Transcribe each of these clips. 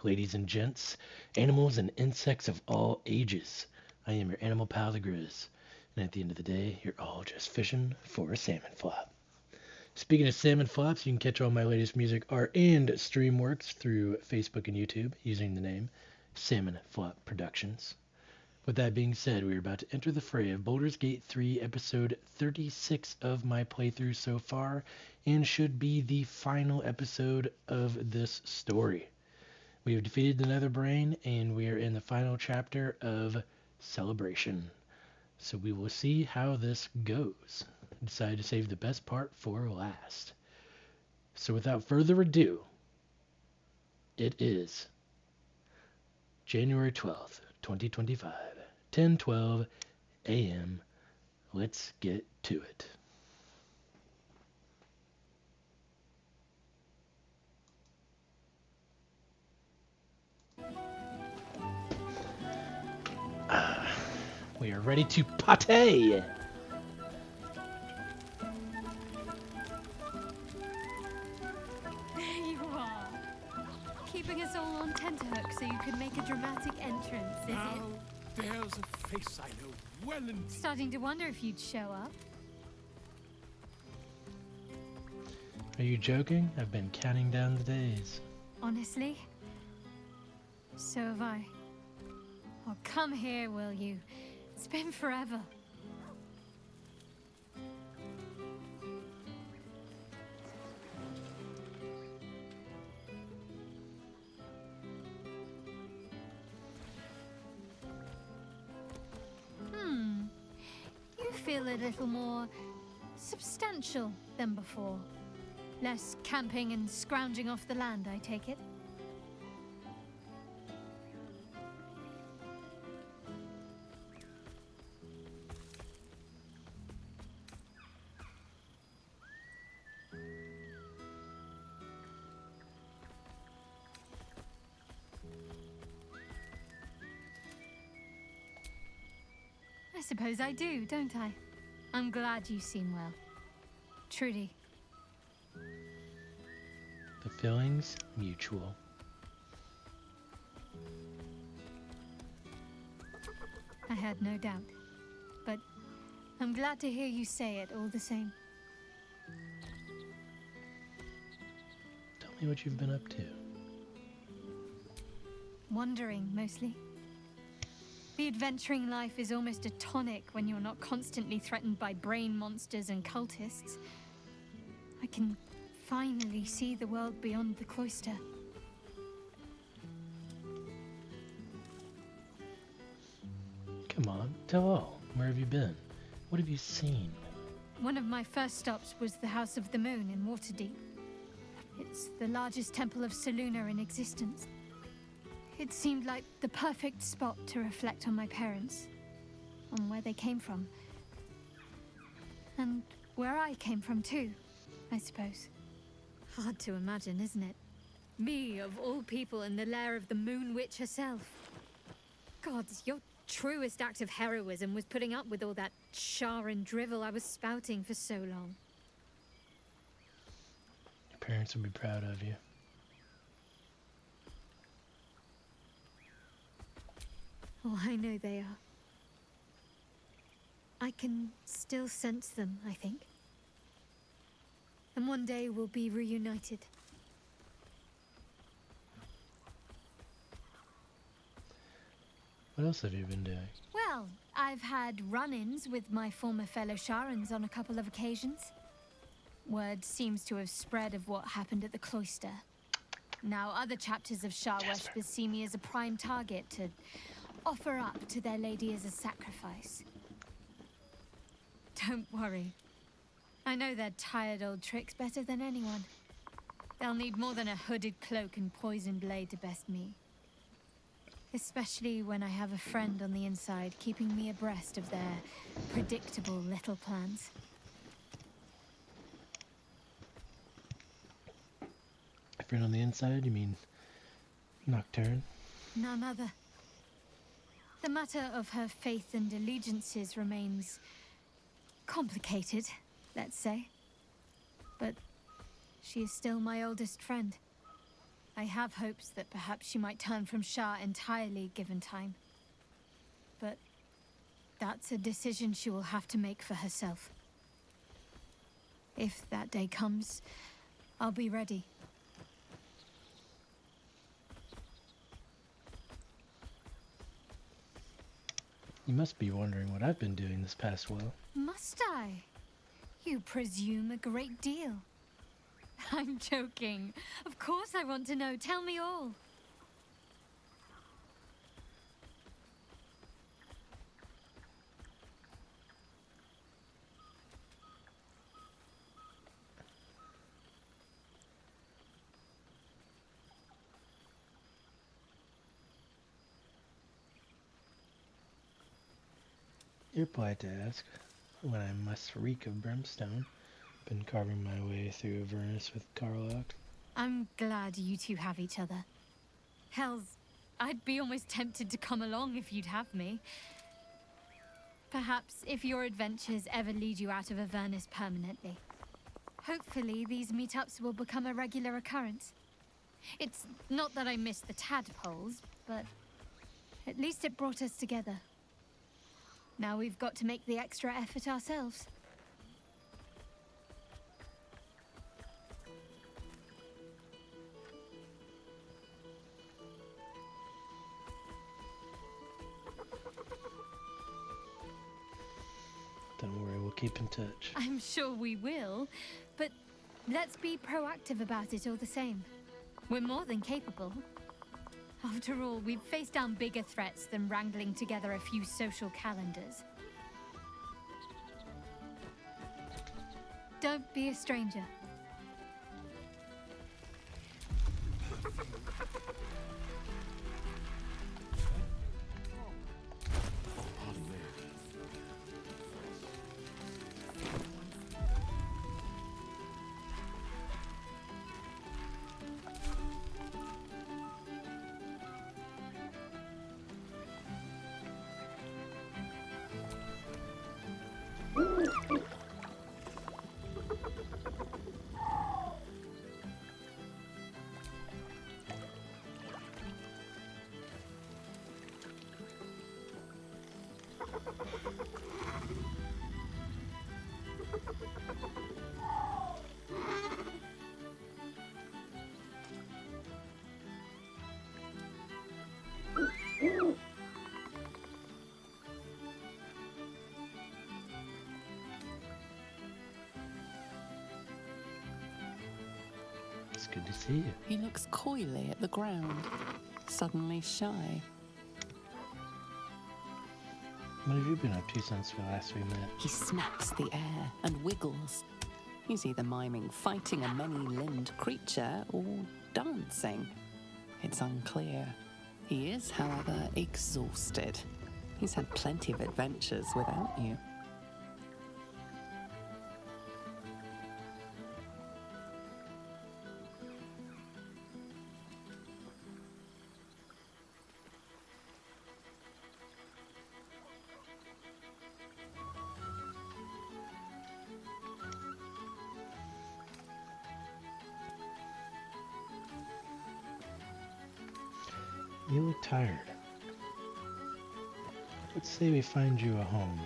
ladies and gents, animals and insects of all ages. I am your animal pal, the Grizz, and at the end of the day, you're all just fishing for a salmon flop. Speaking of salmon flops, you can catch all my latest music, art, and stream works through Facebook and YouTube using the name Salmon Flop Productions. With that being said, we are about to enter the fray of Baldur's Gate 3, episode 36 of my playthrough so far, and should be the final episode of this story. We have defeated the Nether Brain, and we are in the final chapter of Celebration. So we will see how this goes. I decided to save the best part for last. So without further ado, it is January 12th, 2025. 10:12 a.m. Let's get to it. We are ready to pate. There you are. Keeping us all on tenterhooks so you can make a dramatic entrance, is Now, it? there's a face I know well and Starting to wonder if you'd show up. Are you joking? I've been counting down the days. Honestly? So have I. Oh, come here, will you? It's been forever. You feel a little more substantial than before. Less camping and scrounging off the land, I take it. I suppose I do, don't I? I'm glad you seem well. Truly. The feeling's mutual. I had no doubt. But I'm glad to hear you say it all the same. Tell me what you've been up to. Wandering, mostly. The adventuring life is almost a tonic when you're not constantly threatened by brain monsters and cultists. I can finally see the world beyond the cloister. Come on, tell all. Where have you been? What have you seen? One of my first stops was the House of the Moon in Waterdeep. It's the largest temple of Selûne in existence. It seemed like the perfect spot to reflect on my parents, on where they came from. And where I came from too, I suppose. Hard to imagine, isn't it? Me, of all people, in the lair of the Moon Witch herself. Gods, your truest act of heroism was putting up with all that char and drivel I was spouting for so long. Your parents would be proud of you. Oh, I know they are. I can still sense them, I think. And one day we'll be reunited. What else have you been doing? Well, I've had run-ins with my former fellow Sharans on a couple of occasions. Word seems to have spread of what happened at the cloister. Now other chapters of Shar worshippers see me as a prime target to offer up to their lady as a sacrifice. Don't worry. I know their tired old tricks better than anyone. They'll need more than a hooded cloak and poisoned blade to best me. Especially when I have a friend on the inside keeping me abreast of their predictable little plans. A friend on the inside? You mean Nocturne? None other. The matter of her faith and allegiances remains complicated, let's say. But she is still my oldest friend. I have hopes that perhaps she might turn from Shah entirely given time. But that's a decision she will have to make for herself. If that day comes, I'll be ready. You must be wondering what I've been doing this past while. Must I? You presume a great deal. I'm joking. Of course I want to know. Tell me all. You're polite to ask. When I must reek of brimstone, been carving my way through Avernus with Carlock. I'm glad you two have each other. Hells, I'd be almost tempted to come along if you'd have me. Perhaps if your adventures ever lead you out of Avernus permanently. Hopefully these meetups will become a regular occurrence. It's not that I miss the tadpoles, but at least it brought us together. Now we've got to make the extra effort ourselves. Don't worry, we'll keep in touch. I'm sure we will, but let's be proactive about it all the same. We're more than capable. After all, we've faced down bigger threats than wrangling together a few social calendars. Don't be a stranger. It's good to see you. He looks coyly at the ground, suddenly shy. What have you been up to since the last we met? He snaps the air and wiggles. He's either miming fighting a many-limbed creature or dancing. It's unclear. He is, however, exhausted. He's had plenty of adventures without you. You look tired. Let's say we find you a home.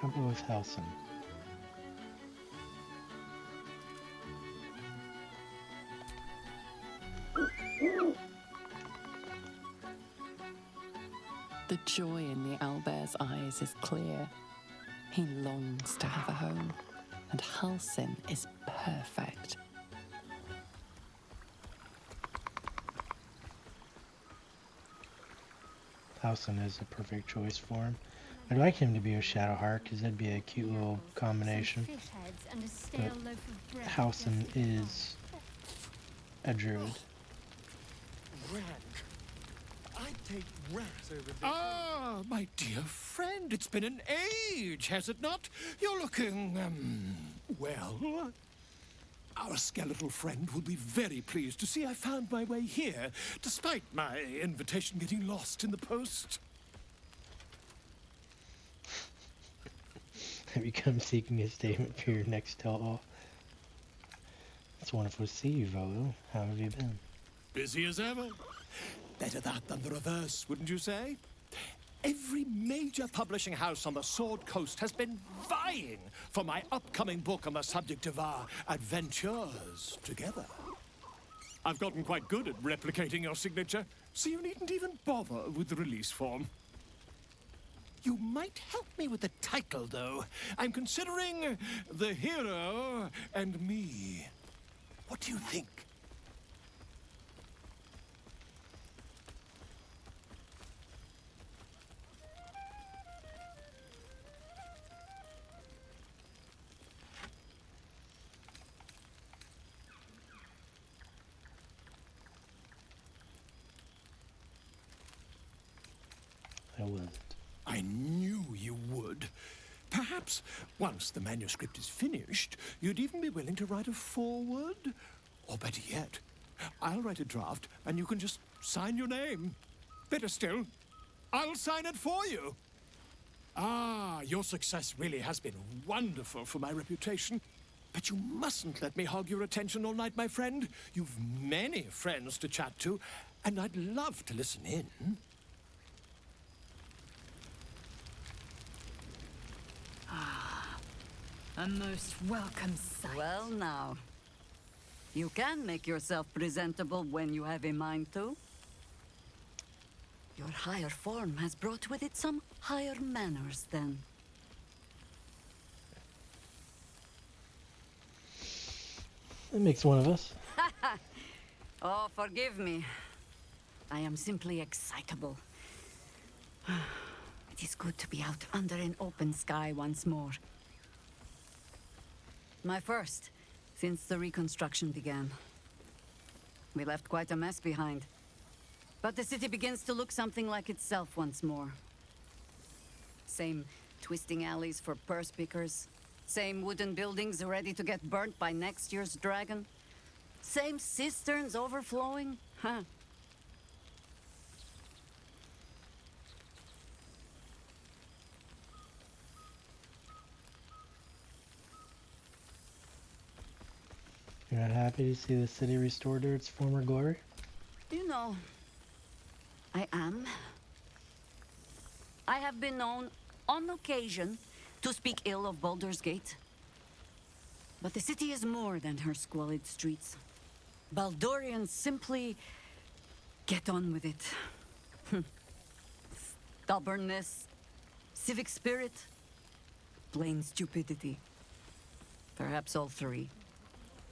How about with Halson? The joy in the owlbear's eyes is clear. He longs to have a home, and Halsin is perfect. Halson is a perfect choice for him. I'd like him to be a Shadowheart because that'd be a cute little combination. But Halson is a druid. Rank. I take rank over this. Ah, my dear friend, it's been an age, has it not? You're looking, well. Our skeletal friend will be very pleased to see I found my way here, despite my invitation getting lost in the post. Have you come seeking a statement for your next tell-all? It's wonderful to see you, Volo. How have you been? Busy as ever. Better that than the reverse, wouldn't you say? Every major publishing house on the Sword Coast has been vying for my upcoming book on the subject of our adventures together. I've gotten quite good at replicating your signature, so you needn't even bother with the release form. You might help me with the title, though. I'm considering The Hero and Me. What do you think? I wasn't. I knew you would. Perhaps once the manuscript is finished, you'd even be willing to write a foreword. Or better yet, I'll write a draft and you can just sign your name. Better still, I'll sign it for you. Ah, your success really has been wonderful for my reputation. But you mustn't let me hog your attention all night, my friend. You've many friends to chat to, and I'd love to listen in. A most welcome sight. Well now, you can make yourself presentable when you have a mind to. Your higher form has brought with it some higher manners, then. That makes one of us. Oh, forgive me. I am simply excitable. It is good to be out under an open sky once more. My first, since the reconstruction began. We left quite a mess behind. But the city begins to look something like itself once more. Same twisting alleys for purse pickers. Same wooden buildings ready to get burnt by next year's dragon. Same cisterns overflowing. Huh. You're not happy to see the city restored to its former glory? You know, I am. I have been known, on occasion, to speak ill of Baldur's Gate. But the city is more than her squalid streets. Baldurians simply get on with it. Stubbornness, civic spirit, plain stupidity. Perhaps all three.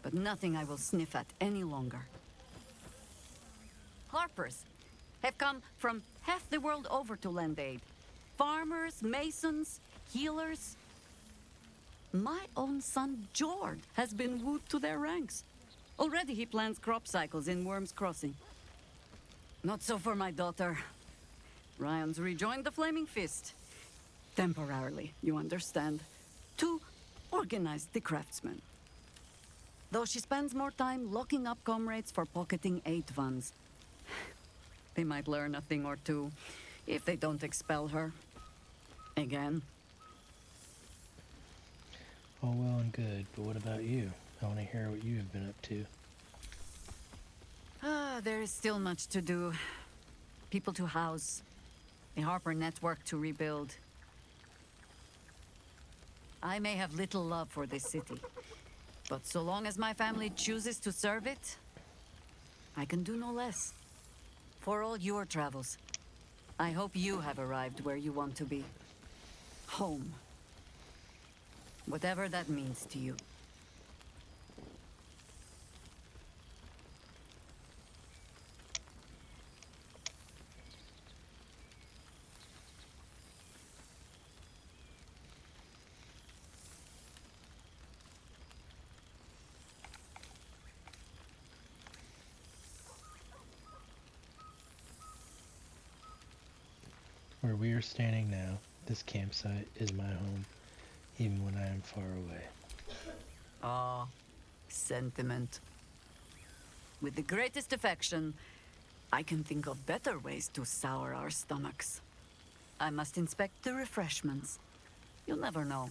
But nothing I will sniff at any longer. Harpers have come from half the world over to lend aid. Farmers, masons, healers. My own son, Jord, has been wooed to their ranks. Already he plans crop cycles in Worm's Crossing. Not so for my daughter. Ryan's rejoined the Flaming Fist. Temporarily, you understand. To organize the craftsmen. Though she spends more time locking up comrades for pocketing aid funds. They might learn a thing or two, if they don't expel her. Again. All well and good, but what about you? I want to hear what you have been up to. There is still much to do. People to house. A Harper network to rebuild. I may have little love for this city. But so long as my family chooses to serve it, I can do no less. For all your travels, I hope you have arrived where you want to be. Home. Whatever that means to you. Where we are standing now, this campsite is my home, even when I am far away. Ah, sentiment. With the greatest affection, I can think of better ways to sour our stomachs. I must inspect the refreshments. You'll never know.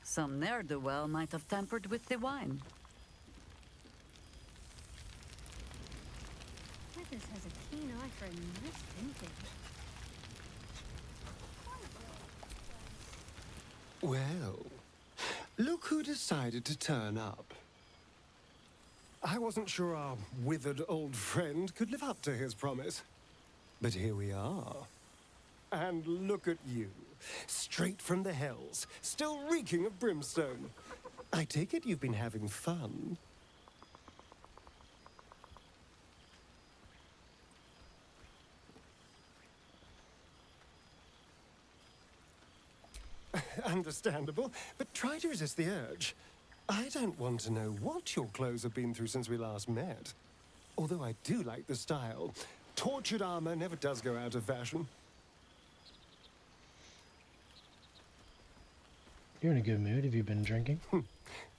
Some ne'er-do-well might have tampered with the wine. Arthas has a keen eye for a nice vintage. Well, look who decided to turn up. I wasn't sure our withered old friend could live up to his promise. But here we are. And look at you, straight from the hells, still reeking of brimstone. I take it you've been having fun. Understandable, but try to resist the urge. I don't want to know what your clothes have been through since we last met. Although I do like the style. Tortured armor never does go out of fashion. You're in a good mood. Have you been drinking?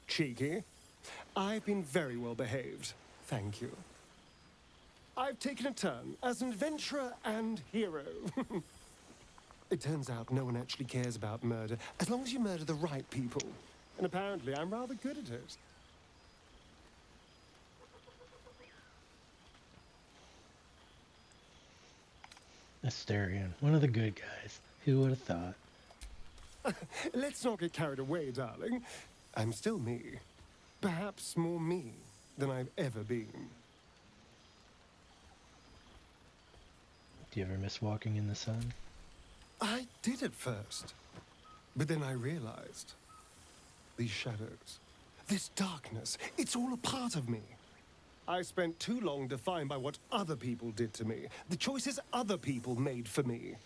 Cheeky. I've been very well behaved. Thank you. I've taken a turn as an adventurer and hero. It turns out no one actually cares about murder, as long as you murder the right people. And apparently I'm rather good at it. Astarion, one of the good guys. Who would have thought? Let's not get carried away, darling. I'm still me. Perhaps more me than I've ever been. Do you ever miss walking in the sun? I did at first. But then I realized. These shadows, this darkness, it's all a part of me. I spent too long defined by what other people did to me, the choices other people made for me.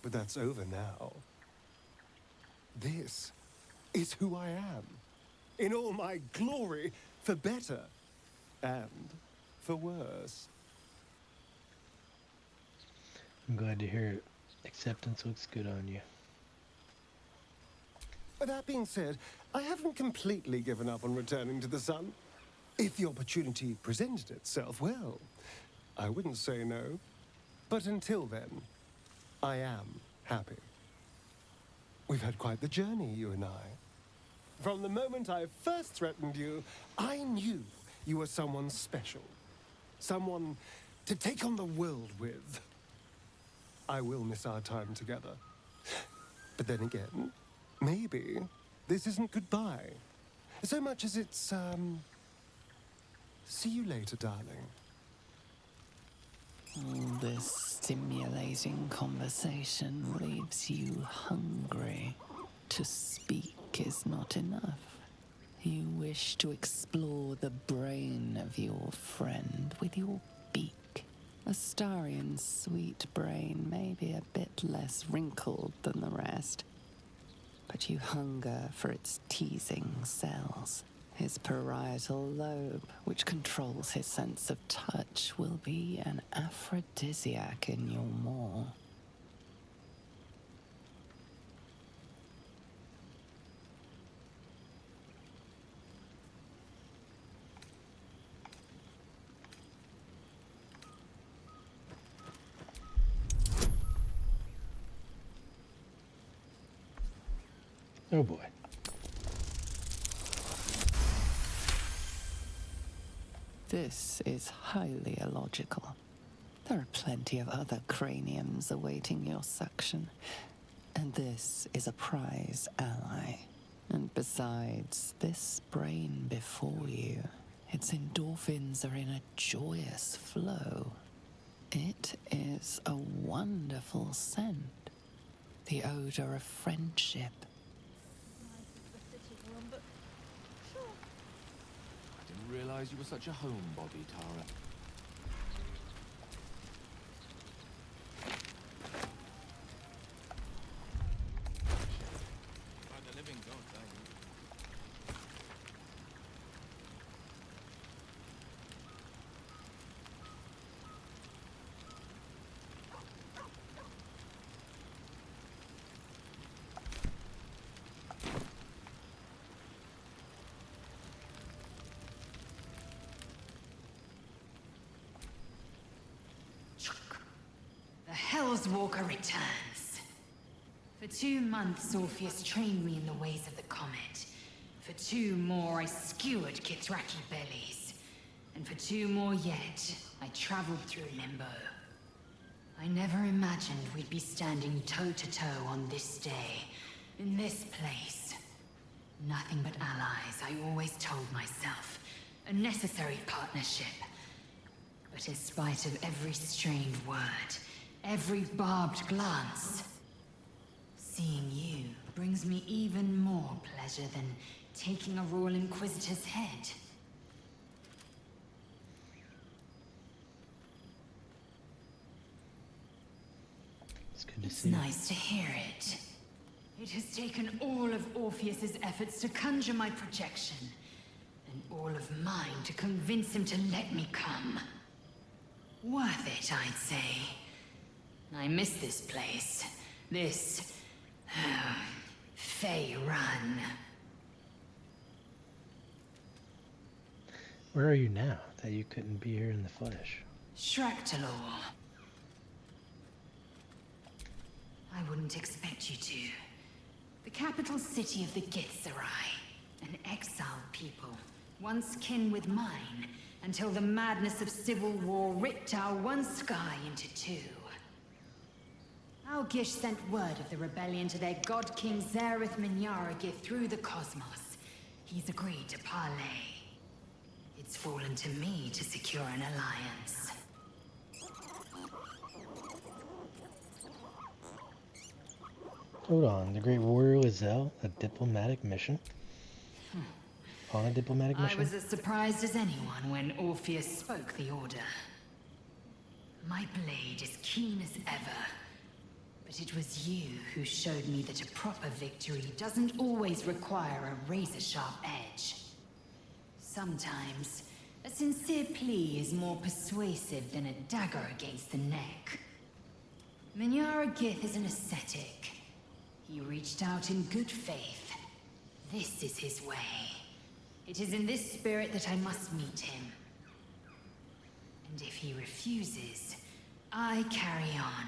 But that's over now. This is who I am, in all my glory, for better and for worse. I'm glad to hear it. Acceptance looks good on you. That being said, I haven't completely given up on returning to the sun. If the opportunity presented itself, well, I wouldn't say no. But until then, I am happy. We've had quite the journey, you and I. From the moment I first threatened you, I knew you were someone special. Someone to take on the world with. I will miss our time together. But then again, maybe this isn't goodbye. So much as it's, see you later, darling. All this stimulating conversation leaves you hungry. To speak is not enough. You wish to explore the brain of your friend with your beak. Astarion's sweet brain may be a bit less wrinkled than the rest, but you hunger for its teasing cells. His parietal lobe, which controls his sense of touch, will be an aphrodisiac in your maw. Oh boy. This is highly illogical. There are plenty of other craniums awaiting your suction, and this is a prize ally. And besides, this brain before you, its endorphins are in a joyous flow. It is a wonderful scent, the odor of friendship. I didn't realize you were such a homebody, Tara. The living don't, are you? The Hell's Walker returns. For 2 months, Orpheus trained me in the ways of the comet. For 2 more, I skewered Kithraki bellies. And for 2 more yet, I traveled through Limbo. I never imagined we'd be standing toe-to-toe on this day, in this place. Nothing but allies, I always told myself. A necessary partnership. But in spite of every strained word, every barbed glance, seeing you brings me even more pleasure than taking a Royal Inquisitor's head. It's good to It's see you. nice to hear it. It has taken all of Orpheus's efforts to conjure my projection, and all of mine to convince him to let me come. Worth it, I'd say. I miss this place. This... Fey Run. Where are you now that you couldn't be here in the flesh? Shractalor. I wouldn't expect you to. The capital city of the Githzerai. An exiled people, once kin with mine, until the madness of civil war ripped our one sky into 2. Algish sent word of the rebellion to their god king Zareth Minyaragith through the cosmos. He's agreed to parley. It's fallen to me to secure an alliance. Hold on, the Great Warrior Lizelle, a diplomatic mission? On a diplomatic I mission? was as surprised as anyone when Orpheus spoke the order. My blade is keen as ever. But it was you who showed me that a proper victory doesn't always require a razor-sharp edge. Sometimes, a sincere plea is more persuasive than a dagger against the neck. Minyaragith is an ascetic. He reached out in good faith. This is his way. It is in this spirit that I must meet him. And if he refuses, I carry on.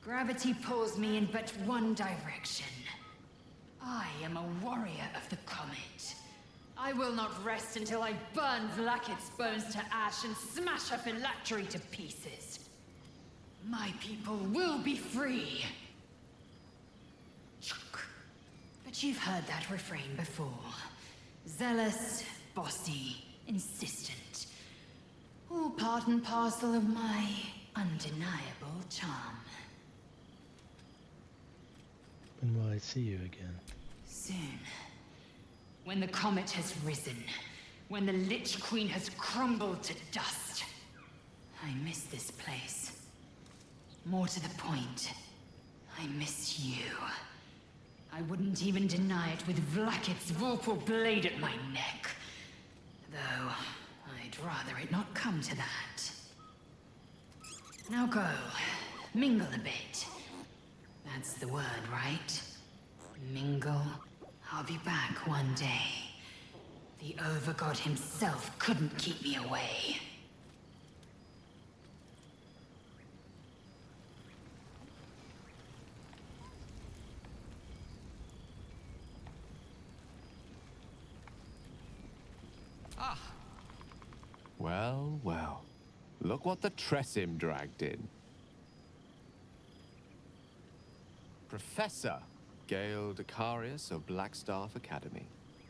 Gravity pulls me in but one direction. I am a warrior of the comet. I will not rest until I burn Vlaakith's bones to ash and smash her phylactery to pieces. My people will be free. But you've heard that refrain before. Zealous, bossy, insistent. All part and parcel of my undeniable charm. When will I see you again? Soon. When the comet has risen. When the Lich Queen has crumbled to dust. I miss this place. More to the point, I miss you. I wouldn't even deny it with Vlaakith's vorpal blade at my neck. Though, I'd rather it not come to that. Now go. Mingle a bit. That's the word, right? Mingle. I'll be back one day. The Overgod himself couldn't keep me away. Well, well. Look what the Tressim dragged in. Professor Gale Decarius of Blackstaff Academy.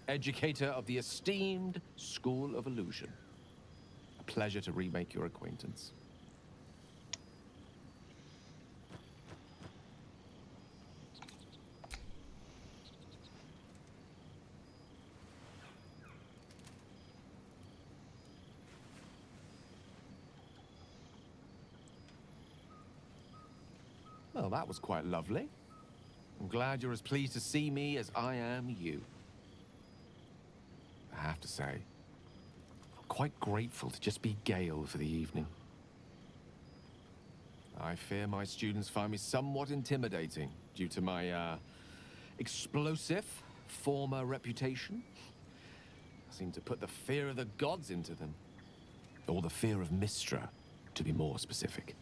Educator of the esteemed School of Illusion. A pleasure to remake your acquaintance. Well, that was quite lovely. I'm glad you're as pleased to see me as I am you. I have to say, I'm quite grateful to just be Gale for the evening. I fear my students find me somewhat intimidating due to my, explosive former reputation. I seem to put the fear of the gods into them. Or the fear of Mystra, to be more specific.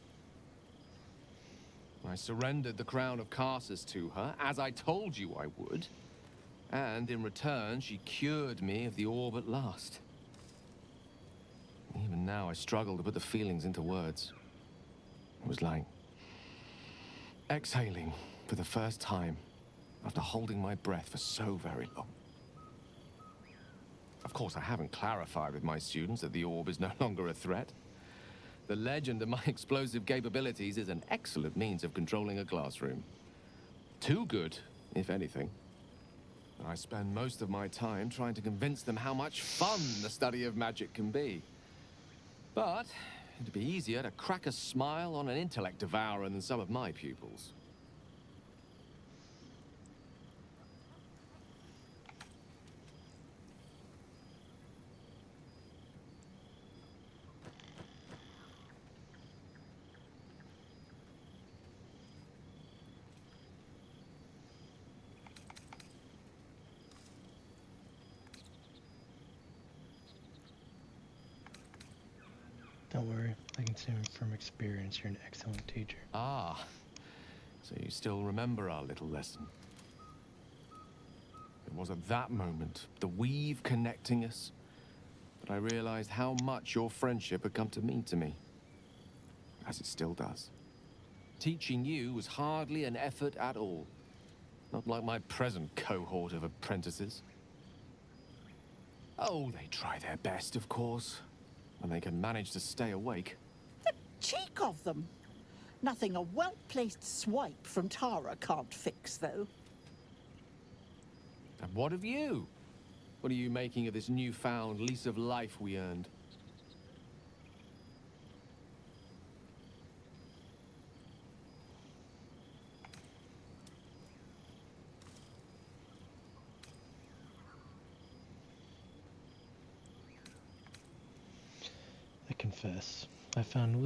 I surrendered the crown of Carsus to her, as I told you I would. And in return, she cured me of the orb at last. Even now, I struggle to put the feelings into words. It was like exhaling for the first time after holding my breath for so very long. Of course, I haven't clarified with my students that the orb is no longer a threat. The legend of my explosive capabilities is an excellent means of controlling a classroom. Too good, if anything. I spend most of my time trying to convince them how much fun the study of magic can be. But it'd be easier to crack a smile on an intellect devourer than some of my pupils. Don't worry, I can say from experience you're an excellent teacher. Ah, so you still remember our little lesson. It was at that moment, the weave connecting us, that I realized how much your friendship had come to mean to me. As it still does. Teaching you was hardly an effort at all. Not like my present cohort of apprentices. Oh, they try their best, of course. And they can manage to stay awake. The cheek of them! Nothing a well-placed swipe from Tara can't fix, though. And what of you? What are you making of this newfound lease of life we earned? I confess, I found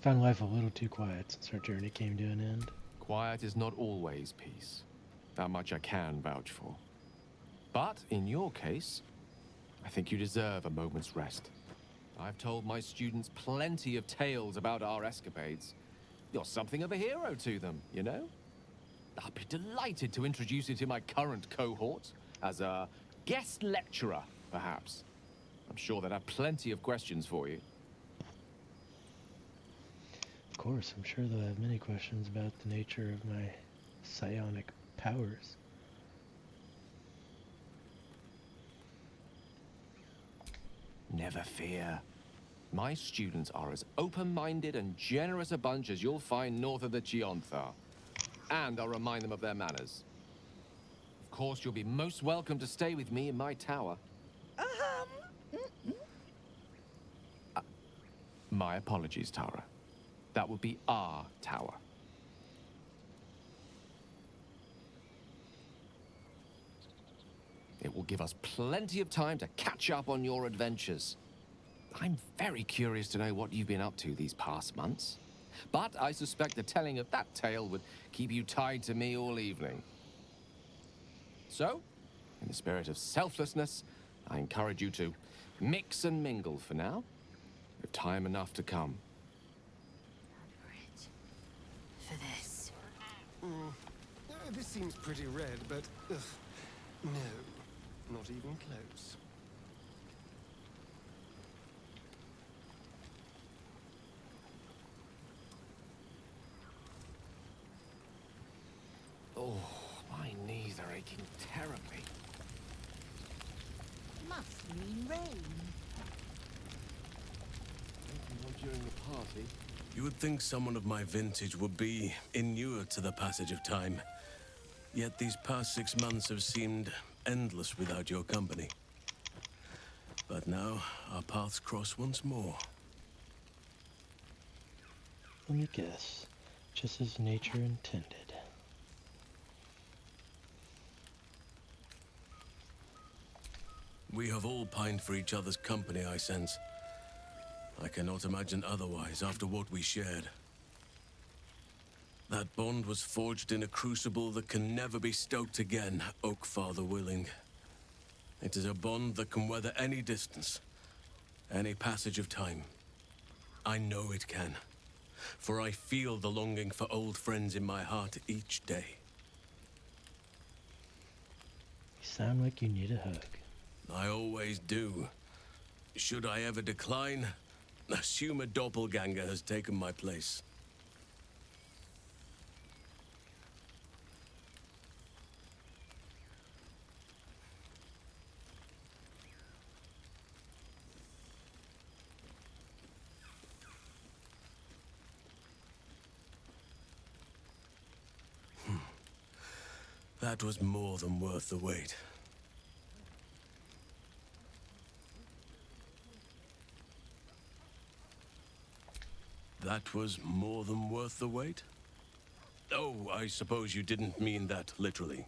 life a little too quiet since our journey came to an end. Quiet is not always peace. That much I can vouch for. But in your case, I think you deserve a moment's rest. I've told my students plenty of tales about our escapades. You're something of a hero to them, you know? I'll be delighted to introduce you to my current cohort as a guest lecturer, perhaps. I'm sure they'd have plenty of questions for you. Of course, I'm sure they'll have many questions about the nature of my psionic powers. Never fear. My students are as open-minded and generous a bunch as you'll find north of the Chionthar. And I'll remind them of their manners. Of course, you'll be most welcome to stay with me in my tower. My apologies, Tara. That would be our tower. It will give us plenty of time to catch up on your adventures. I'm very curious to know what you've been up to these past months. But I suspect the telling of that tale would keep you tied to me all evening. So, in the spirit of selflessness, I encourage you to mix and mingle for now, with time enough to come. For this. This seems pretty red, but no, not even close. Oh, my knees are aching terribly. Must mean rain. During the party. You would think someone of my vintage would be inured to the passage of time. Yet these past 6 months have seemed endless without your company. But now, our paths cross once more. Let me guess, just as nature intended. We have all pined for each other's company, I sense. I cannot imagine otherwise after what we shared. That bond was forged in a crucible that can never be stoked again, Oak Father willing. It is a bond that can weather any distance, any passage of time. I know it can, for I feel the longing for old friends in my heart each day. You sound like you need a hug. I always do. Should I ever decline, assume a doppelganger has taken my place. That was more than worth the wait. That was more than worth the wait? Oh, I suppose you didn't mean that literally.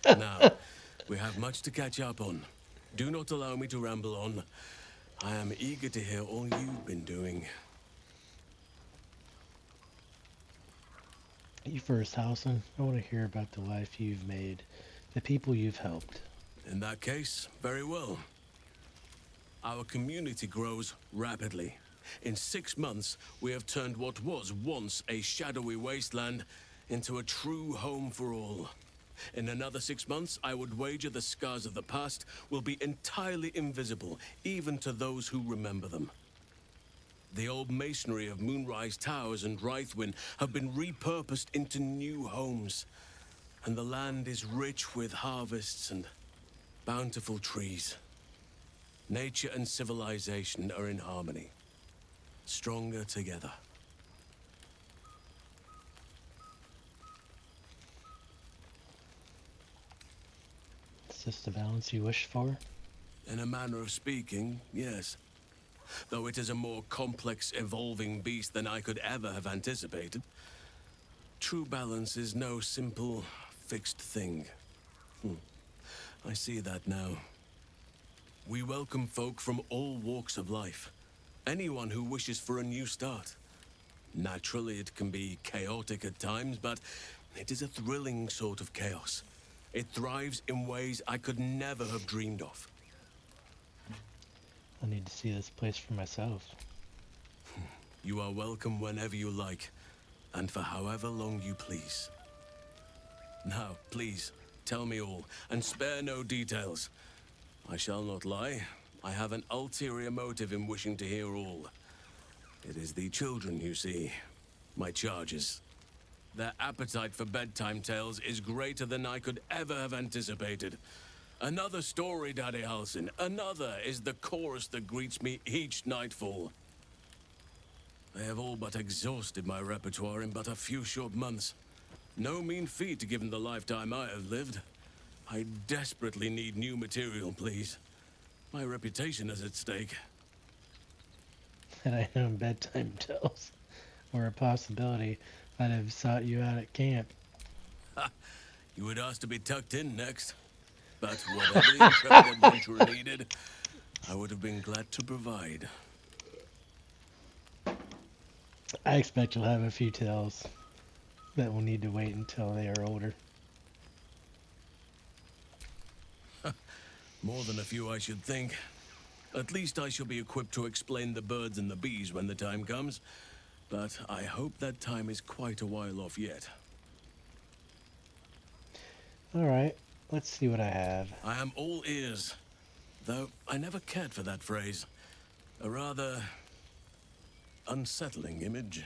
Now, we have much to catch up on. Do not allow me to ramble on. I am eager to hear all you've been doing. You first, Halson. I want to hear about the life you've made, the people you've helped. In that case, very well. Our community grows rapidly. In 6 months, we have turned what was once a shadowy wasteland into a true home for all. In another 6 months, I would wager the scars of the past will be entirely invisible, even to those who remember them. The old masonry of Moonrise Towers and Rythwin have been repurposed into new homes, and the land is rich with harvests and bountiful trees. Nature and civilization are in harmony, stronger together. Is this the balance you wished for? In a manner of speaking, yes. Though it is a more complex, evolving beast than I could ever have anticipated. True balance is no simple, fixed thing. I see that now. We welcome folk from all walks of life. Anyone who wishes for a new start. Naturally, it can be chaotic at times, but it is a thrilling sort of chaos. It thrives in ways I could never have dreamed of. I need to see this place for myself. You are welcome whenever you like, and for however long you please. Now, please, tell me all, and spare no details. I shall not lie. I have an ulterior motive in wishing to hear all. It is the children, you see, my charges. Their appetite for bedtime tales is greater than I could ever have anticipated. Another story, Daddy Halsin. Another is the chorus that greets me each nightfall. They have all but exhausted my repertoire in but a few short months. No mean feat given the lifetime I have lived. I desperately need new material, please. My reputation is at stake. Had I known bedtime tales were a possibility, I'd have sought you out at camp. Ha! You would ask to be tucked in next. But whatever the intrepid adventurer needed, I would have been glad to provide. I expect you'll have a few tales that will need to wait until they are older. More than a few, I should think. At least I shall be equipped to explain the birds and the bees when the time comes. But I hope that time is quite a while off yet. Alright, let's see what I have. I am all ears. Though I never cared for that phrase. A rather unsettling image.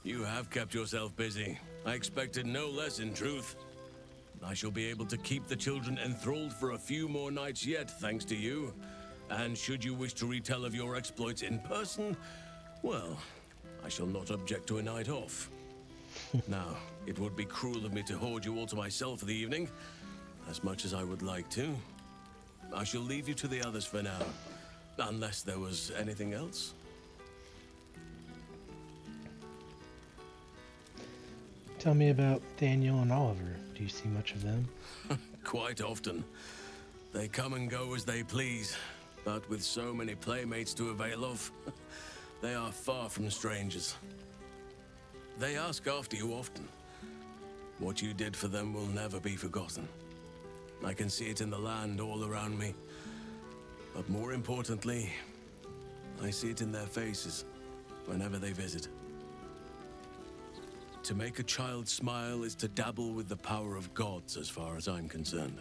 You have kept yourself busy. I expected no less, in truth. I shall be able to keep the children enthralled for a few more nights yet, thanks to you. And should you wish to retell of your exploits in person, well, I shall not object to a night off. Now, it would be cruel of me to hoard you all to myself for the evening, as much as I would like to. I shall leave you to the others for now, unless there was anything else. Tell me about Daniel and Oliver. Do you see much of them? Quite often. They come and go as they please, but with so many playmates to avail of, they are far from strangers. They ask after you often. What you did for them will never be forgotten. I can see it in the land all around me. But more importantly, I see it in their faces whenever they visit. To make a child smile is to dabble with the power of gods, as far as I'm concerned.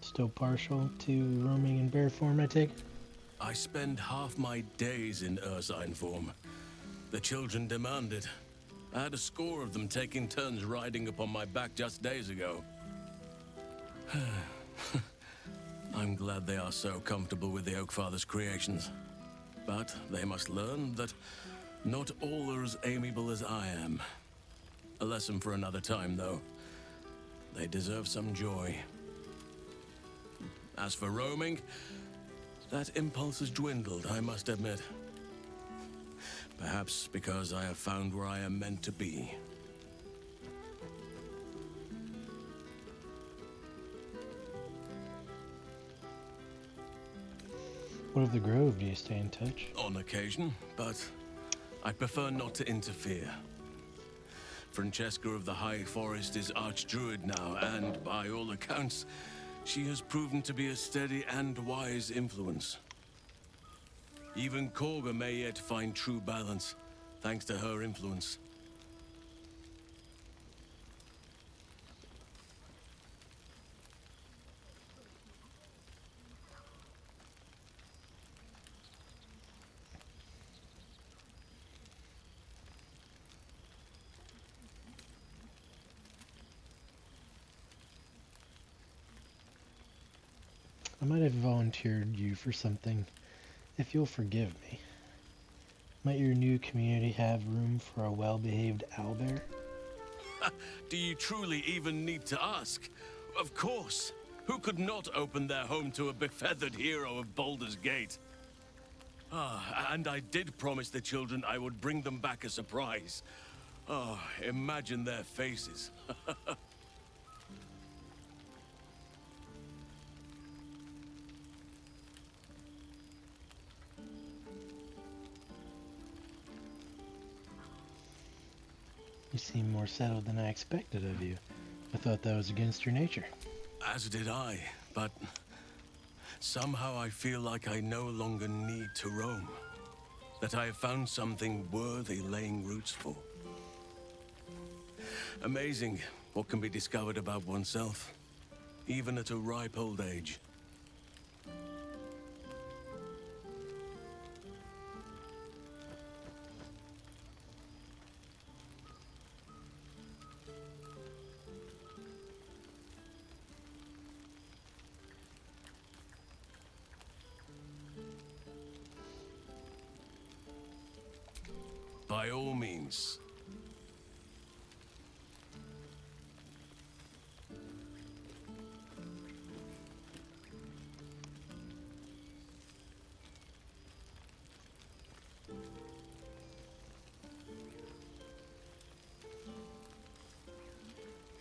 Still partial to roaming in bear form, I take it? I spend half my days in ursine form. The children demand it. I had a score of them taking turns riding upon my back just days ago. I'm glad they are so comfortable with the Oakfather's creations. But they must learn that not all are as amiable as I am. A lesson for another time, though. They deserve some joy. As for roaming, that impulse has dwindled, I must admit. Perhaps because I have found where I am meant to be. What of the Grove? Do you stay in touch? On occasion, but I prefer not to interfere. Francesca of the High Forest is Archdruid now, and by all accounts, she has proven to be a steady and wise influence. Even Korga may yet find true balance, thanks to her influence. I might have volunteered you for something, if you'll forgive me. Might your new community have room for a well-behaved owlbear? Do you truly even need to ask? Of course. Who could not open their home to a befeathered hero of Baldur's Gate? And I did promise the children I would bring them back a surprise. Imagine their faces. You seem more settled than I expected of you. I thought that was against your nature. As did I, but somehow I feel like I no longer need to roam. That I have found something worthy laying roots for. Amazing what can be discovered about oneself, even at a ripe old age. By all means.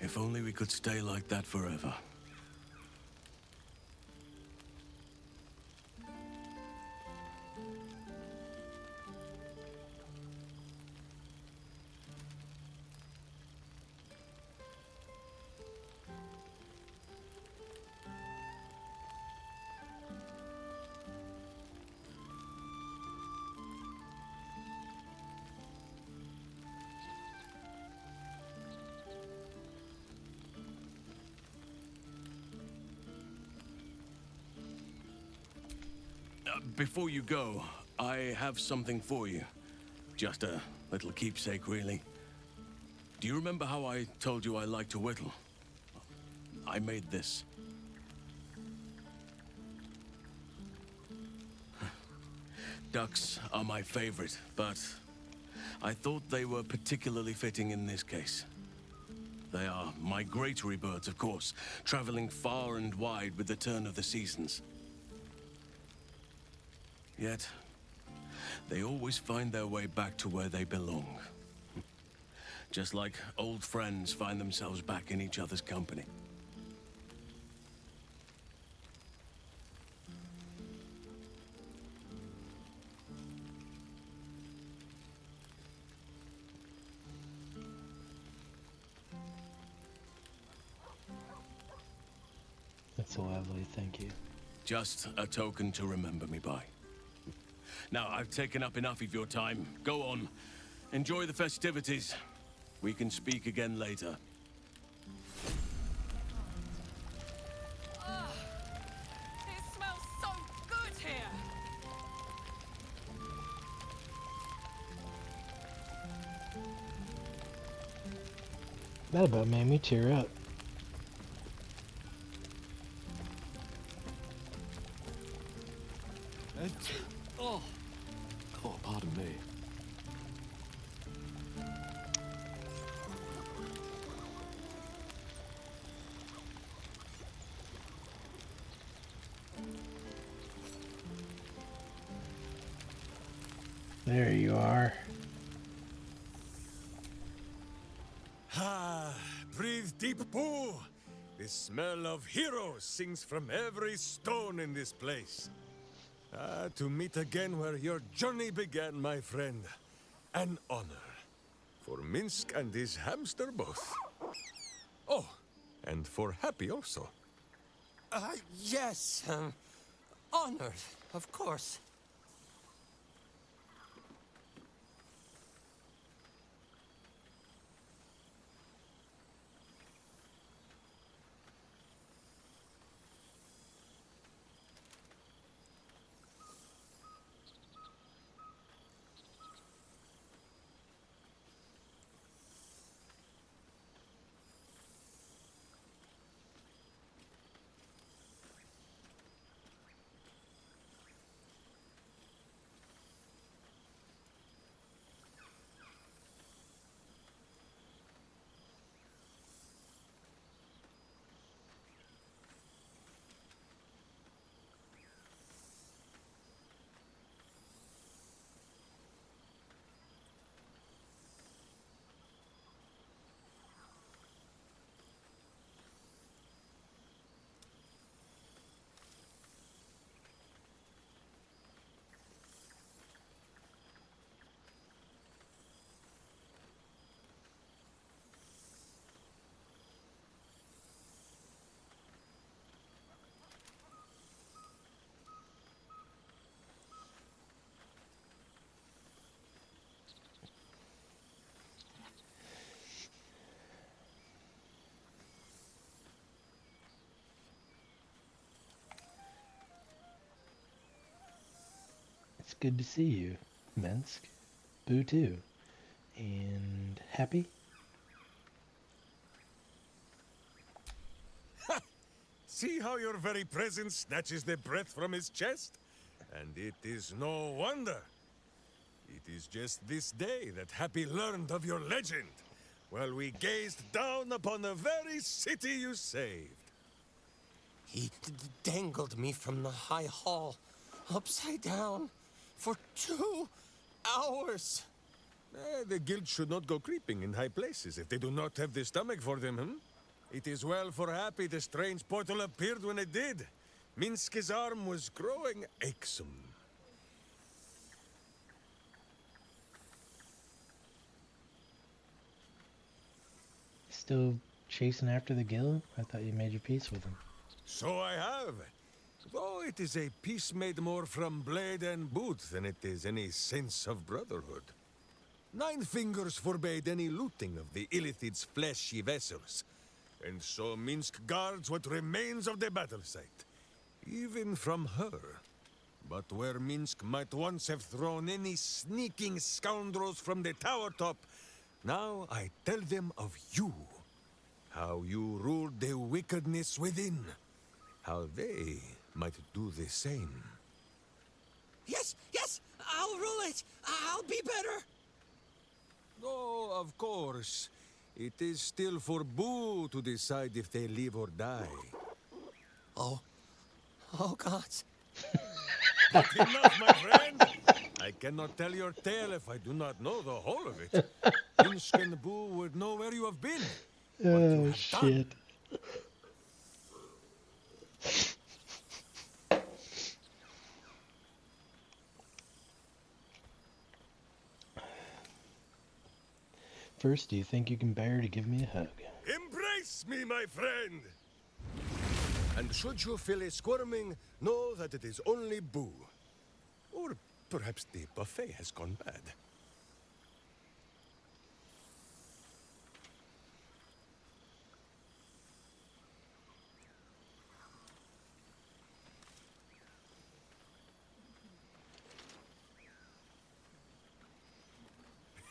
If only we could stay like that forever. Before you go, I have something for you. Just a little keepsake, really. Do you remember how I told you I like to whittle? I made this. Ducks are my favorite, but I thought they were particularly fitting in this case. They are migratory birds, of course, traveling far and wide with the turn of the seasons. Yet, they always find their way back to where they belong. Just like old friends find themselves back in each other's company. That's so lovely, thank you. Just a token to remember me by. Now, I've taken up enough of your time. Go on. Enjoy the festivities. We can speak again later. It smells so good here. That about made me tear up. Oh, pardon me. There you are. Ah, breathe deep, Boo. The smell of heroes sings from every stone in this place. Ah, to meet again where your journey began, my friend. An honor. For Minsk and his hamster both. Oh, and for Happy also. Yes, honored, of course. It's good to see you, Minsk. Boo too. And Happy? See how your very presence snatches the breath from his chest? And it is no wonder. It is just this day that Happy learned of your legend, while we gazed down upon the very city you saved. He dangled me from the high hall, upside down, for 2 hours. The guild should not go creeping in high places if they do not have the stomach for them, hmm? It is well for Happy the strange portal appeared when it did. Minsk's arm was growing achsome. Still chasing after the guild? I thought you made your peace with them. So I have. Though it is a peace made more from blade and boot than it is any sense of brotherhood. 9 Fingers forbade any looting of the Illithid's fleshy vessels. And so Minsk guards what remains of the battle site. Even from her. But where Minsk might once have thrown any sneaking scoundrels from the tower top, now I tell them of you. How you ruled the wickedness within. How they might do the same. Yes, I'll rule it. I'll be better. Oh, of course. It is still for Boo to decide if they live or die. Oh gods. But enough, my friend. I cannot tell your tale if I do not know the whole of it. Minsk and Boo would know where you have been. Oh, shit. First, do you think you can bear to give me a hug? Embrace me, my friend! And should you feel a squirming, know that it is only Boo. Or perhaps the buffet has gone bad.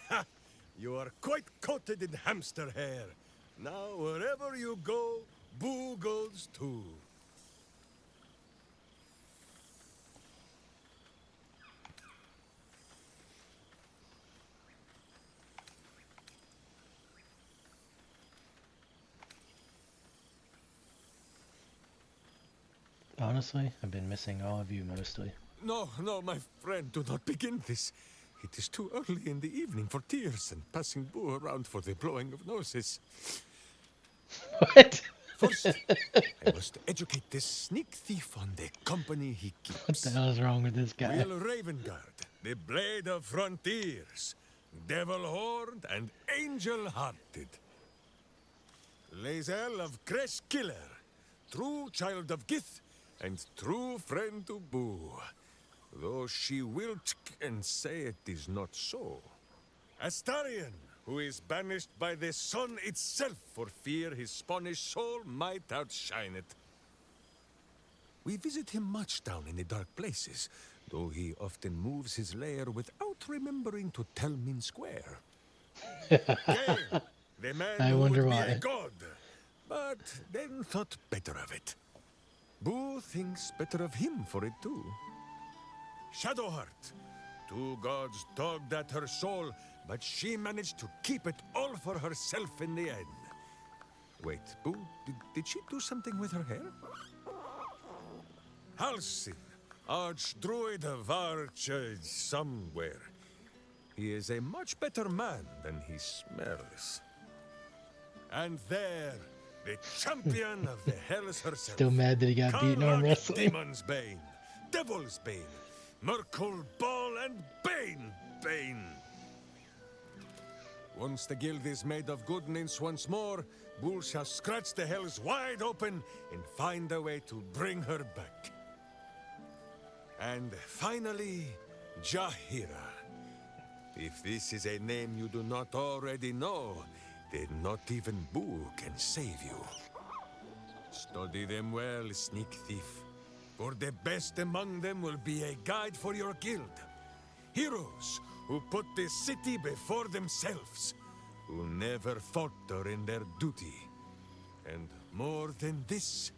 Ha! You are quite coated in hamster hair. Now, wherever you go, Boo goes too. Honestly, I've been missing all of you mostly. No, no, my friend, do not begin this. It is too early in the evening for tears and passing Boo around for the blowing of noses. What? First, I must educate this sneak thief on the company he keeps. What the hell is wrong with this guy? Will Ravengard, the blade of frontiers, devil-horned and angel-hearted. Lae'zel of Creshkiller, true child of Gith and true friend to Boo. Though she will and say it is not so. Astarion, who is banished by the sun itself for fear his Spanish soul might outshine it. We visit him much down in the dark places, though he often moves his lair without remembering to tell Min Square. Gale, the man I who wonder would be why. a god, but then thought better of it. Boo thinks better of him for it too. Shadowheart, two gods dogged at her soul, but she managed to keep it all for herself in the end. Wait, Boo, did she do something with her hair? Halsin, archdruid of Arch somewhere. He is a much better man than he smells. And there, the champion of the Hells herself. Still mad that he got beaten on Karlach wrestling. Demon's Bane, Devil's Bane, Merkle Ball and Bane. Once the guild is made of goodness once more, Bull shall scratch the hells wide open and find a way to bring her back. And finally, Jahira. If this is a name you do not already know, then not even Boo can save you. Study them well, sneak thief, for the best among them will be a guide for your guild. Heroes who put the city before themselves, who never falter in their duty. And more than this,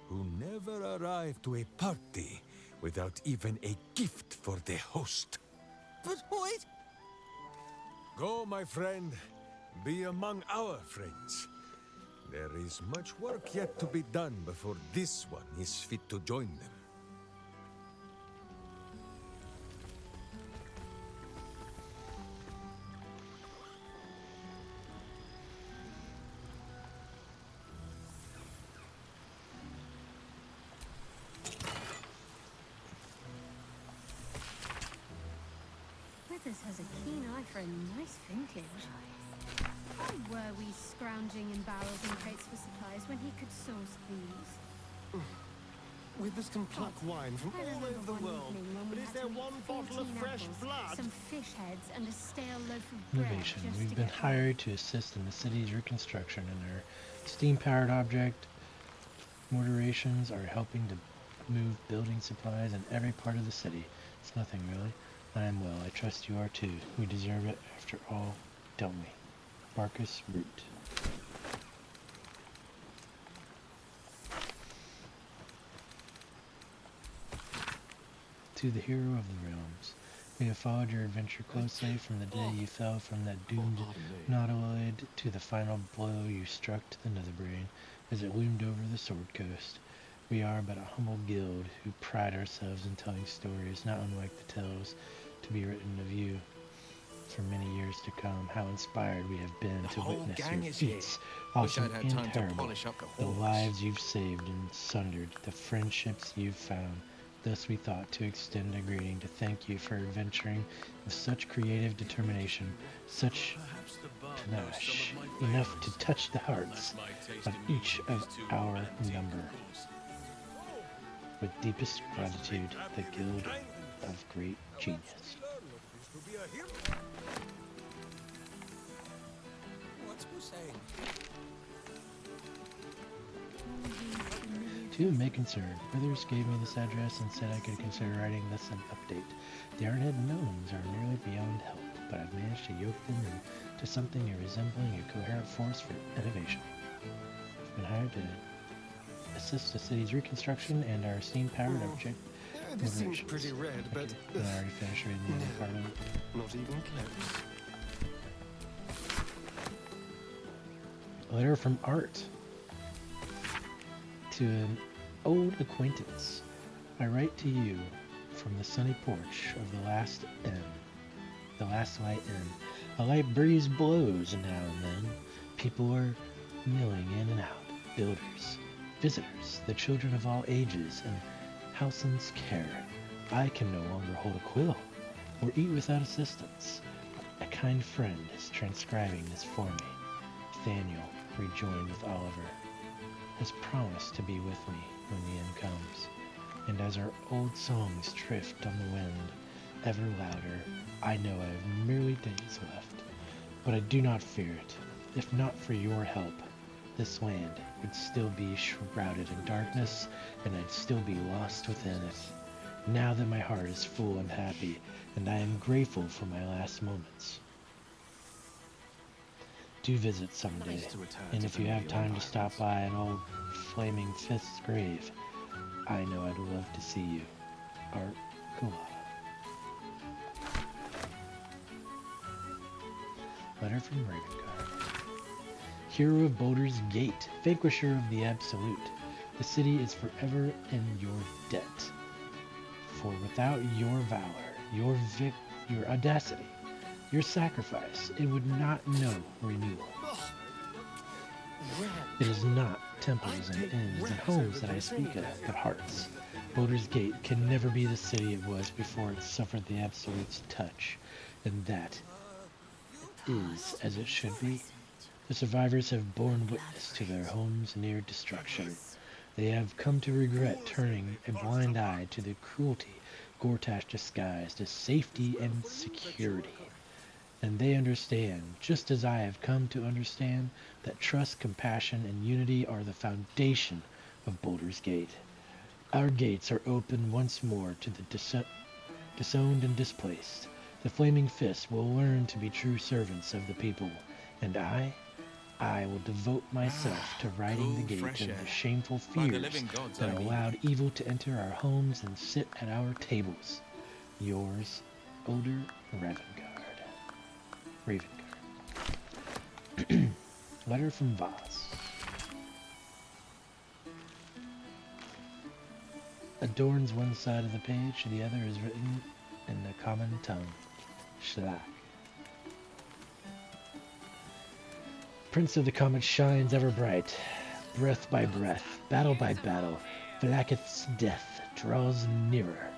who never arrive to a party without even a gift for the host. But wait! Go, my friend. Be among our friends. There is much work yet to be done before this one is fit to join them. Withers has a keen eye for a nice vintage. Why were we scrounging in barrels and crates for supplies when he could source these? Withers can pluck wine from I all remember over the one world, evening when but we is had there to eat one bottle of 14 fresh apples, blood? some fish heads, and a stale loaf of bread Innovation. just We've to been get home. hired to assist in the city's reconstruction, and our steam-powered object mortarations are helping to move building supplies in every part of the city. It's nothing really. I am well. I trust you are too. We deserve it after all, don't we? Marcus Root. To the hero of the realms. We have followed your adventure closely from the day you fell from that doomed nautiloid to the final blow you struck to the Netherbrain as it loomed over the Sword Coast. We are but a humble guild who pride ourselves in telling stories not unlike the tales to be written of you for many years to come. How inspired we have been to whole witness gang your is here. feats, Wish awesome I'd had and time to terrible, polish up the the horse. lives you've saved and sundered, the friendships you've found. Thus we thought to extend a greeting to thank you for adventuring with such creative determination, such panache, enough to touch the hearts of each of our number. With deepest gratitude, the Guild of Great Genius. To whom may concern, Withers gave me this address and said I could consider writing this an update. The Ironhead gnomes are nearly beyond help, but I've managed to yoke them into something resembling a coherent force for innovation. I've been hired to assist the city's reconstruction and our steam-powered object This seems motorations. pretty red, but I already finished reading the other part of it. not even close. Letter from Art. To an old acquaintance, I write to you from the sunny porch of the last light inn. A light breeze blows now and then. People are milling in and out. Builders, visitors, the children of all ages, and Howson's care. I can no longer hold a quill, or eat without assistance. A kind friend is transcribing this for me. Nathaniel, rejoined with Oliver, has promised to be with me when the end comes. And as our old songs drift on the wind, ever louder, I know I have merely days left. But I do not fear it. If not for your help, this land would still be shrouded in darkness, and I'd still be lost within it. Now that my heart is full and happy, and I am grateful for my last moments. Do visit someday, and if you have time to stop by an old flaming fist's grave, I know I'd love to see you. Art Kulala. Letter from Ravengard. Hero of Baldur's Gate, vanquisher of the Absolute, the city is forever in your debt. For without your valor, your audacity, your sacrifice, it would not know renewal. It is not temples and inns and homes that I speak of, but hearts. Baldur's Gate can never be the city it was before it suffered the Absolute's touch, and that is as it should be. The survivors have borne witness to their homes near destruction. They have come to regret turning a blind eye to the cruelty Gortash disguised as safety and security. And they understand, just as I have come to understand, that trust, compassion, and unity are the foundation of Baldur's Gate. Our gates are open once more to the disowned and displaced. The Flaming Fist will learn to be true servants of the people, and I will devote myself to riding the gate of the shameful fears that allowed evil to enter our homes and sit at our tables. Yours, Baldur Ravengard. Letter from Voss. Adorns one side of the page, the other is written in the common tongue. Shlak. Prince of the Comet shines ever bright. Breath by breath, battle by battle, Vlaakith's death draws nearer.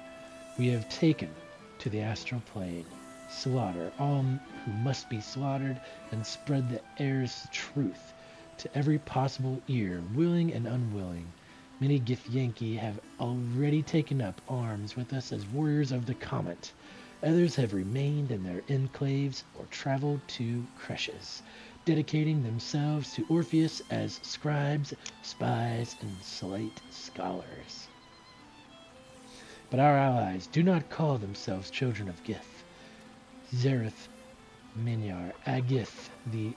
We have taken to the astral plane. Slaughter all who must be slaughtered, and spread the air's truth to every possible ear, willing and unwilling. Many Githyanki have already taken up arms with us as warriors of the comet. Others have remained in their enclaves or traveled to creches, dedicating themselves to Orpheus as scribes, spies, and slight scholars. But our allies do not call themselves children of Gith. Zereth Minyar Agith, the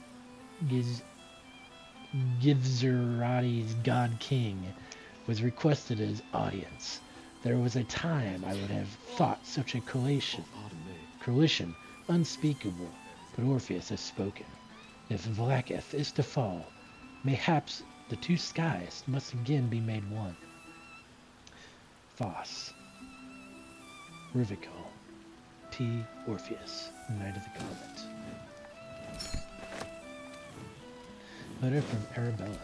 Githzerati's god king, was requested as audience. There was a time I would have thought such a coalition unspeakable, but Orpheus has spoken. If Vlaakith is to fall, mayhaps the two skies must again be made one. Voss. Ruvicul. T. Orpheus, Knight of the Comet. Letter from Arabella.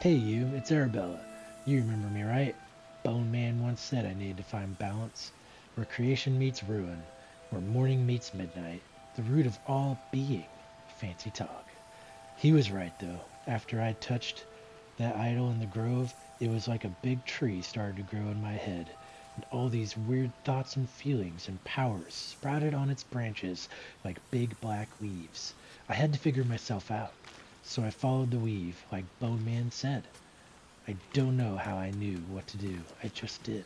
Hey you, it's Arabella. You remember me, right? Bone Man once said I needed to find balance, where creation meets ruin, where morning meets midnight, the root of all being. Fancy talk. He was right, though. After I touched that idol in the grove, it was like a big tree started to grow in my head, and all these weird thoughts and feelings and powers sprouted on its branches like big black leaves. I had to figure myself out, so I followed the weave, like Bone Man said. I don't know how I knew what to do. I just did.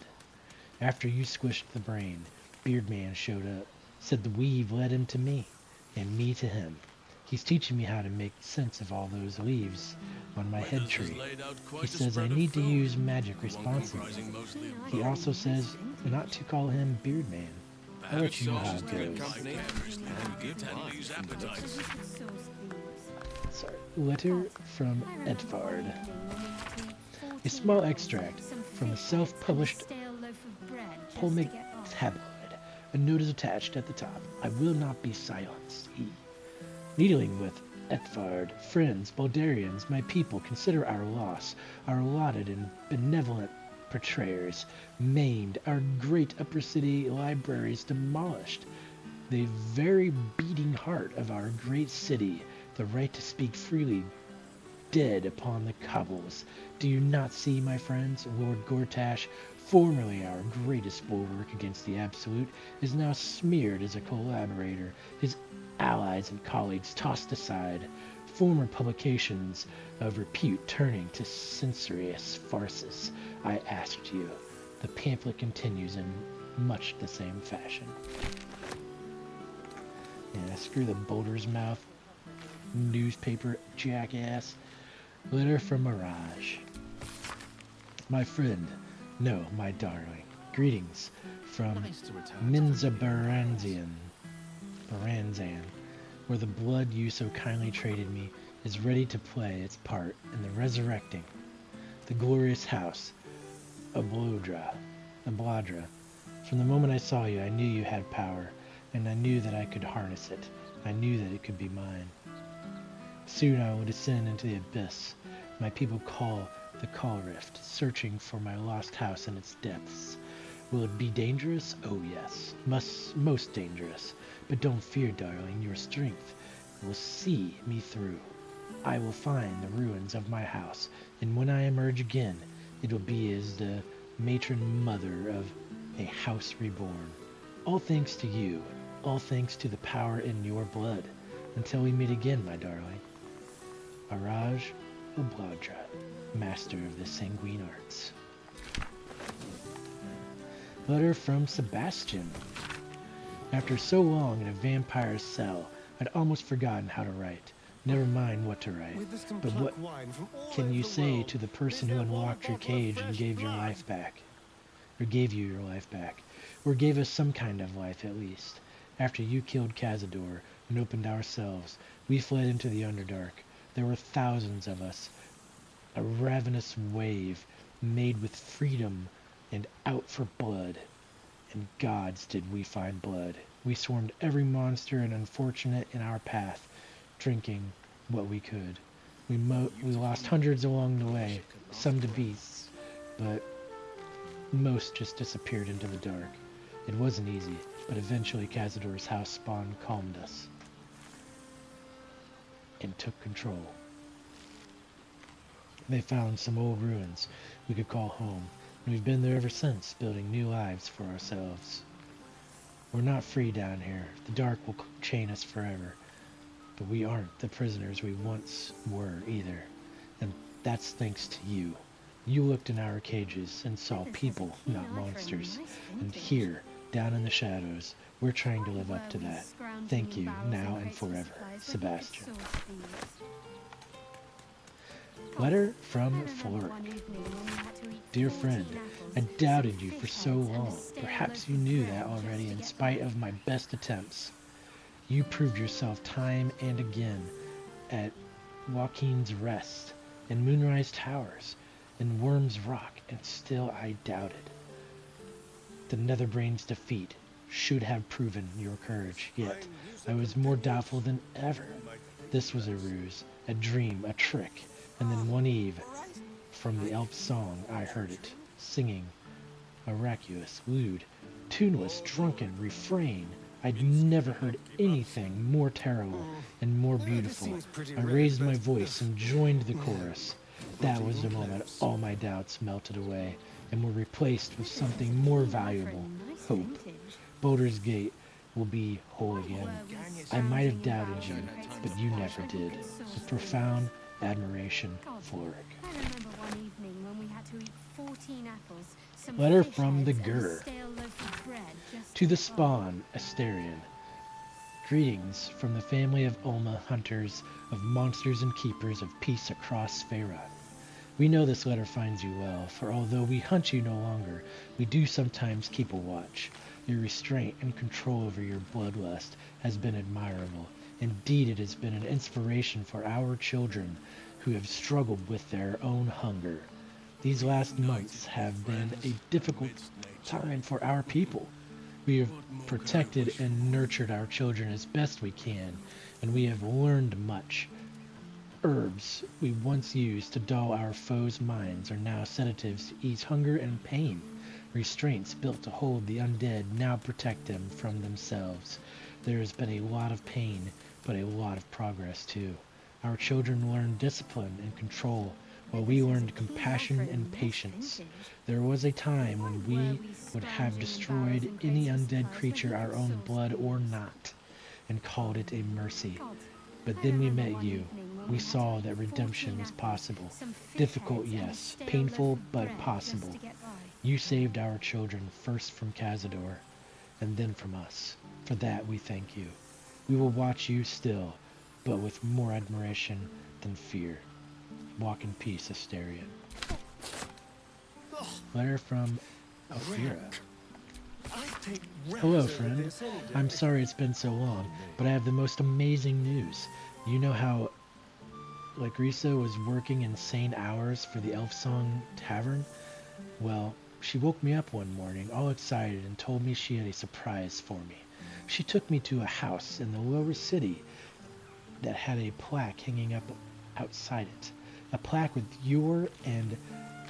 After you squished the brain, Beardman showed up, said the weave led him to me, and me to him. He's teaching me how to make sense of all those leaves on my head tree. He says I need to use magic responsibly. He also says not to call him Beardman. I'll let you know how it goes. Sorry. Letter from Edvard. A small extract from a self-published Polmic tabloid. A note is attached at the top. I will not be silenced. E. Needling with Edvard, friends, Baldurians, my people, consider our loss, our allotted and benevolent portrayers, maimed, our great upper city libraries demolished, the very beating heart of our great city, the right to speak freely, dead upon the cobbles. Do you not see, my friends, Lord Gortash, formerly our greatest bulwark against the Absolute, is now smeared as a collaborator, his allies and colleagues tossed aside, former publications of repute turning to censorious farces. I asked you. The pamphlet continues in much the same fashion. Yeah, screw the Baldur's Mouth newspaper jackass. Letter from Mirage. My friend, no, my darling. Greetings from Minza Baranzan, where the blood you so kindly traded me is ready to play its part in the resurrecting the glorious house of Baldur. From the moment I saw you, I knew you had power, and I knew that I could harness it. I knew that it could be mine. Soon I will descend into the abyss my people call the Call Rift, searching for my lost house in its depths. Will it be dangerous? Oh yes, most dangerous. But don't fear, darling, your strength will see me through. I will find the ruins of my house, and when I emerge again, it will be as the matron mother of a house reborn. All thanks to you, all thanks to the power in your blood. Until we meet again, my darling. Araj Obladra, master of the sanguine arts. Letter from Sebastian. After so long in a vampire's cell, I'd almost forgotten how to write. Never mind what to write. But what can you say to the person who unlocked your cage and gave your life back? Or gave you your life back? Or gave us some kind of life, at least. After you killed Cazador and opened ourselves, we fled into the Underdark. There were thousands of us. A ravenous wave made with freedom and out for blood. And gods did we find blood. We swarmed every monster and unfortunate in our path, drinking what we could. We lost hundreds along the way, some to beasts, but most just disappeared into the dark. It wasn't easy, but eventually Cazador's house spawn calmed us and took control. They found some old ruins we could call home, and we've been there ever since, building new lives for ourselves. We're not free down here. The dark will chain us forever. But we aren't the prisoners we once were either. And that's thanks to you. You looked in our cages and saw people, not monsters. And here, down in the shadows, we're trying to live up to that. Thank you, now and forever. Sebastian. Letter from Floric. Dear friend, I doubted you for so long. Perhaps you knew that already in spite of my best attempts. You proved yourself time and again at Joaquin's Rest, in Moonrise Towers, in Worm's Rock, and still I doubted. The Netherbrain's defeat should have proven your courage, yet I was more doubtful than ever. This was a ruse, a dream, a trick, and then one eve, from the elf song I heard it, singing, miraculous, lewd, tuneless, drunken refrain. I'd never heard anything more terrible and more beautiful. I raised my voice and joined the chorus. That was the moment all my doubts melted away and were replaced with something more valuable, hope. Baldur's Gate will be whole again. I might have doubted you, but you never did. With profound admiration, Floric. I remember one evening when we had to eat 14 apples, some Letter fish from the heads, and a Gur. stale loaf of bread just To the for fun. Spawn, Asterion. Greetings from the family of Ulma, hunters of monsters and keepers of peace across Faerun. We know this letter finds you well, for although we hunt you no longer, we do sometimes keep a watch. Your restraint and control over your bloodlust has been admirable. Indeed, it has been an inspiration for our children who have struggled with their own hunger. These last months have been a difficult time for our people. We have protected and nurtured our children as best we can, and we have learned much. Herbs we once used to dull our foes' minds are now sedatives to ease hunger and pain. Restraints built to hold the undead now protect them from themselves. There has been a lot of pain, but a lot of progress too. Our children learned discipline and control, while we learned compassion and patience. There was a time when we would have destroyed any undead creature, our own blood or not, and called it a mercy. But then we met you. We saw that redemption was possible. Difficult, yes. Painful, but possible. You saved our children first from Cazador, and then from us. For that we thank you. We will watch you still, but with more admiration than fear. Walk in peace, Asterion. Letter from Alfira. Hello, friend. I'm sorry it's been so long, but I have the most amazing news. You know how Lagrisa was working insane hours for the Elf Song Tavern? Well, she woke me up one morning, all excited, and told me she had a surprise for me. She took me to a house in the lower city that had a plaque hanging up outside it. A plaque with your and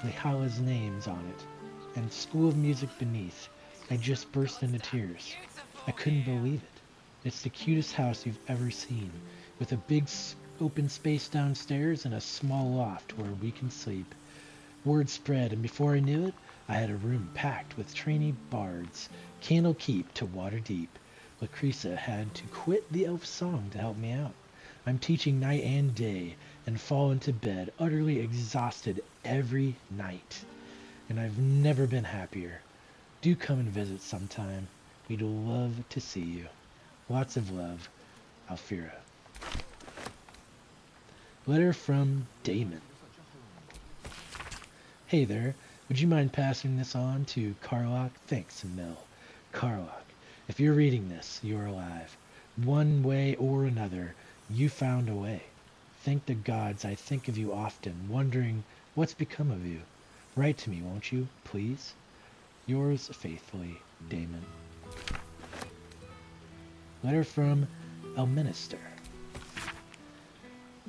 Lehala's names on it, and School of Music beneath. I just burst into tears. I couldn't believe it. It's the cutest house you've ever seen, with a big open space downstairs and a small loft where we can sleep. Word spread, and before I knew it, I had a room packed with trainee bards, Candlekeep to Waterdeep. Lacrisa had to quit the elf song to help me out. I'm teaching night and day, and fall into bed utterly exhausted every night. And I've never been happier. Do come and visit sometime. We'd love to see you. Lots of love, Alfira. Letter from Damon. Hey there, would you mind passing this on to Karlach? Thanks, Mel. Karlach, if you're reading this, you're alive. One way or another, you found a way. Thank the gods I think of you often, wondering what's become of you. Write to me, won't you, please? Yours faithfully, Damon. Letter from Elminster.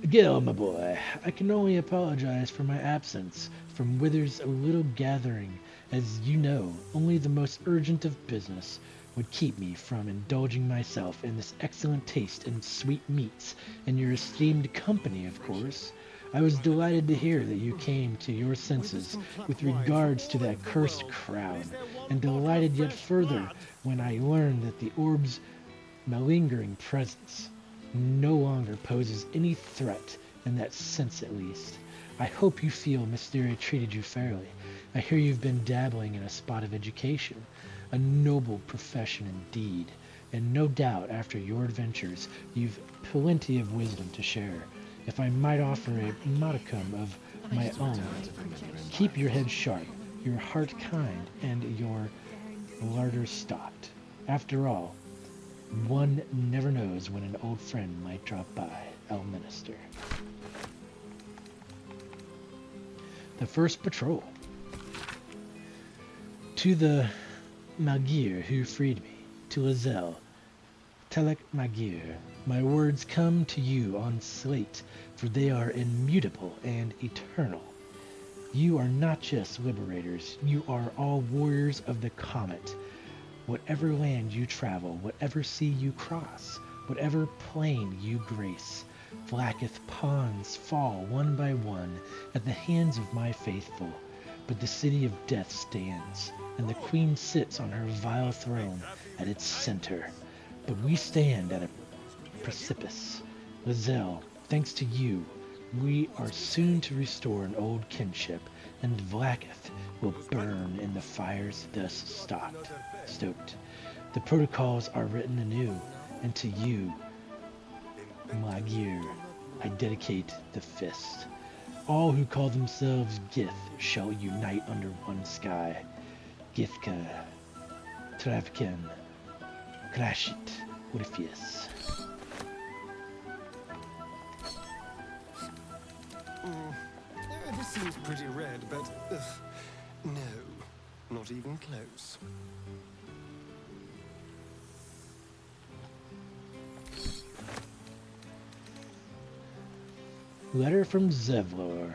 Gil, my boy, I can only apologize for my absence from Wither's little gathering. As you know, only the most urgent of business would keep me from indulging myself in this excellent taste in sweet meats, in your esteemed company, of course. I was delighted to hear that you came to your senses with regards to that cursed crowd, and delighted yet further when I learned that the orb's malingering presence no longer poses any threat, in that sense at least. I hope you feel Mysteria treated you fairly. I hear you've been dabbling in a spot of education, a noble profession indeed, and no doubt after your adventures you've plenty of wisdom to share. If I might offer a modicum of my own, keep your head sharp, your heart kind, and your larder stocked. After all, one never knows when an old friend might drop by. Elminster. The first patrol. To the Magir who freed me, to Lazel, Telek Magir, my words come to you on slate, for they are immutable and eternal. You are not just liberators, you are all warriors of the comet. whatever land you travel, whatever sea you cross, whatever plain you grace, Vlaakith pawns fall one by one at the hands of my faithful, but the city of death stands, and the queen sits on her vile throne at its center. But we stand at a precipice. Lizelle, thanks to you, we are soon to restore an old kinship, and Vlaakith will burn in the fires thus stoked. The protocols are written anew, and to you, Magir, I dedicate the fist. All who call themselves Gith shall unite under one sky. Githka, Travkin, Krashit, Orpheus. This seems pretty red, but no, not even close. Letter from Zevlor.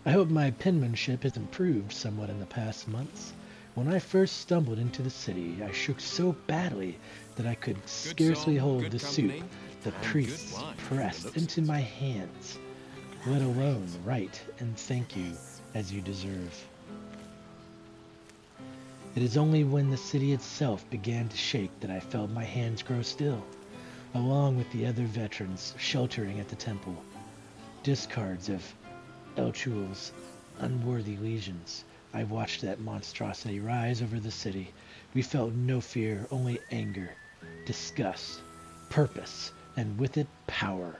I hope my penmanship has improved somewhat in the past months. When I first stumbled into the city, I shook so badly that I could scarcely hold the soup the priests pressed into my hands, let alone write and thank you as you deserve. It is only when the city itself began to shake that I felt my hands grow still, along with the other veterans sheltering at the temple. Discards of Elchuel's unworthy legions. I watched that monstrosity rise over the city. We felt no fear, only anger, disgust, purpose, and with it power.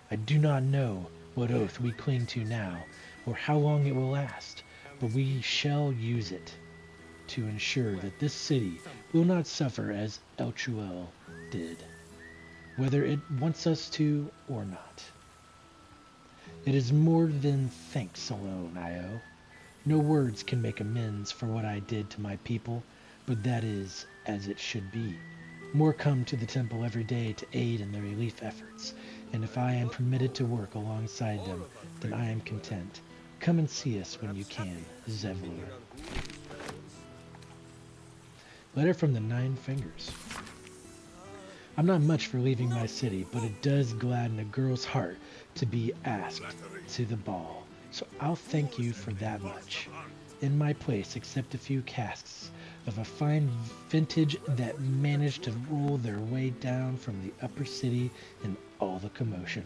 I do not know what oath we cling to now, or how long it will last, but we shall use it to ensure that this city will not suffer as Elchuel did, whether it wants us to or not. It is more than thanks alone I owe. No words can make amends for what I did to my people, but that is as it should be. More come to the temple every day to aid in their relief efforts, and if I am permitted to work alongside them, then I am content. Come and see us when you can, Zevlor. Letter from the Nine Fingers. I'm not much for leaving my city, but it does gladden a girl's heart to be asked to the ball, so I'll thank you for that much. In my place, except a few casks of a fine vintage that managed to roll their way down from the upper city in all the commotion.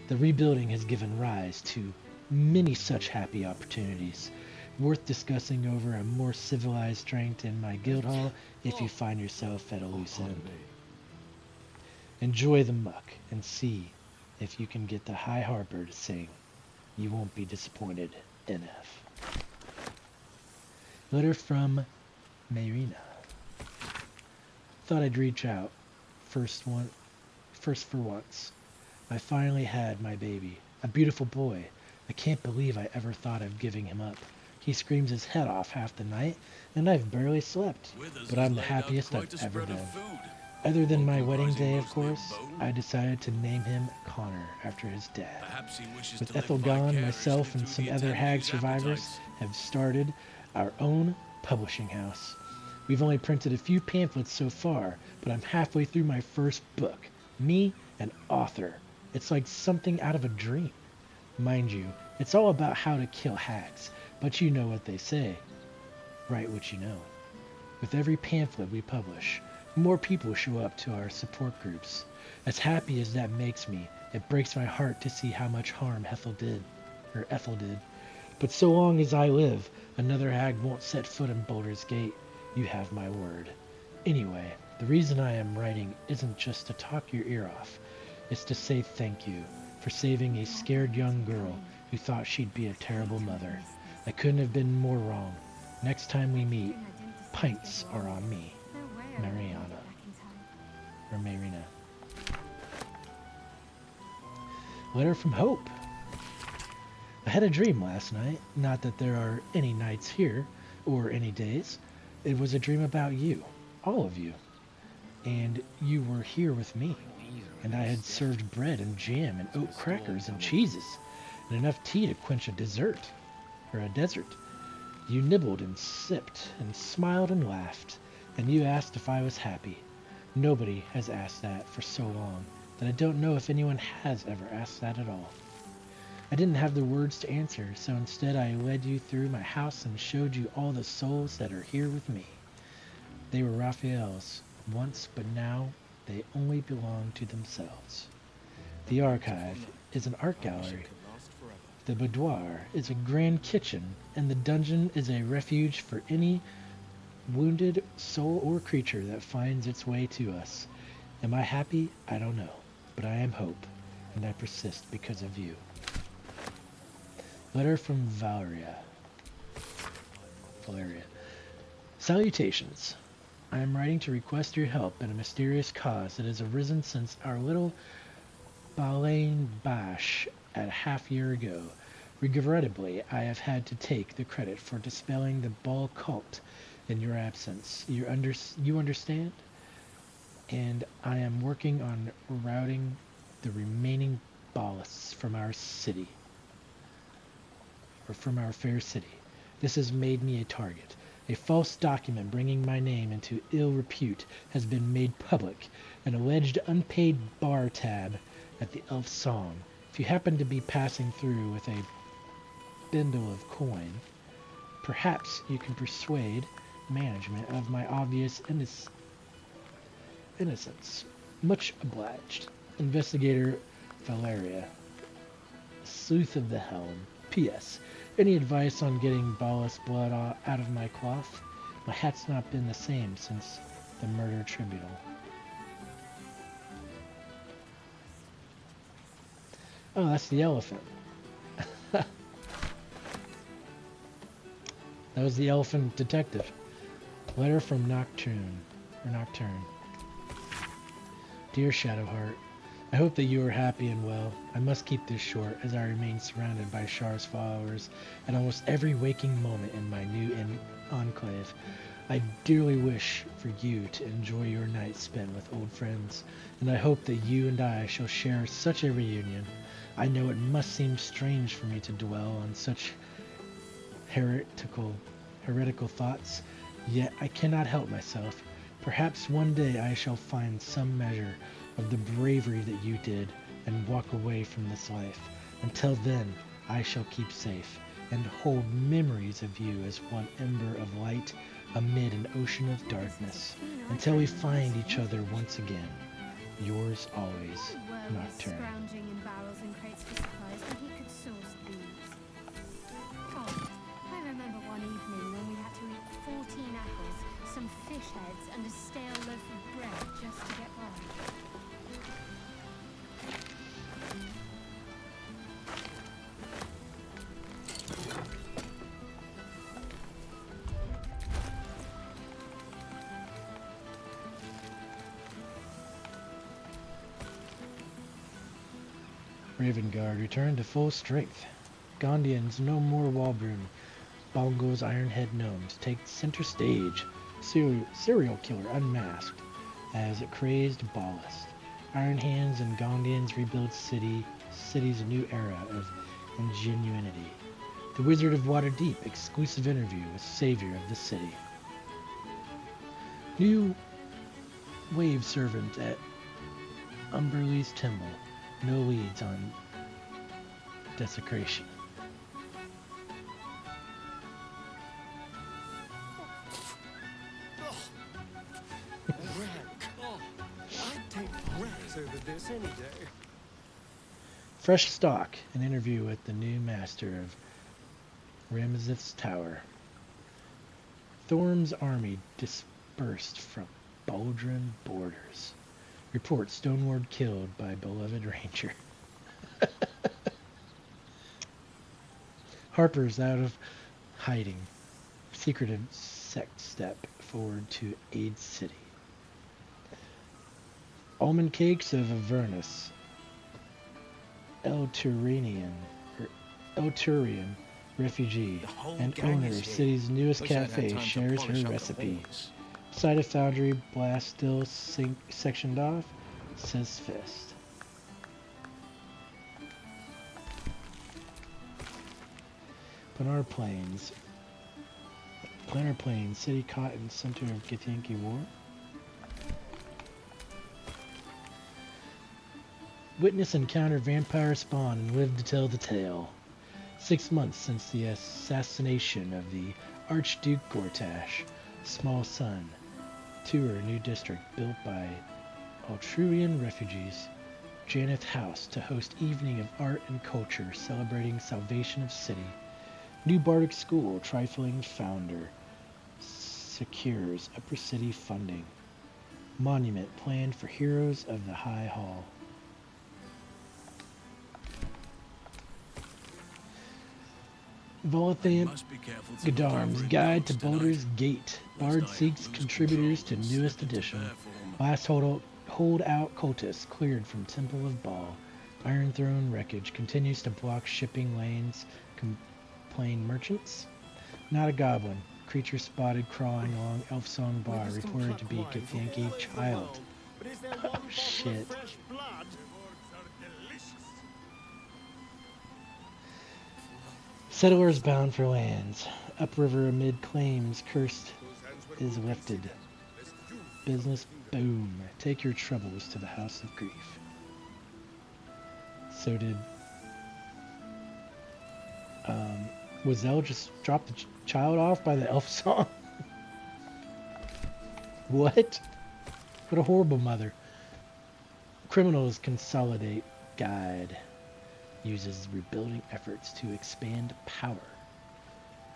The rebuilding has given rise to many such happy opportunities, worth discussing over a more civilized drink in my guild hall if you find yourself at a loose end. Enjoy the muck and see if you can get the High Harper to sing. You won't be disappointed, NF. Letter from Marina. Thought I'd reach out. First for once. I finally had my baby. A beautiful boy. I can't believe I ever thought of giving him up. He screams his head off half the night, and I've barely slept. But I'm the happiest I've ever been. Other than my wedding day, of course, I decided to name him Connor after his dad. With Ethel gone, myself and some other hag survivors have started our own publishing house. We've only printed a few pamphlets so far, but I'm halfway through my first book. Me, an author. It's like something out of a dream. Mind you, it's all about how to kill hags, but you know what they say. Write what you know. With every pamphlet we publish, more people show up to our support groups. As happy as that makes me, it breaks my heart to see how much harm Ethel did. But so long as I live, another hag won't set foot in Baldur's Gate. You have my word. Anyway, the reason I am writing isn't just to talk your ear off. It's to say thank you for saving a scared young girl who thought she'd be a terrible mother. I couldn't have been more wrong. Next time we meet, pints are on me. Marina. Letter from Hope. I had a dream last night. Not that there are any nights here, or any days. It was a dream about you, all of you. And you were here with me. And I had served bread and jam and oat crackers and cheeses, and enough tea to quench a desert. You nibbled and sipped and smiled and laughed, and you asked if I was happy. Nobody has asked that for so long that I don't know if anyone has ever asked that at all. I didn't have the words to answer, so instead I led you through my house and showed you all the souls that are here with me. They were Raphael's once, but now they only belong to themselves. The archive is an art gallery. The boudoir is a grand kitchen, and the dungeon is a refuge for any wounded soul or creature that finds its way to us. Am I happy? I don't know, but I am hope, and I persist because of you. Letter from Valeria. Salutations. I am writing to request your help in a mysterious cause that has arisen since our little Balain Bash at half year ago. Regrettably, I have had to take the credit for dispelling the Ball cult in your absence. You understand? And I am working on routing the remaining Ballists from our city. Or from our fair city. This has made me a target. A false document bringing my name into ill repute has been made public. An alleged unpaid bar tab at the Elf Song. If you happen to be passing through with a bindle of coin, perhaps you can persuade management of my obvious innocence. Much obliged. Investigator Valeria. Sleuth of the Helm. P.S. Any advice on getting Ballast blood out of my cloth? My hat's not been the same since the murder tribunal. Oh, that's the elephant. That was the elephant detective. Letter from Nocturne. Dear Shadowheart, I hope that you are happy and well. I must keep this short as I remain surrounded by Shar's followers at almost every waking moment in my new enclave. I dearly wish for you to enjoy your night spent with old friends, and I hope that you and I shall share such a reunion. I know it must seem strange for me to dwell on such heretical thoughts, yet I cannot help myself. Perhaps one day I shall find some measure of the bravery that you did and walk away from this life. Until then, I shall keep safe and hold memories of you as one ember of light amid an ocean of darkness, until we find each other once again. Yours always, Nocturne. Scrounging in barrels and crates for supplies when he could source these. God, I remember one evening when we had to eat 14 apples, some fish heads, and a stale loaf of bread just to get by. Ravengard returned to full strength. Gondians no more Walbroom. Bongo's Ironhead gnomes take center stage. Serial killer unmasked as a crazed ballist. Iron Hands and Gondians rebuild city's new era of ingenuity. The Wizard of Waterdeep exclusive interview with Savior of the City. New wave servant at Umberlee's Temple. No leads on desecration. I'd take rats over this any day. Fresh stock, an interview with the new master of Ramazith's Tower. Thorm's army dispersed from Baldrin borders. Report Stoneward killed by beloved ranger. Harper's out of hiding. Secretive sect step forward to aid city. Almond cakes of Avernus. Elturian refugee and owner of city's newest cafe shares her recipe. Side of Foundry blast still sectioned off, says Fist. Pinar Plains. Planter Plain, city caught in center of Githyanki War. Witness encounter vampire spawn and live to tell the tale. 6 months since the assassination of the Archduke Gortash, small son. Tour new district built by Altruian refugees. Janeth House to host evening of art and culture celebrating salvation of city. New Bardic School trifling founder secures upper city funding. Monument planned for heroes of the High Hall. Volothan Godarm's Guide to Baldur's Gate. Bard seeks contributors to newest edition. Last holdout cultist cleared from Temple of Baal. Iron Throne wreckage continues to block shipping lanes. Complain merchants. Not a goblin. Creature spotted crawling along Elfsong Bar. Reported to be Githyanki child. Oh shit. Settlers bound for lands. Upriver amid claims. Cursed is lifted. Business boom. Take your troubles to the House of Grief. So did... Wazelle just drop the child off by the elf song? What? What a horrible mother. Criminals Consolidate Guide. Uses rebuilding efforts to expand power.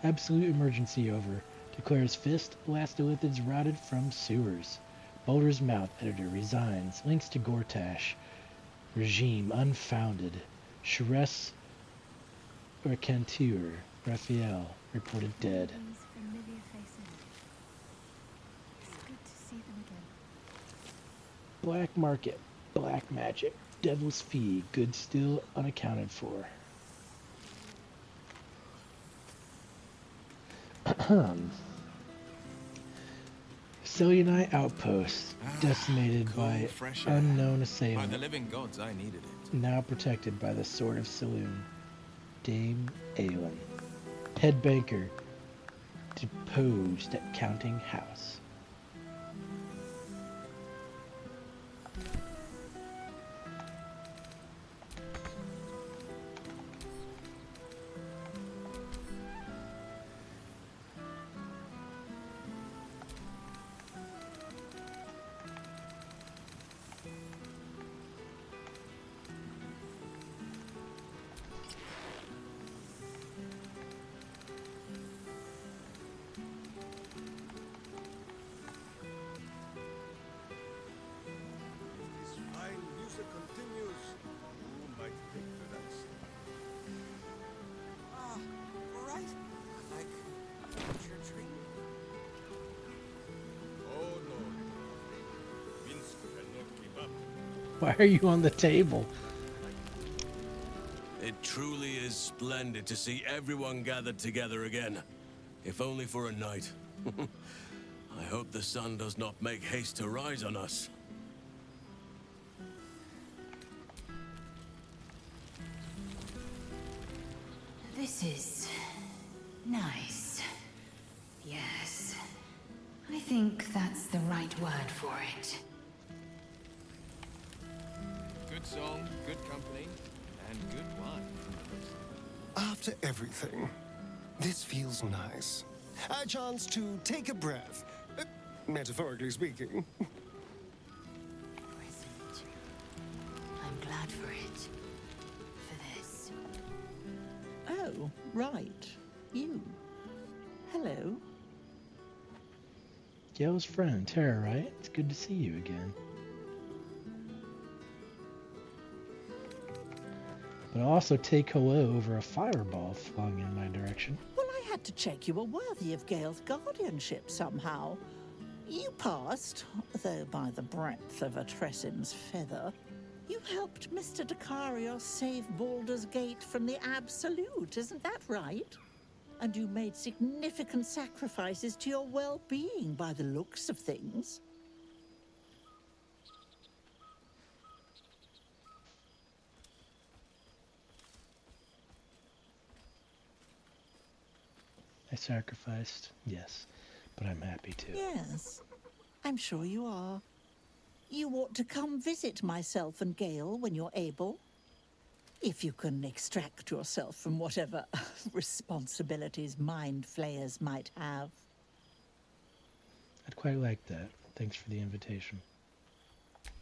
Absolute emergency over. Declares fist. Lastolithids routed from sewers. Baldur's Mouth editor resigns. Links to Gortash. Regime unfounded. Shress or Cantur. Raphael reported dead. Black market. Black magic. Devil's fee. Goods still unaccounted for. Selionite outpost. Decimated cool, by fresh air. unknown By assailant. the living gods, I needed it. Now protected by the Sword of Saloon. Dame Aelin. Head banker. Deposed at counting house. This fine music continues. You might take to dancing. Ah, right. Like your dream. Oh no. Vince cannot keep up. Why are you on the table? It truly is splendid to see everyone gathered together again, if only for a night. I hope the sun does not make haste to rise on us. This is nice. Yes. I think that's the right word for it. Good song, good company, and good wine. After everything, this feels nice. A chance to take a breath, metaphorically speaking. I'm glad for it. For this. Oh, right. You. Hello. Gail's friend, Tara, right? It's good to see you again. But I'll also take hello over a fireball flung in my direction. Well, I had to check you were worthy of Gale's guardianship somehow. You passed, though by the breadth of a Tressim's feather. You helped Mr. Dacarios save Baldur's Gate from the Absolute, isn't that right? And you made significant sacrifices to your well-being by the looks of things. I sacrificed, yes, but I'm happy to. Yes, I'm sure you are. You ought to come visit myself and Gale when you're able. If you can extract yourself from whatever responsibilities mind flayers might have. I'd quite like that. Thanks for the invitation.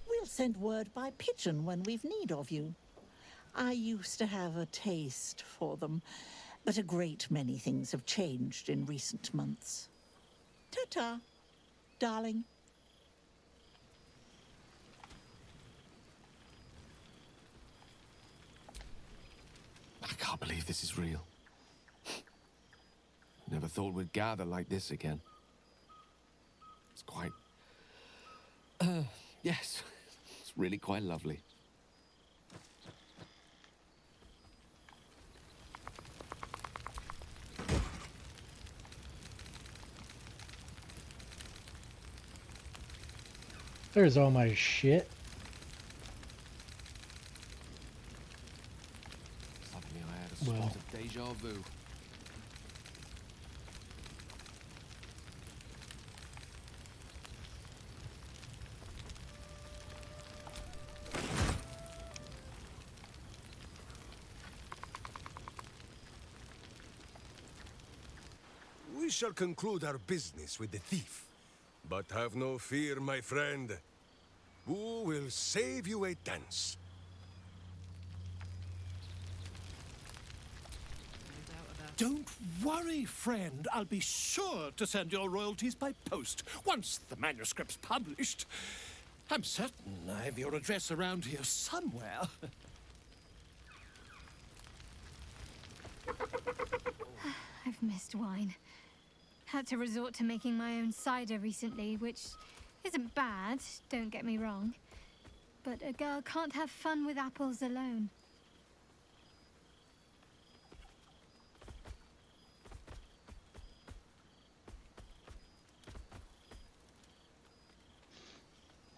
We'll send word by pigeon when we've need of you. I used to have a taste for them, but a great many things have changed in recent months. Ta-ta, darling. I can't believe this is real. Never thought we'd gather like this again. It's quite... yes. It's really quite lovely. There's all my shit. Suddenly I had a spot of deja vu. We shall conclude our business with the thief. But have no fear, my friend. Who will save you a dance? Don't worry, friend. I'll be sure to send your royalties by post once the manuscript's published. I'm certain I have your address around here somewhere. I've missed wine. Had to resort to making my own cider recently, which isn't bad, don't get me wrong. But a girl can't have fun with apples alone.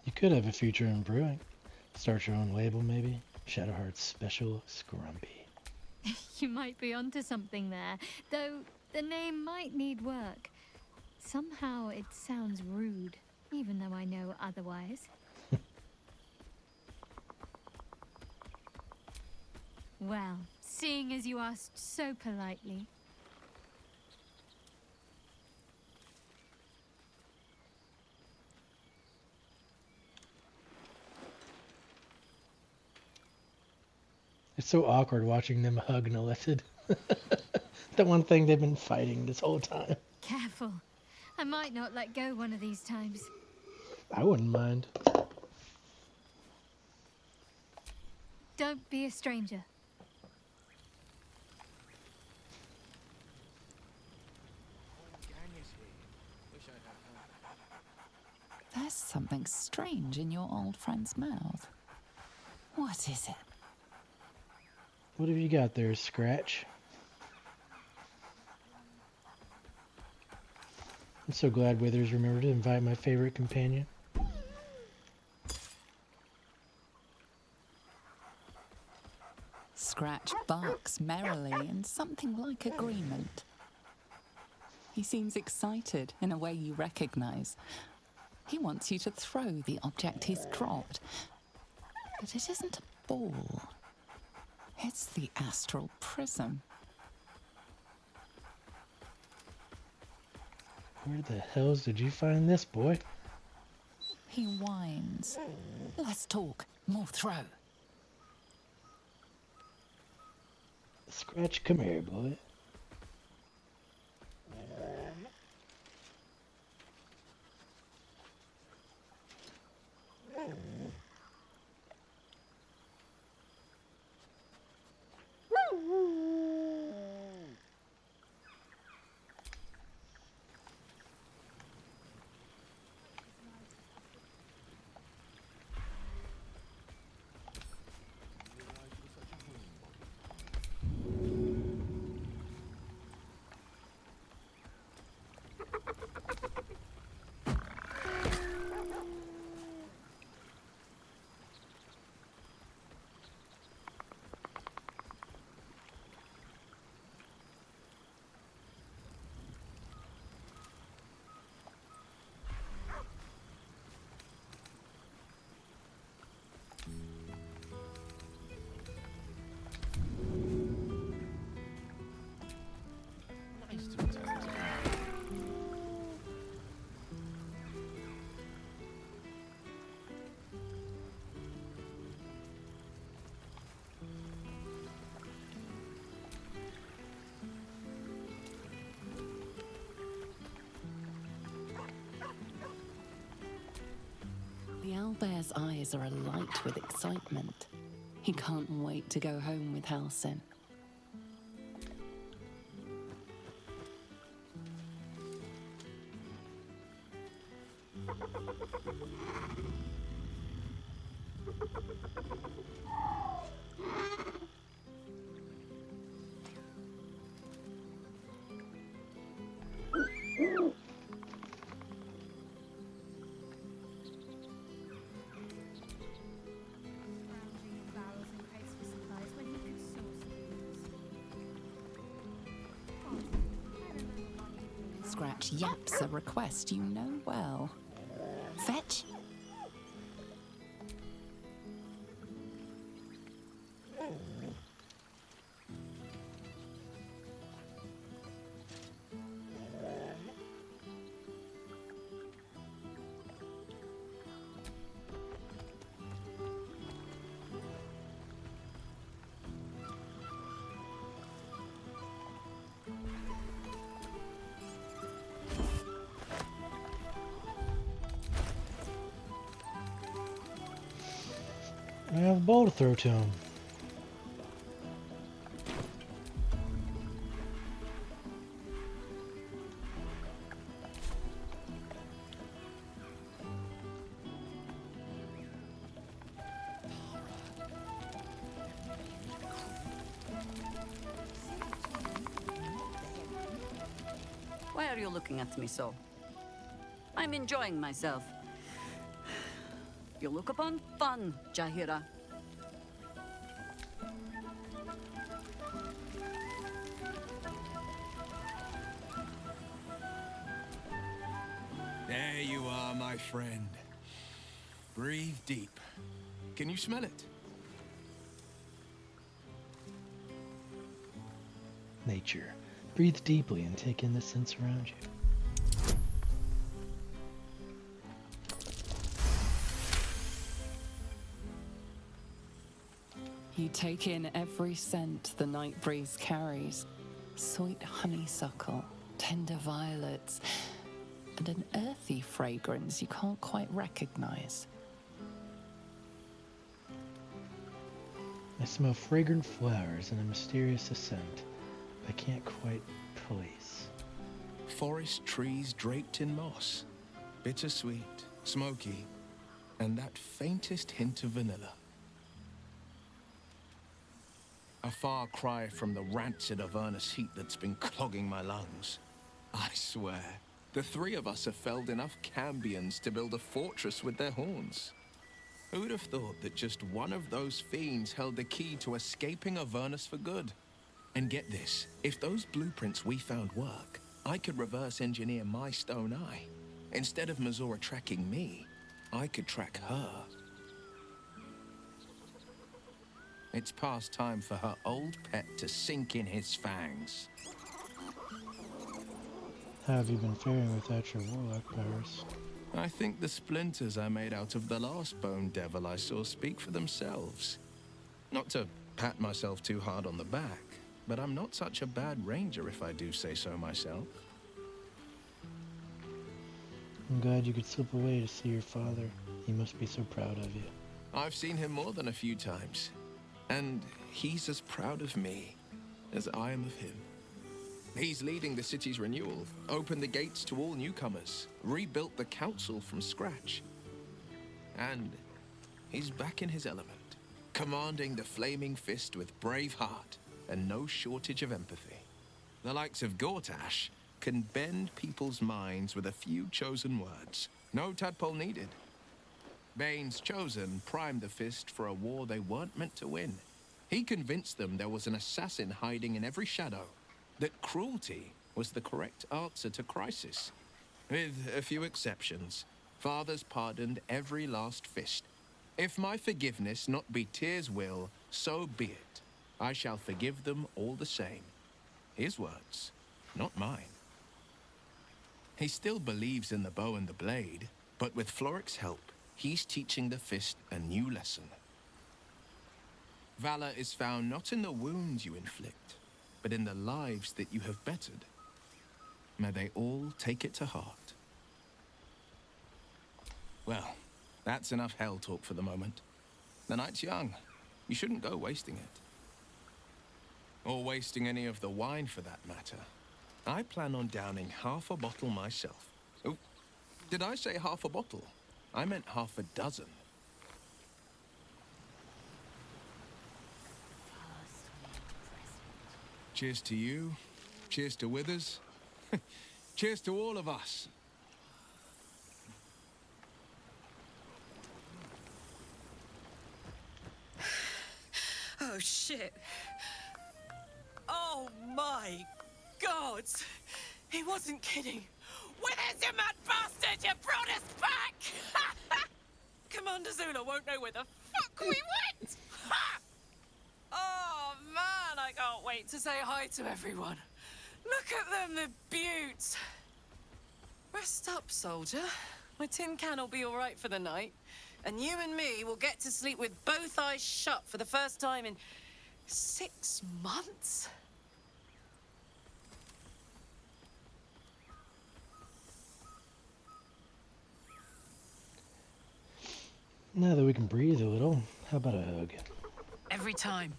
You could have a future in brewing. Start your own label, maybe. Shadowheart's Special Scrumpy. You might be onto something there, though the name might need work. Somehow it sounds rude, even though I know otherwise. Well, seeing as you asked so politely. It's so awkward watching them hug Nalethid. The one thing they've been fighting this whole time. Careful. I might not let go one of these times. I wouldn't mind. Don't be a stranger. There's something strange in your old friend's mouth. What is it? What have you got there, Scratch? I'm so glad Withers remembered to invite my favorite companion. Scratch barks merrily in something like agreement. He seems excited in a way you recognize. He wants you to throw the object he's dropped. But it isn't a ball. It's the astral prism. Where the hells did you find this, boy? He whines. Let's talk. More throw. Scratch, come here, boy. Owlbear's eyes are alight with excitement. He can't wait to go home with Halsin. Scratch yaps a request you know well. Fetch. I have a ball to throw to him. Why are you looking at me so? I'm enjoying myself. You look upon fun, Jahira. There you are, my friend. Breathe deep. Can you smell it? Nature. Breathe deeply and take in the scents around you. You take in every scent the night breeze carries. Sweet honeysuckle, tender violets, and an earthy fragrance you can't quite recognize. I smell fragrant flowers and a mysterious scent I can't quite place. Forest trees draped in moss. Bittersweet, smoky, and that faintest hint of vanilla. A far cry from the rancid Avernus heat that's been clogging my lungs. I swear, the three of us have felled enough cambions to build a fortress with their horns. Who'd have thought that just one of those fiends held the key to escaping Avernus for good? And get this, if those blueprints we found work, I could reverse engineer my stone eye. Instead of Mazora tracking me, I could track her. It's past time for her old pet to sink in his fangs. How have you been faring without your warlock powers? I think the splinters I made out of the last bone devil I saw speak for themselves. Not to pat myself too hard on the back, but I'm not such a bad ranger if I do say so myself. I'm glad you could slip away to see your father. He must be so proud of you. I've seen him more than a few times, and he's as proud of me as I am of him. He's leading the city's renewal, opened the gates to all newcomers, rebuilt the council from scratch. And he's back in his element, commanding the Flaming Fist with brave heart and no shortage of empathy. The likes of Gortash can bend people's minds with a few chosen words. No tadpole needed. Bane's Chosen primed the Fist for a war they weren't meant to win. He convinced them there was an assassin hiding in every shadow, that cruelty was the correct answer to crisis. With a few exceptions, fathers pardoned every last fist. If my forgiveness not be Tyr's will, so be it. I shall forgive them all the same. His words, not mine. He still believes in the bow and the blade, but with Floric's help, he's teaching the Fist a new lesson. Valor is found not in the wounds you inflict, but in the lives that you have bettered. May they all take it to heart. Well, That's enough hell talk for the moment. The night's young. You shouldn't go wasting it. Or wasting any of the wine, for that matter. I plan on downing half a bottle myself. Oh, did I say half a bottle? I meant half a dozen. Cheers to you. Cheers to Withers. Cheers to all of us. Oh, shit. Oh, my God. He wasn't kidding. Withers, you mad bastard! You brought us back! Commander Zula won't know where the fuck we went! Ha! Oh, man, I can't wait to say hi to everyone. Look at them, the beauts. Rest up, soldier. My tin can will be all right for the night. And you and me will get to sleep with both eyes shut for the first time in 6 months? Now that we can breathe a little, how about a hug? Every time.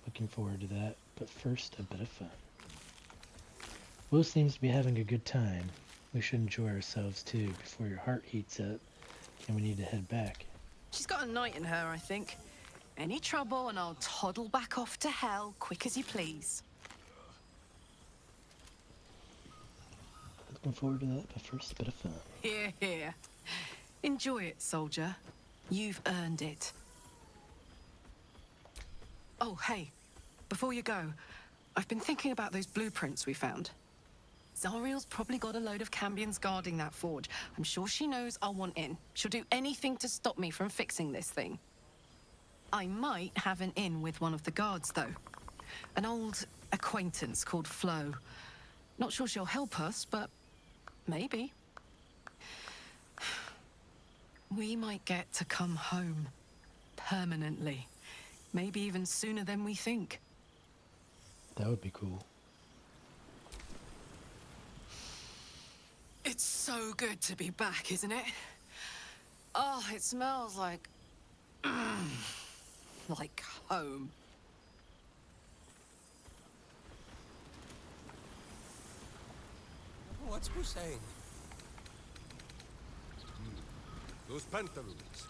Looking forward to that, but first a bit of fun. Will seems to be having a good time. We should enjoy ourselves too before your heart heats up and we need to head back. She's got a knight in her, I think. Any trouble and I'll toddle back off to hell quick as you please. Looking forward to that, but first a bit of fun. Here, here. Enjoy it, soldier. You've earned it. Oh, hey. Before you go, I've been thinking about those blueprints we found. Zariel's probably got a load of Cambions guarding that forge. I'm sure she knows I'll want in. She'll do anything to stop me from fixing this thing. I might have an in with one of the guards, though. An old acquaintance called Flo. Not sure she'll help us, but maybe. We might get to come home. Permanently. Maybe even sooner than we think. That would be cool. It's so good to be back, isn't it? Oh, it smells like... like home. What's Boo saying? Those pantaloons.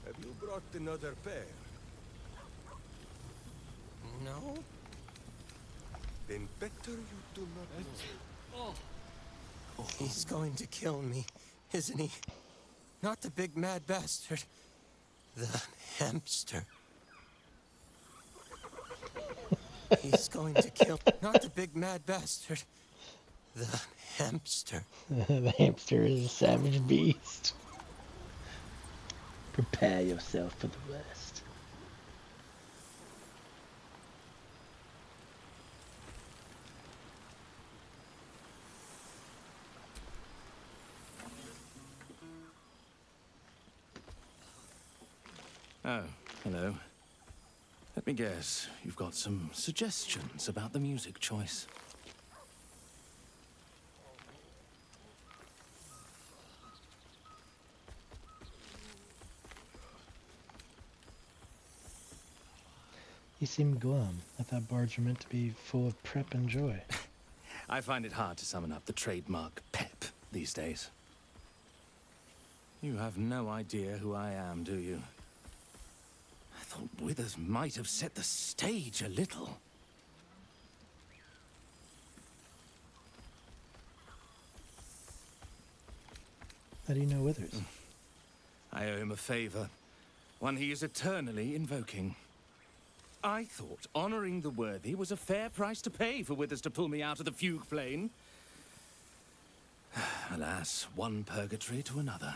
Have you brought another pair? No? Then better you do not know. He's going to kill me, isn't he? Not the big mad bastard. The hamster. He's going to kill... Not the big mad bastard. The hamster. The hamster is a savage beast. Prepare yourself for the worst. Oh, hello. Let me guess, you've got some suggestions about the music choice. You seem glum. I thought bards were meant to be full of prep and joy. I find it hard to summon up the trademark pep these days. You have no idea who I am, do you? I thought Withers might have set the stage a little. How do you know Withers? I owe him a favor, one he is eternally invoking. I thought honoring the worthy was a fair price to pay for Withers to pull me out of the fugue plane. Alas, one purgatory to another.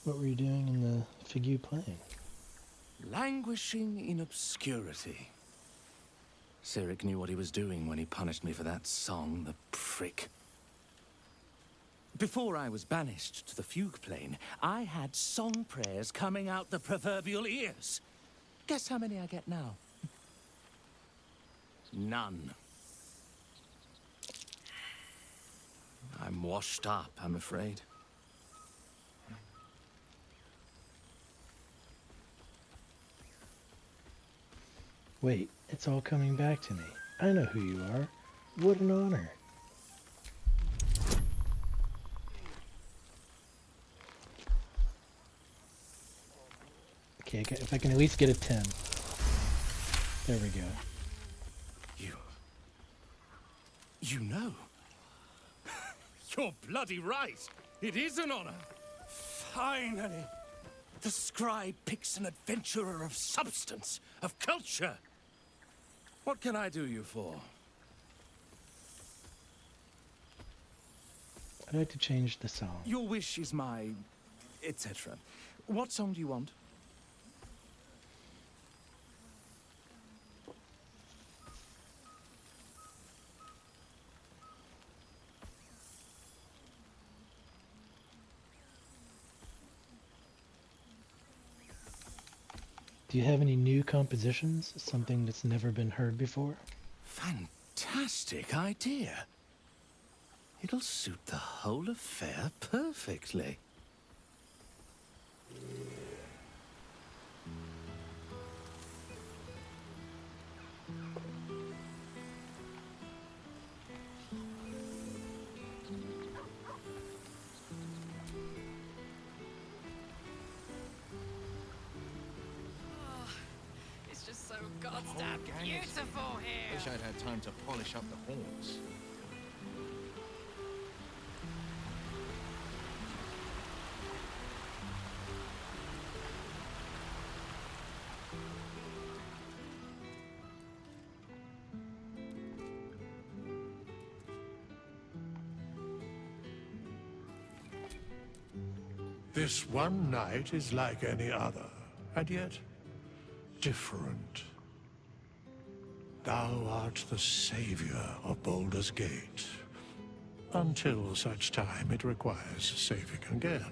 What were you doing in the fig you playing? Languishing in obscurity. Cyric knew what he was doing when he punished me for that song, the prick. Before I was banished to the fugue plane, I had song prayers coming out the proverbial ears. Guess how many I get now? None. I'm washed up, I'm afraid. Wait, it's all coming back to me. I know who you are. What an honor. Okay, if I can at least get a 10. There we go. You know. You're bloody right. It is an honor. Finally. The scribe picks an adventurer of substance, of culture. What can I do you for? I'd like to change the song. Your wish is my... etc. What song do you want? Do you have any new compositions? Something that's never been heard before? Fantastic idea. It'll suit the whole affair perfectly. It's just so goddamn beautiful here. Wish I'd had time to polish up the horns. This one night is like any other, and yet different. Thou art the savior of Baldur's Gate, until such time it requires saving again.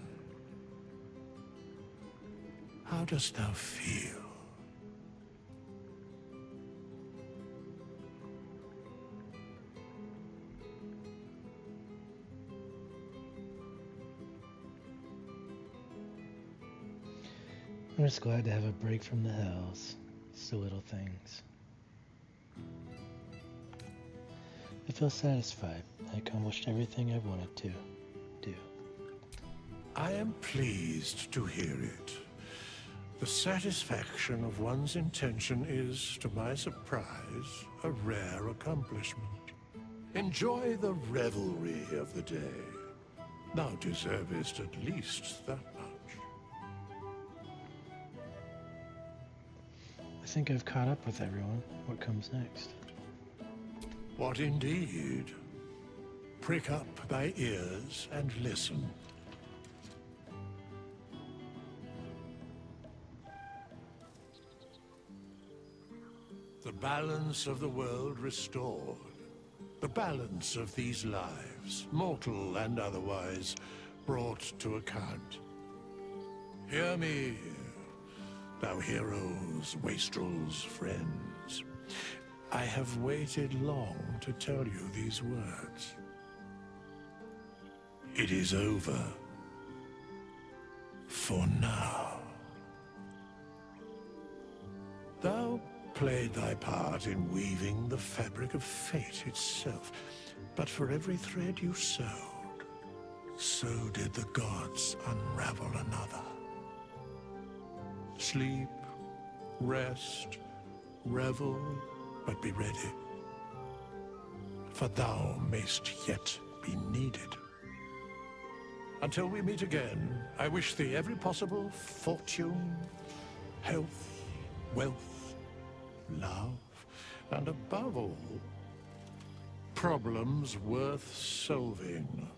How dost thou feel? I'm just glad to have a break from the hells. It's the little things. I feel satisfied. I accomplished everything I wanted to do. I am pleased to hear it. The satisfaction of one's intention is, to my surprise, a rare accomplishment. Enjoy the revelry of the day. Thou deservest at least that much. I think I've caught up with everyone. What comes next? What indeed? Prick up thy ears and listen. The balance of the world restored. The balance of these lives, mortal and otherwise, brought to account. Hear me, thou heroes, wastrels, friends. I have waited long to tell you these words. It is over. For now. Thou played thy part in weaving the fabric of fate itself, but for every thread you sewed, so did the gods unravel another. Sleep, rest, revel, but be ready, for thou mayst yet be needed. Until we meet again, I wish thee every possible fortune, health, wealth, love, and above all, problems worth solving.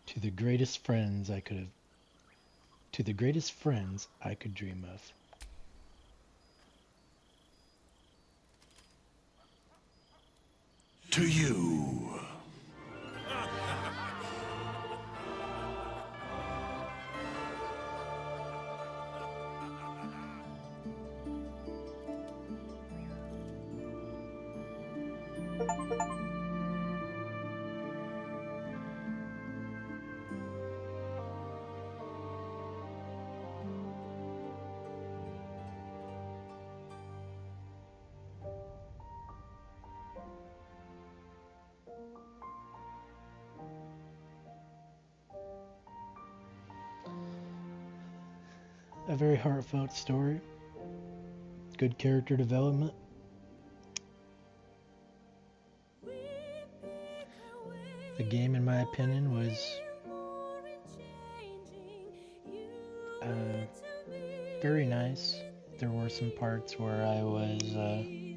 To the greatest friends I could have. To the greatest friends I could dream of. To you. A very heartfelt story. Good character development. The game, in my opinion, was very nice. There were some parts where I was a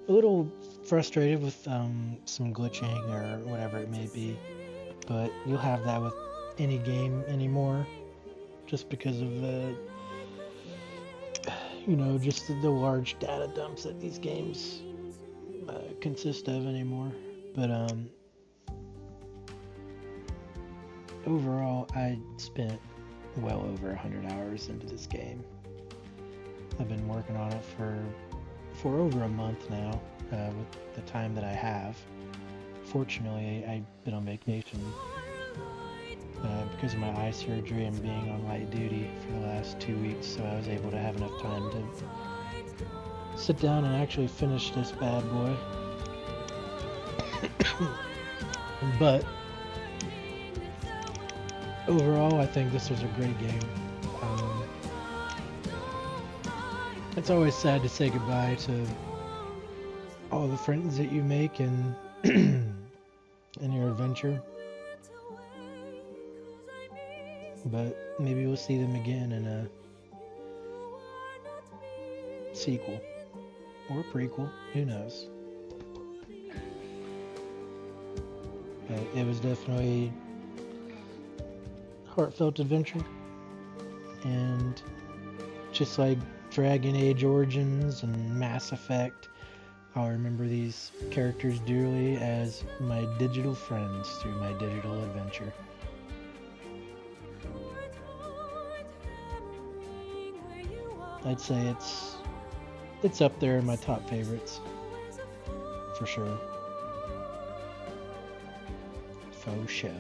little frustrated with some glitching or whatever it may be, but you'll have that with any game anymore, just because of the, just the large data dumps that these games consist of anymore. But overall, I spent well over 100 hours into this game. I've been working on it for over a month now, with the time that I have. Fortunately, I've been on vacation because of my eye surgery and being on light duty for the last 2 weeks, so I was able to have enough time to sit down and actually finish this bad boy. But overall, I think this was a great game. It's always sad to say goodbye to all the friends that you make in in your adventure, but maybe we'll see them again in a sequel or prequel, who knows. But it was definitely heartfelt adventure, and just like Dragon Age Origins and Mass Effect, I'll remember these characters dearly as my digital friends through my digital adventure. I'd say it's up there in my top favorites, for sure. Faux show.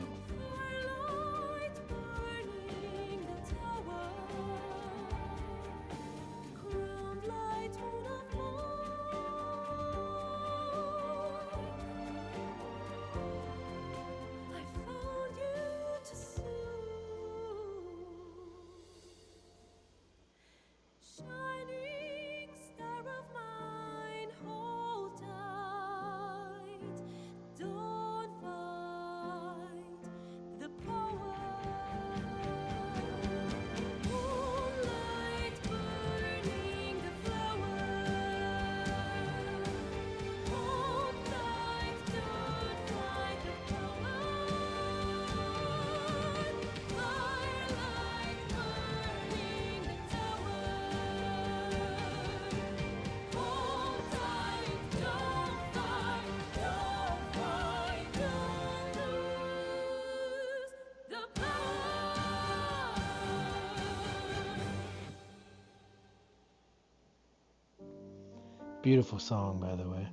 Beautiful song, by the way.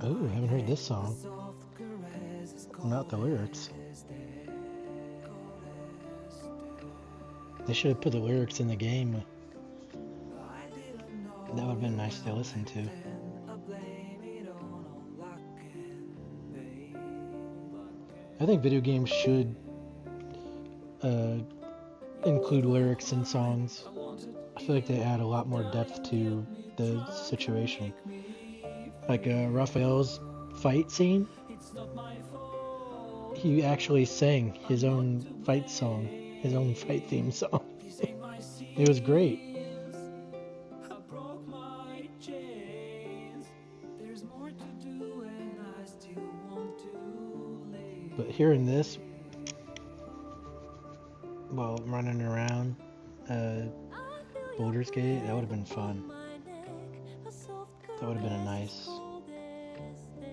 Oh, I haven't heard this song. Not the lyrics. They should have put the lyrics in the game. That would have been nice to listen to. I think video games should uh, include lyrics in songs. I feel like they add a lot more depth to the situation. Like Raphael's fight scene, he actually sang his own fight song, his own fight theme song. It was great. But hearing this while running around Baldur's Gate, that would have been fun. That would have been a nice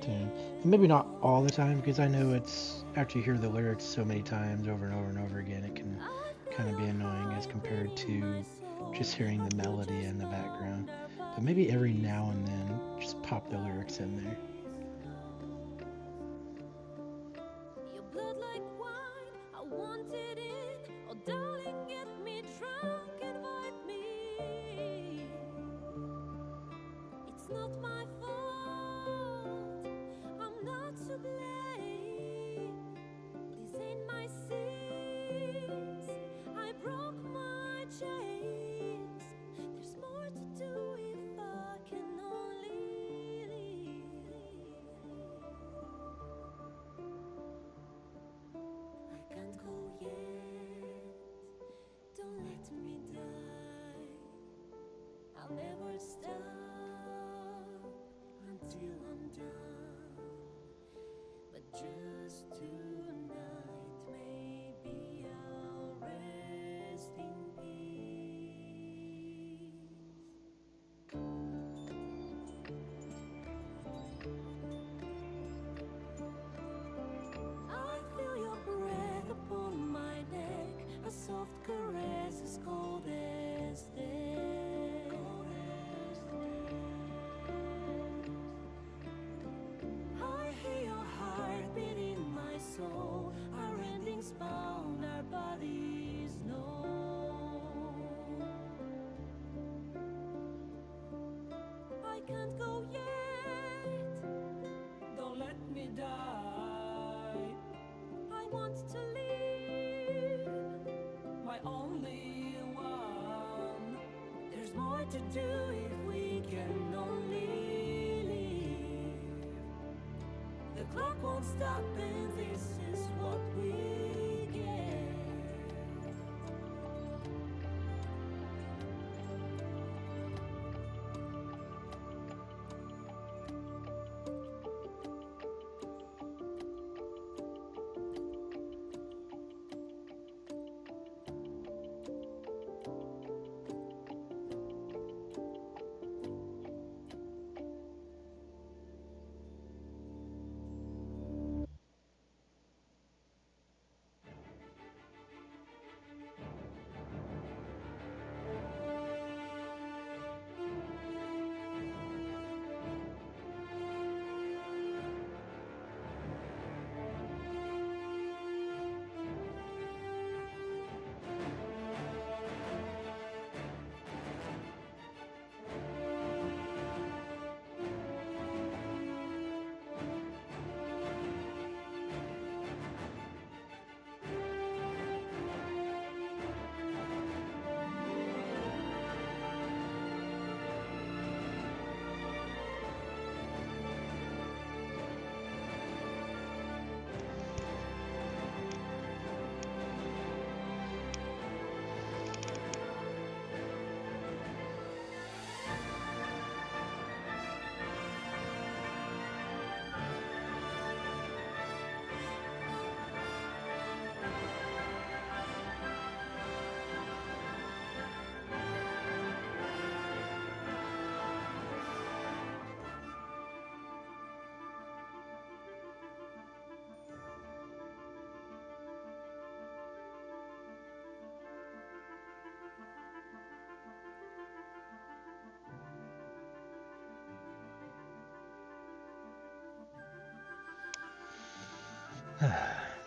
tune. And maybe not all the time, because I know it's, after you hear the lyrics so many times over and over and over again, it can kind of be annoying as compared to just hearing the melody in the background. But maybe every now and then, just pop the lyrics in there.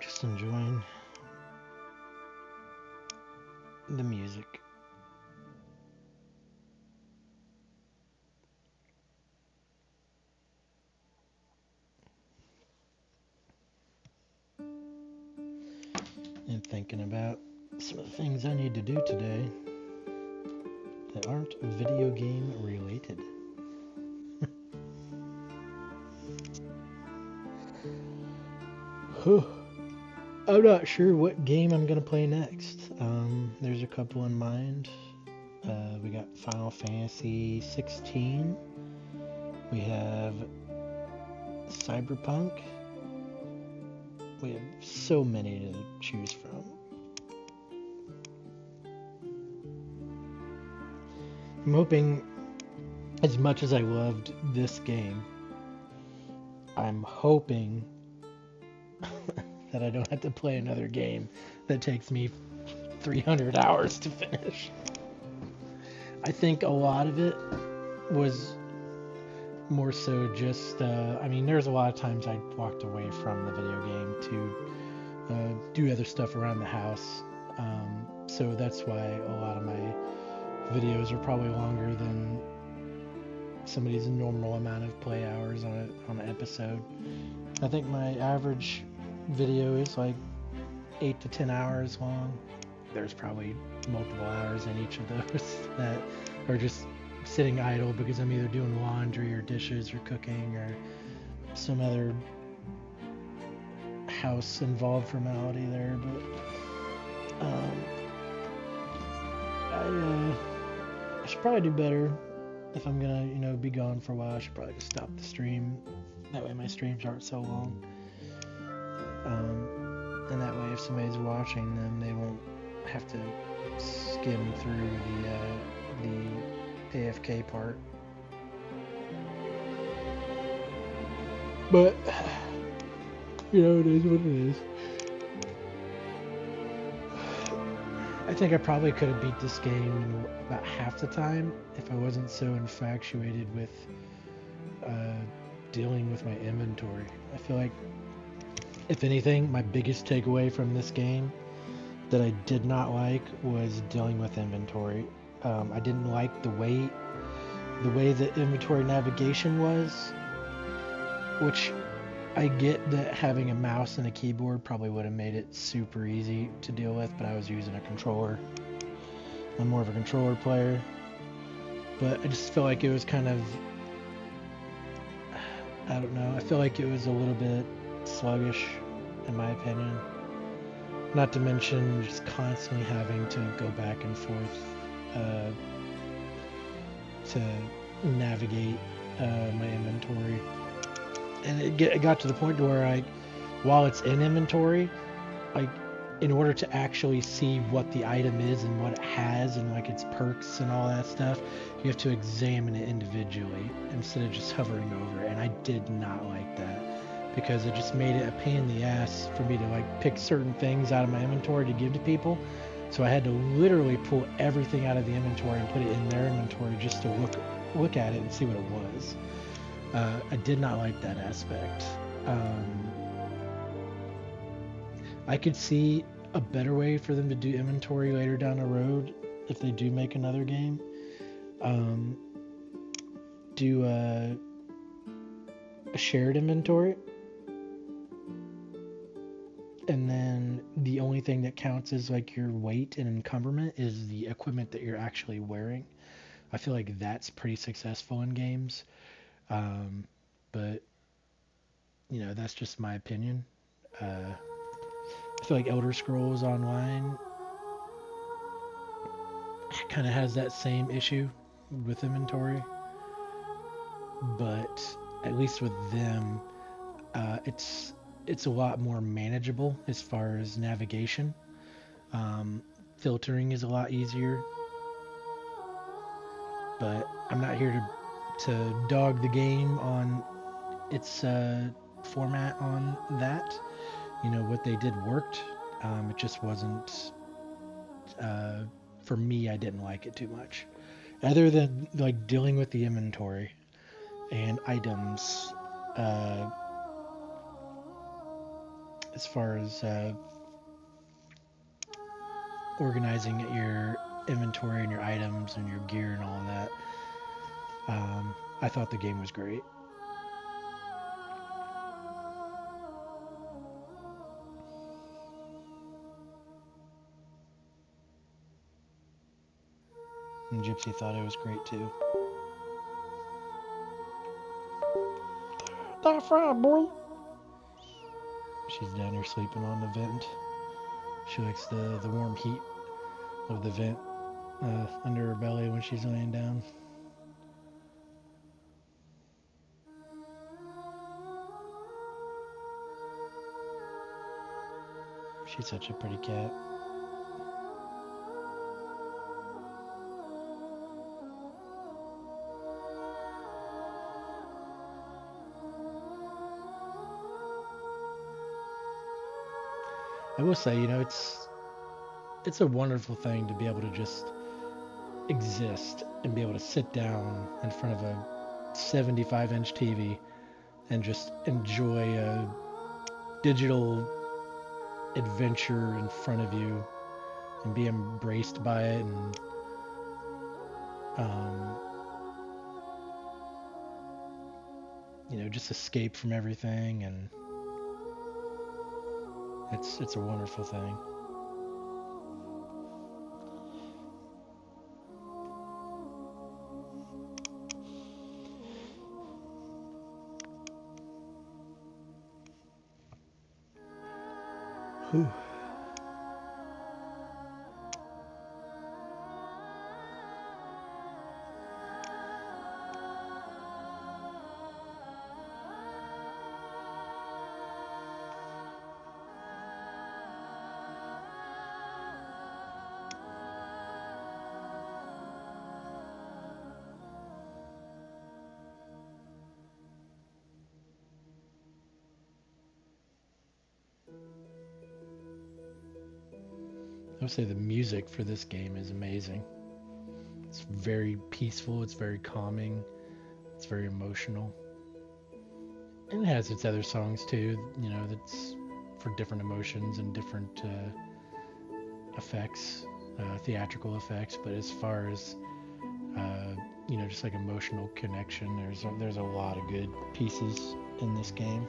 Just enjoying the music. thinking about some of the things I need to do today that aren't video game related. I'm not sure what game I'm gonna play next. There's a couple in mind. We got Final Fantasy 16. We have Cyberpunk. We have so many to choose from. I'm hoping, as much as I loved this game, I'm hoping that I don't have to play another game that takes me 300 hours to finish. I think a lot of it was more so just, I mean, there's a lot of times I walked away from the video game to do other stuff around the house. So that's why a lot of my videos are probably longer than somebody's normal amount of play hours on an episode. I think my average video is like 8 to 10 hours long. There's probably multiple hours in each of those that are just sitting idle because I'm either doing laundry or dishes or cooking or some other house involved formality there. But I should probably do better. If I'm gonna, be gone for a while, I should probably just stop the stream. That way my streams aren't so long. And that way if somebody's watching them, they won't have to skim through the AFK part. But, it is what it is. I think I probably could have beat this game in about half the time if I wasn't so infatuated with dealing with my inventory. I feel like, if anything, my biggest takeaway from this game that I did not like was dealing with inventory. I didn't like the way the inventory navigation was, which I get that having a mouse and a keyboard probably would have made it super easy to deal with, but I was using a controller. I'm more of a controller player, but I just feel like it was kind of, I don't know, I feel like it was a little bit sluggish in my opinion. Not to mention just constantly having to go back and forth to navigate my inventory. And it got to the point to where while it's in inventory, in order to actually see what the item is and what it has and like its perks and all that stuff, you have to examine it individually instead of just hovering over it. And I did not like that, because it just made it a pain in the ass for me to pick certain things out of my inventory to give to people. So I had to literally pull everything out of the inventory and put it in their inventory just to look at it and see what it was. I did not like that aspect. I could see a better way for them to do inventory later down the road if they do make another game. Do a shared inventory, and then the only thing that counts as your weight and encumberment is the equipment that you're actually wearing. I feel like that's pretty successful in games. But that's just my opinion. I feel like Elder Scrolls Online kind of has that same issue with inventory, but at least with them, it's a lot more manageable as far as navigation. Filtering is a lot easier, but I'm not here to dog the game on its format on that. What they did worked. It just wasn't, for me, I didn't like it too much. Other than dealing with the inventory and items, as far as organizing your inventory and your items and your gear and all of that, I thought the game was great. and Gypsy thought it was great too. That's right, boy. She's down here sleeping on the vent. She likes the warm heat of the vent under her belly when she's laying down. She's such a pretty cat. I will say, it's a wonderful thing to be able to just exist and be able to sit down in front of a 75-inch TV and just enjoy a digital adventure in front of you and be embraced by it and just escape from everything, and it's a wonderful thing. Whew. I would say the music for this game is amazing. It's very peaceful, it's very calming, it's very emotional. And it has its other songs too, that's for different emotions and different effects, theatrical effects. But as far as, just like emotional connection, there's a lot of good pieces in this game.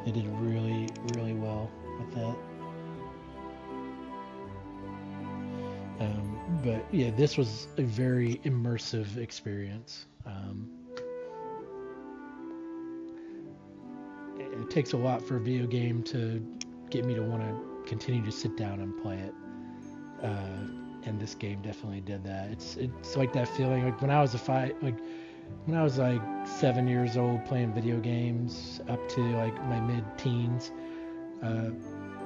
They did really, really well with that. But yeah, this was a very immersive experience. It takes a lot for a video game to get me to want to continue to sit down and play it. And this game definitely did that. It's like that feeling like when I was like 7 years old playing video games up to like my mid-teens.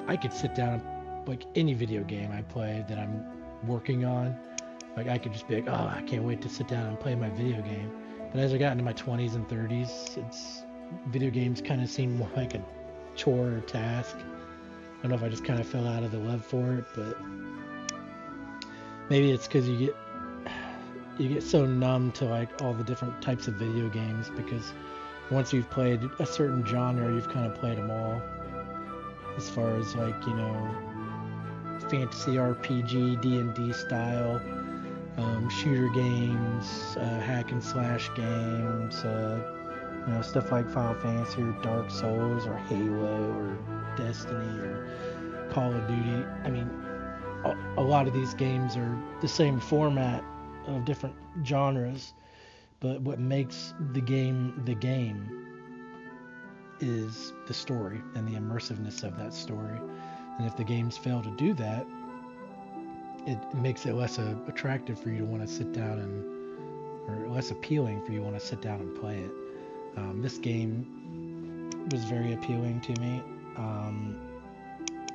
I could sit down and, like, any video game I play that I'm working on, like I could just be like, oh, I can't wait to sit down and play my video game. But as I got into my 20s and 30s, video games kind of seemed more like a chore or task. I don't know if I just kind of fell out of the love for it, but maybe it's because you get so numb to like all the different types of video games, because once you've played a certain genre, you've kind of played them all. As far as like, fantasy RPG, D&D style, shooter games, hack and slash games, stuff like Final Fantasy or Dark Souls or Halo or Destiny or Call of Duty. I mean, a lot of these games are the same format of different genres, but what makes the game is the story and the immersiveness of that story. And if the games fail to do that, it makes it less attractive for you to want to sit down or less appealing for you to want to sit down and play it. This game was very appealing to me,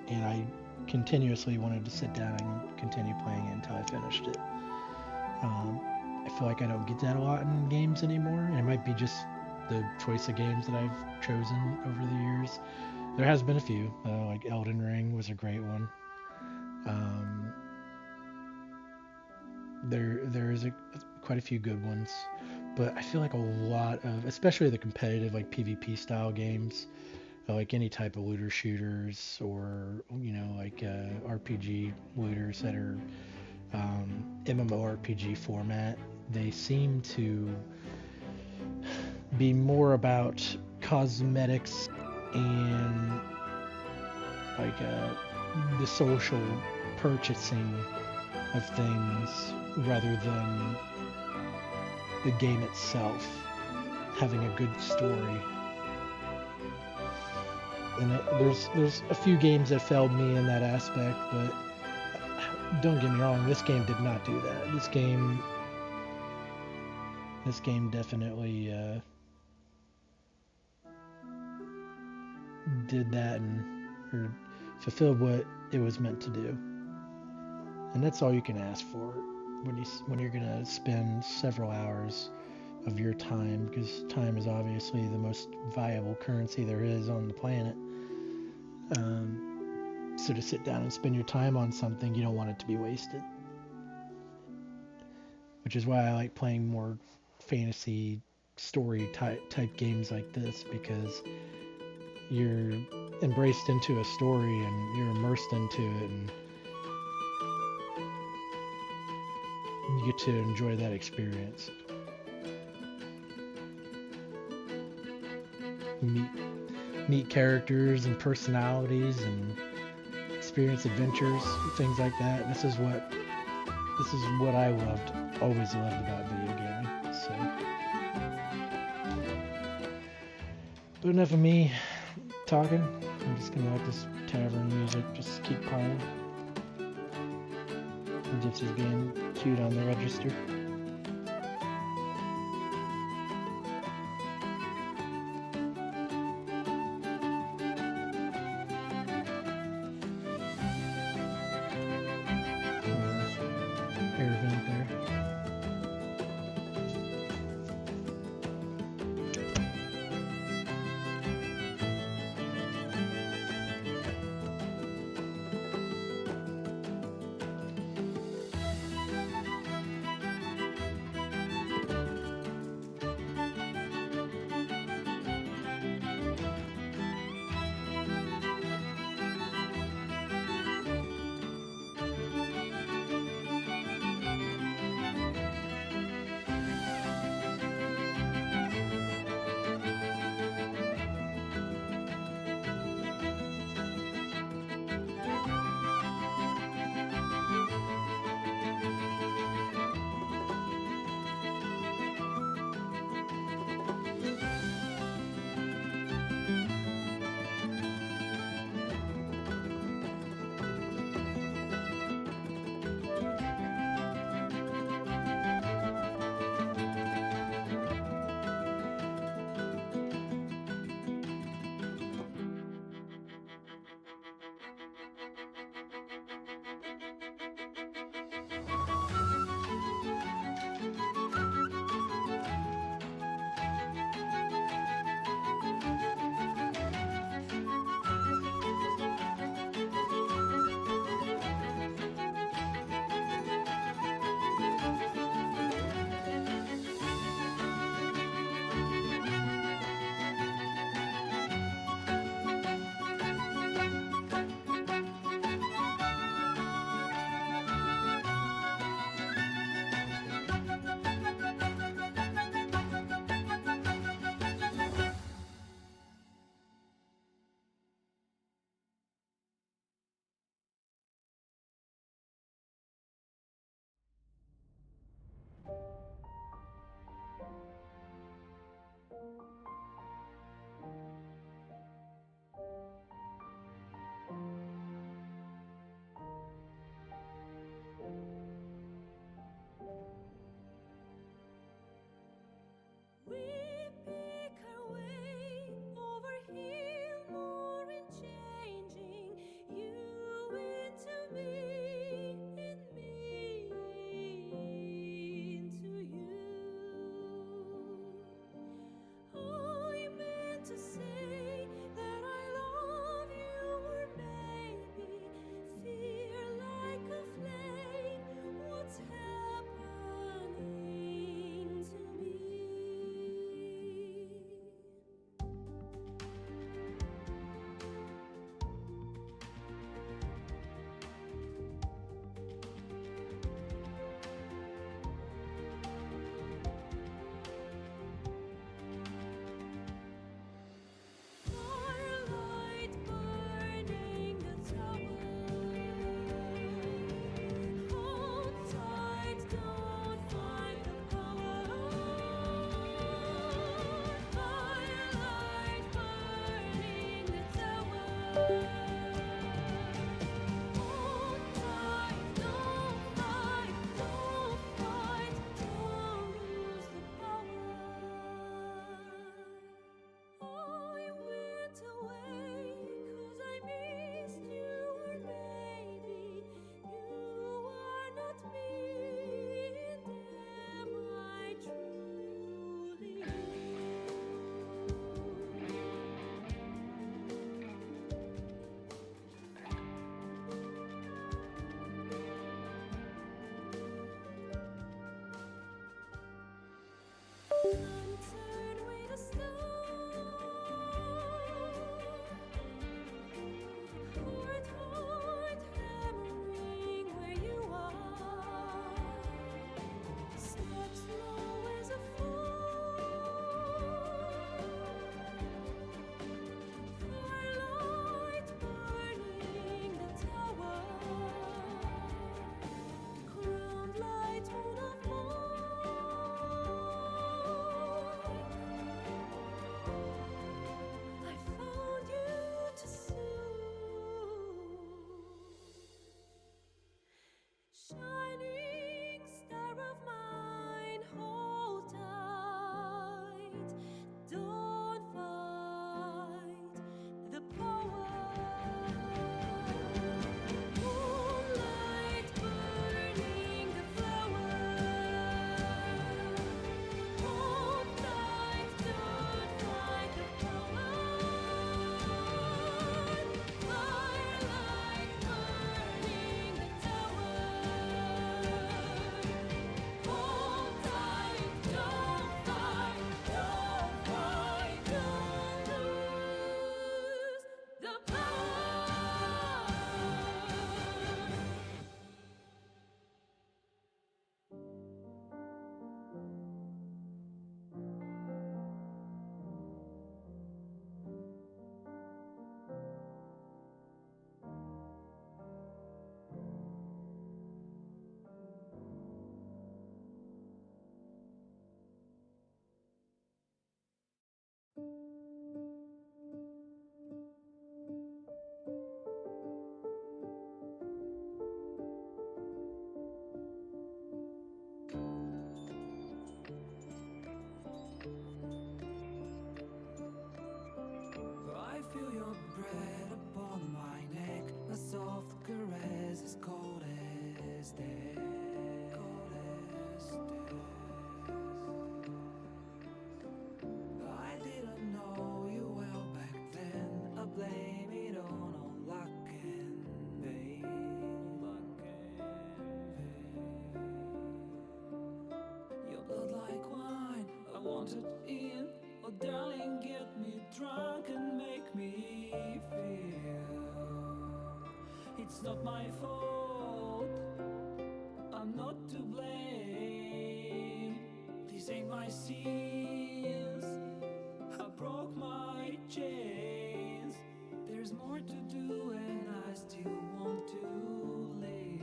and I continuously wanted to sit down and continue playing it until I finished it. I feel like I don't get that a lot in games anymore, and it might be just the choice of games that I've chosen over the years. There has been a few, like Elden Ring was a great one. There is quite a few good ones, but I feel like a lot of, especially the competitive like PvP style games, like any type of looter shooters or like RPG looters that are MMORPG format, they seem to be more about cosmetics and like the social purchasing of things rather than the game itself having a good story. And there's a few games that failed me in that aspect, but don't get me wrong, this game did not do that. This game definitely did that or fulfilled what it was meant to do. And that's all you can ask for when you're gonna spend several hours of your time, because time is obviously the most valuable currency there is on the planet. So to sit down and spend your time on something, you don't want it to be wasted. Which is why I like playing more fantasy story type games like this, because you're embraced into a story and you're immersed into it, and you get to enjoy that experience. Meet characters and personalities and experience adventures, things like that. This is what I always loved about video gaming. So, but enough of me talking. I'm just gonna let this tavern music just keep playing. Gypsy's being cute on the register. Air vent there. fault. I'm not to blame. These ain't my sins. I broke my chains. There's more to do, and I still want to live.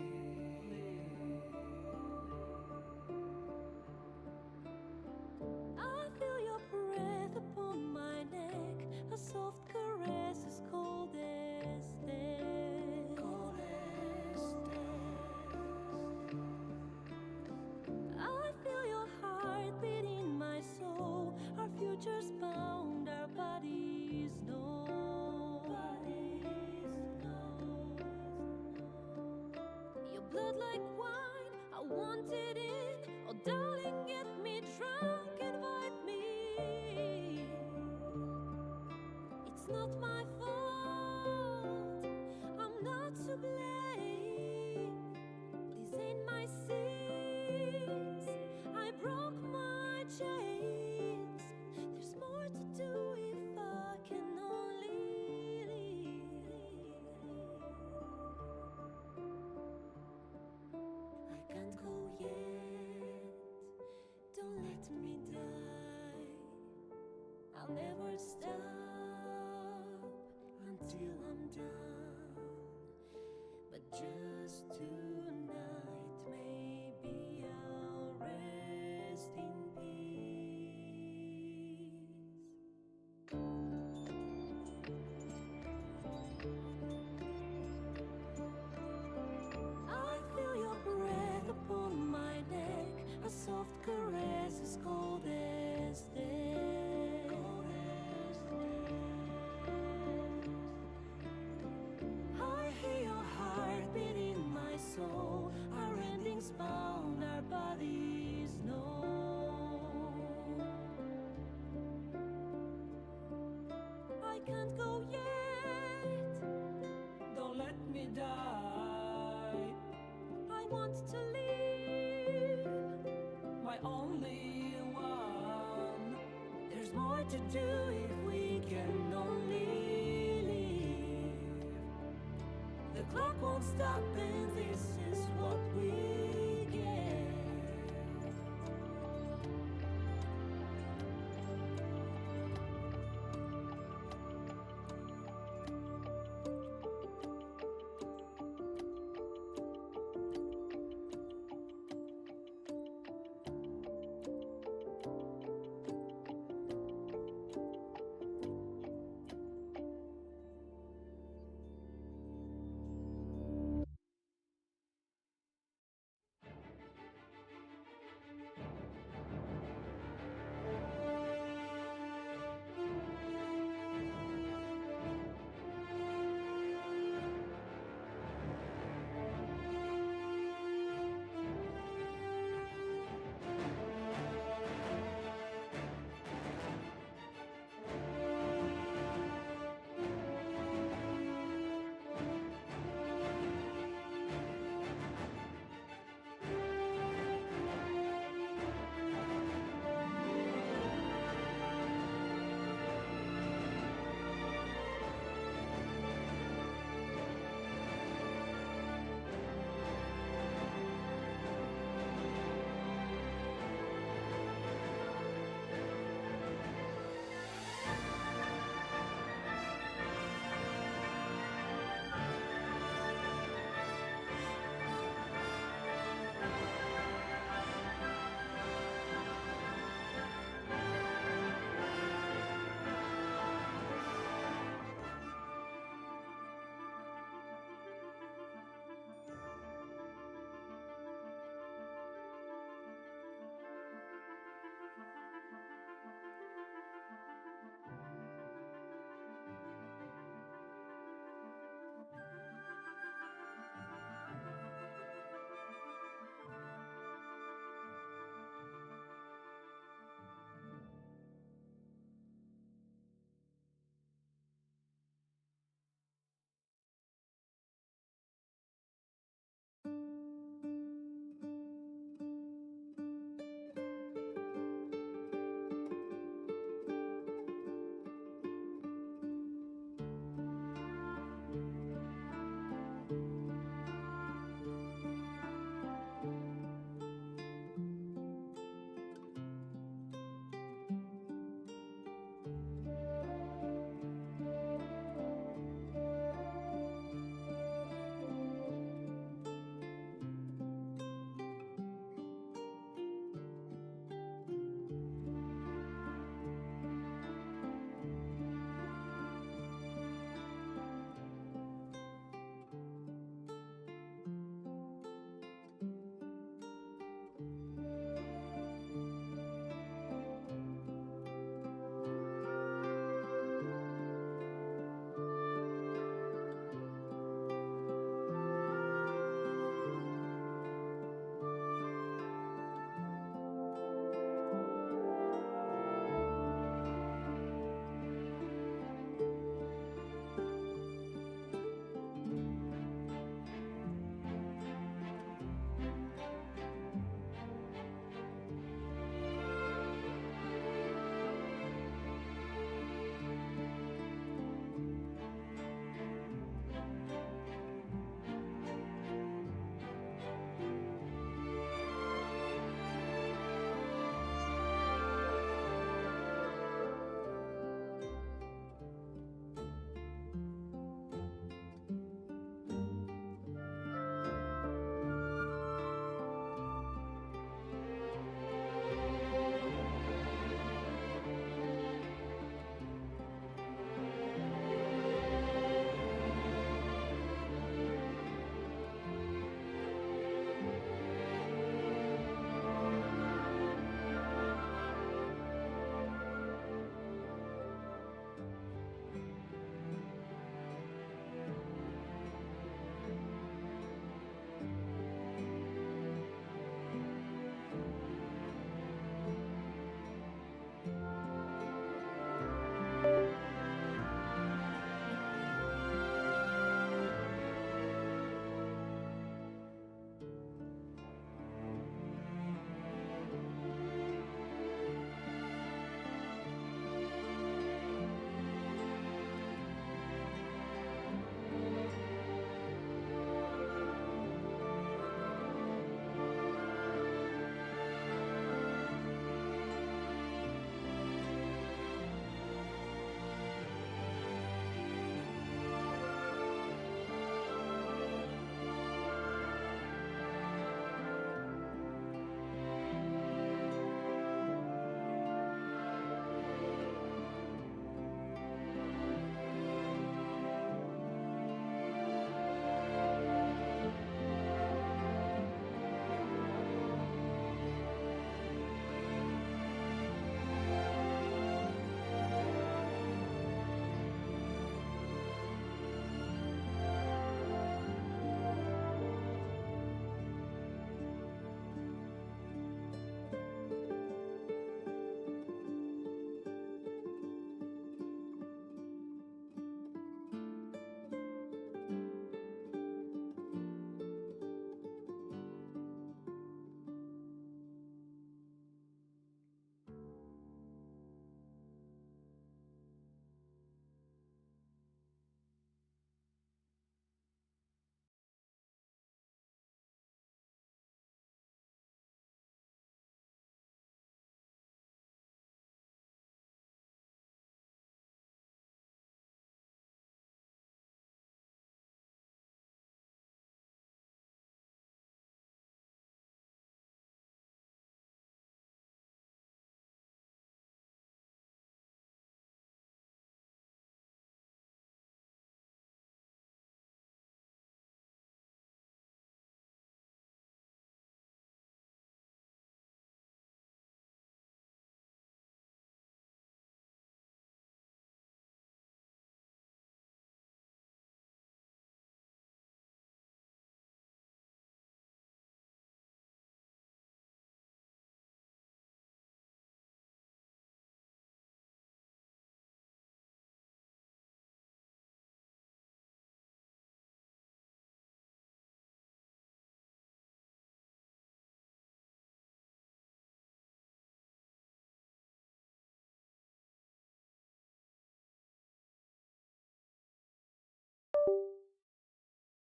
I feel your breath upon my neck, a soft caress as cold as death. Cold as I feel your heart beat in my soul. Our futures bound, our bodies know. Your blood like wine, I want it in. Oh, darling, get me drunk, invite me. It's not my fault, I'm not to blame. These ain't my sins, I broke my chains. There's more to do if I can only leave. I can't go yet, don't let me die. I'll never stop until I'm done. But just tonight, maybe I'll rest in peace. I feel your breath upon my neck, a soft caress as cold as death. I hear your heart beat in my soul. Our endings bound, our bodies know. I can't go yet, don't let me die. I want to live, My only one. There's more to do if we can only live. The clock won't stop, and this is what we get.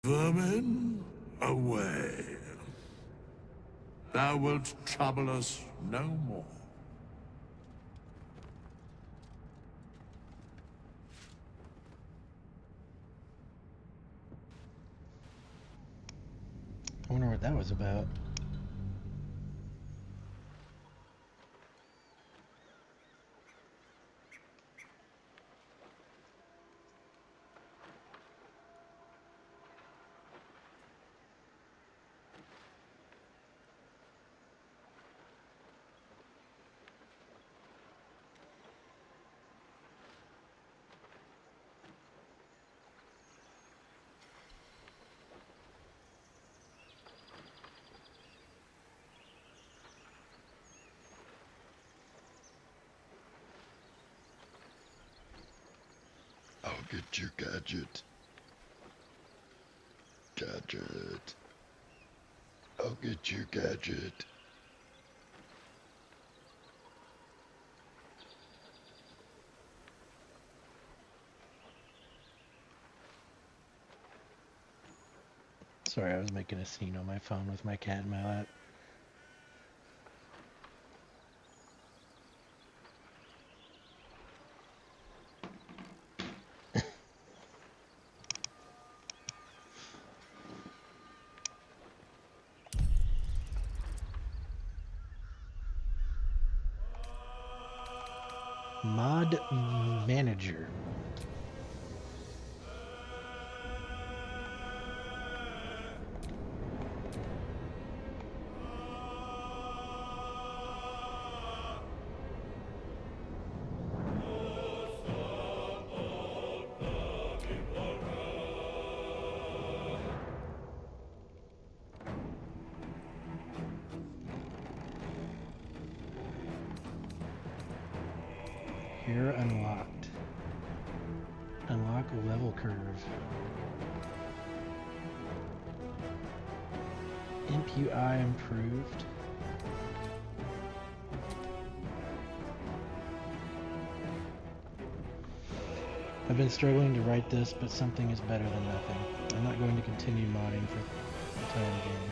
Vermin, away. Thou wilt trouble us no more. I wonder what that was about. I'll get you, Gadget. Gadget. I'll get you, Gadget. Sorry, I was making a scene on my phone with my cat in my lap. Mod Manager. Here unlocked. Unlock a level curve. Imp UI improved. I've been struggling to write this, but something is better than nothing. I'm not going to continue modding for the time being.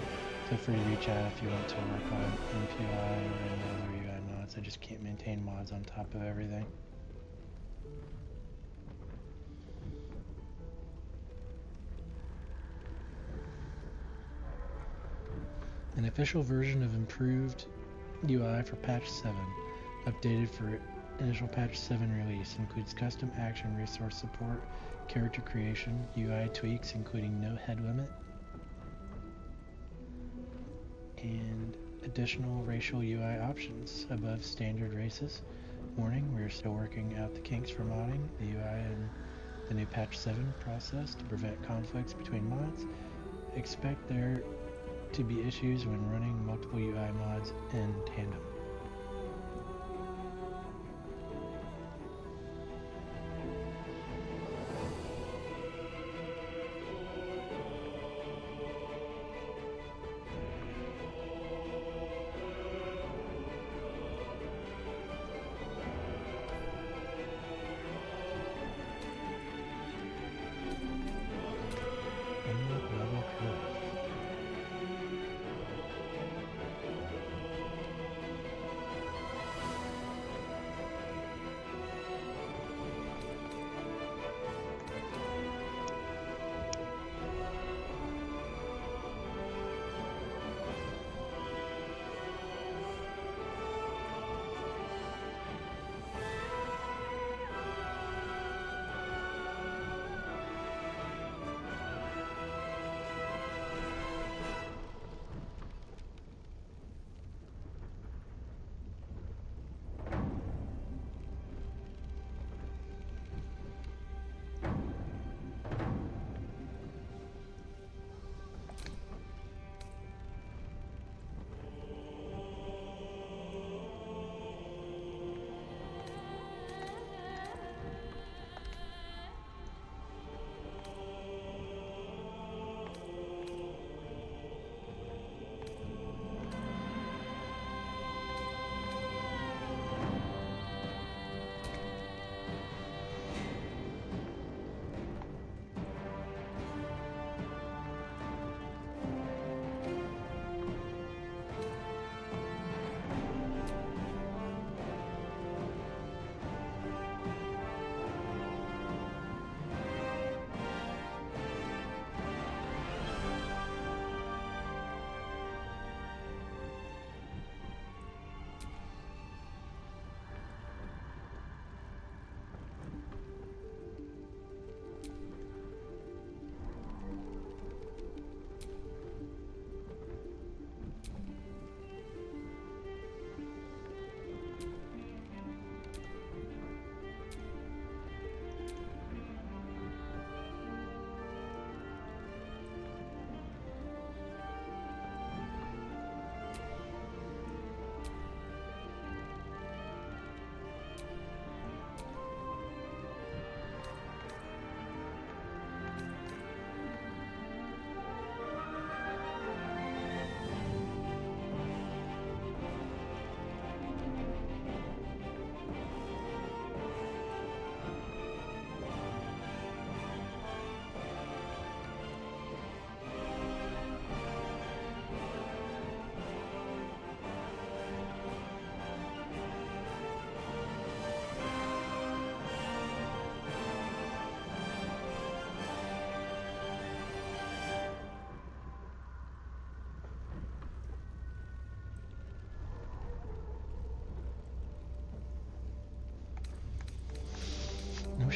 Feel free to reach out if you want to work on Imp UI or any other UI mods. I just can't maintain mods on top of everything. An official version of improved UI for patch 7, updated for initial patch 7 release, includes custom action resource support, character creation, UI tweaks including no head limit, and additional racial UI options above standard races. Warning, we are still working out the kinks for modding the UI in the new patch 7 process to prevent conflicts between mods. Expect there to be issues when running multiple UI mods in tandem.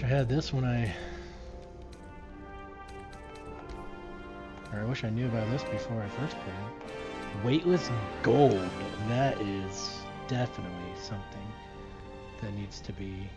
I had this when or I wish I knew about this before I first played it. Weightless gold. That is definitely something that needs to be.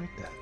like that.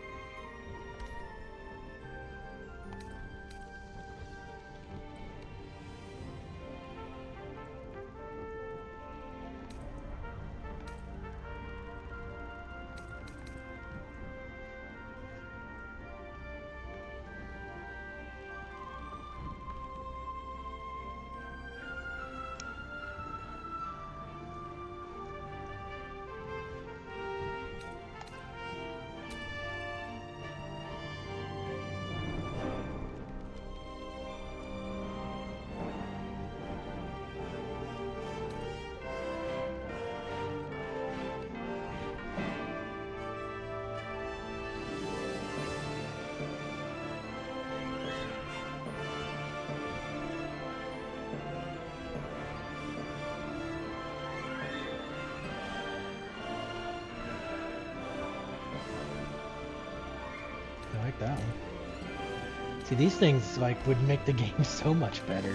I like that one. See, these things like would make the game so much better.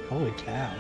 Holy cow.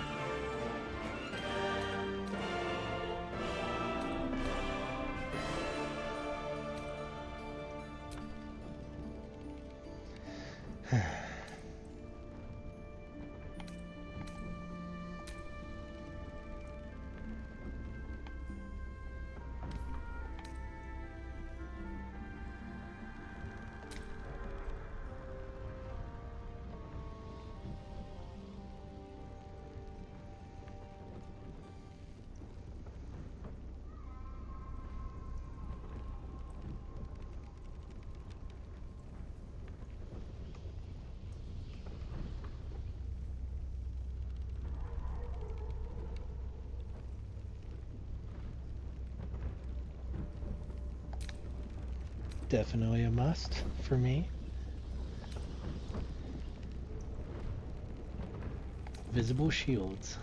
Definitely a must for me. Visible shields.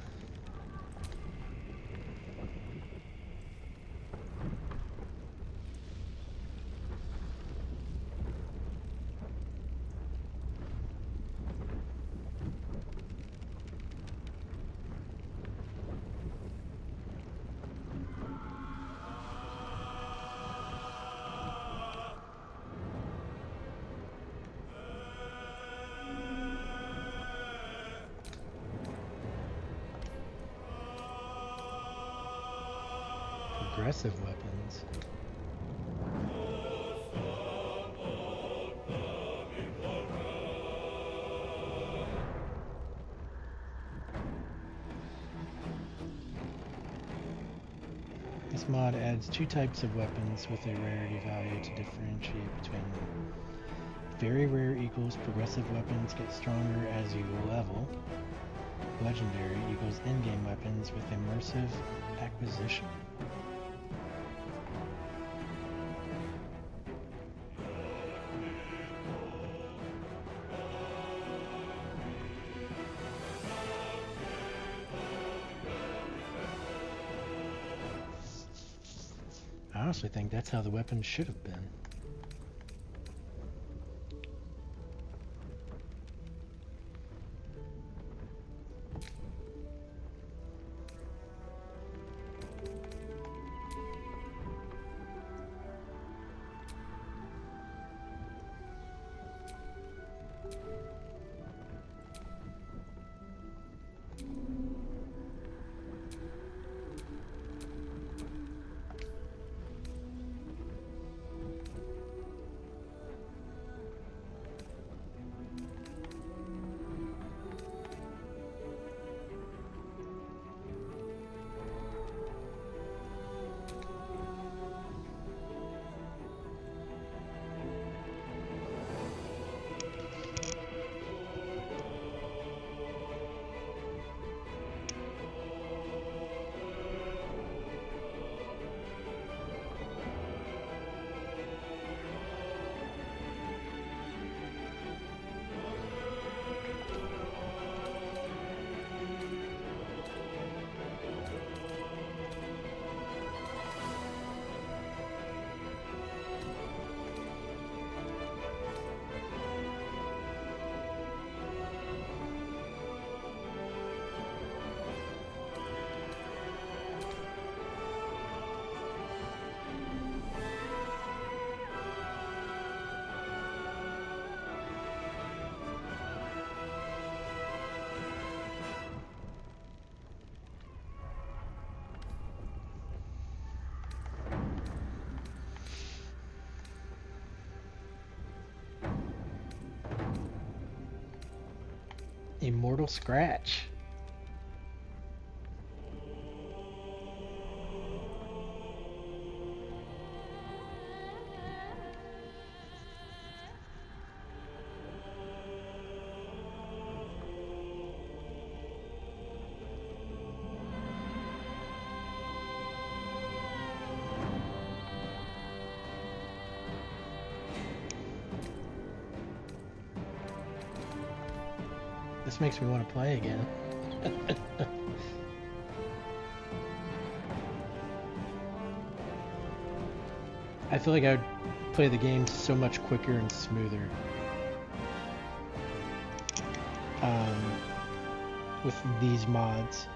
Aggressive weapons. This mod adds 2 types of weapons with a rarity value to differentiate between them. Very rare equals progressive weapons get stronger as you level. Legendary equals in-game weapons with immersive acquisition. I honestly think that's how the weapons should have been. Immortal Scratch. This makes me want to play again. I feel like I would play the game so much quicker and smoother with these mods.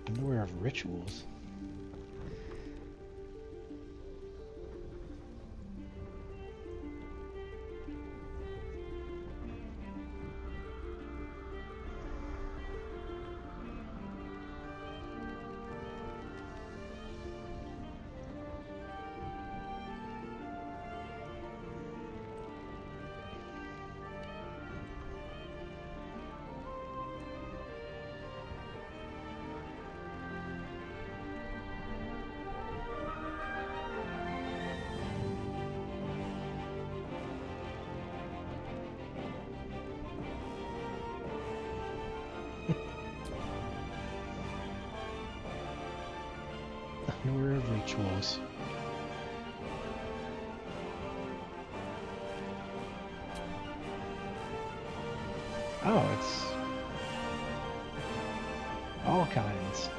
I'm aware of rituals. Unaware of rituals. Oh, it's all kinds.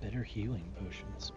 Better healing potions.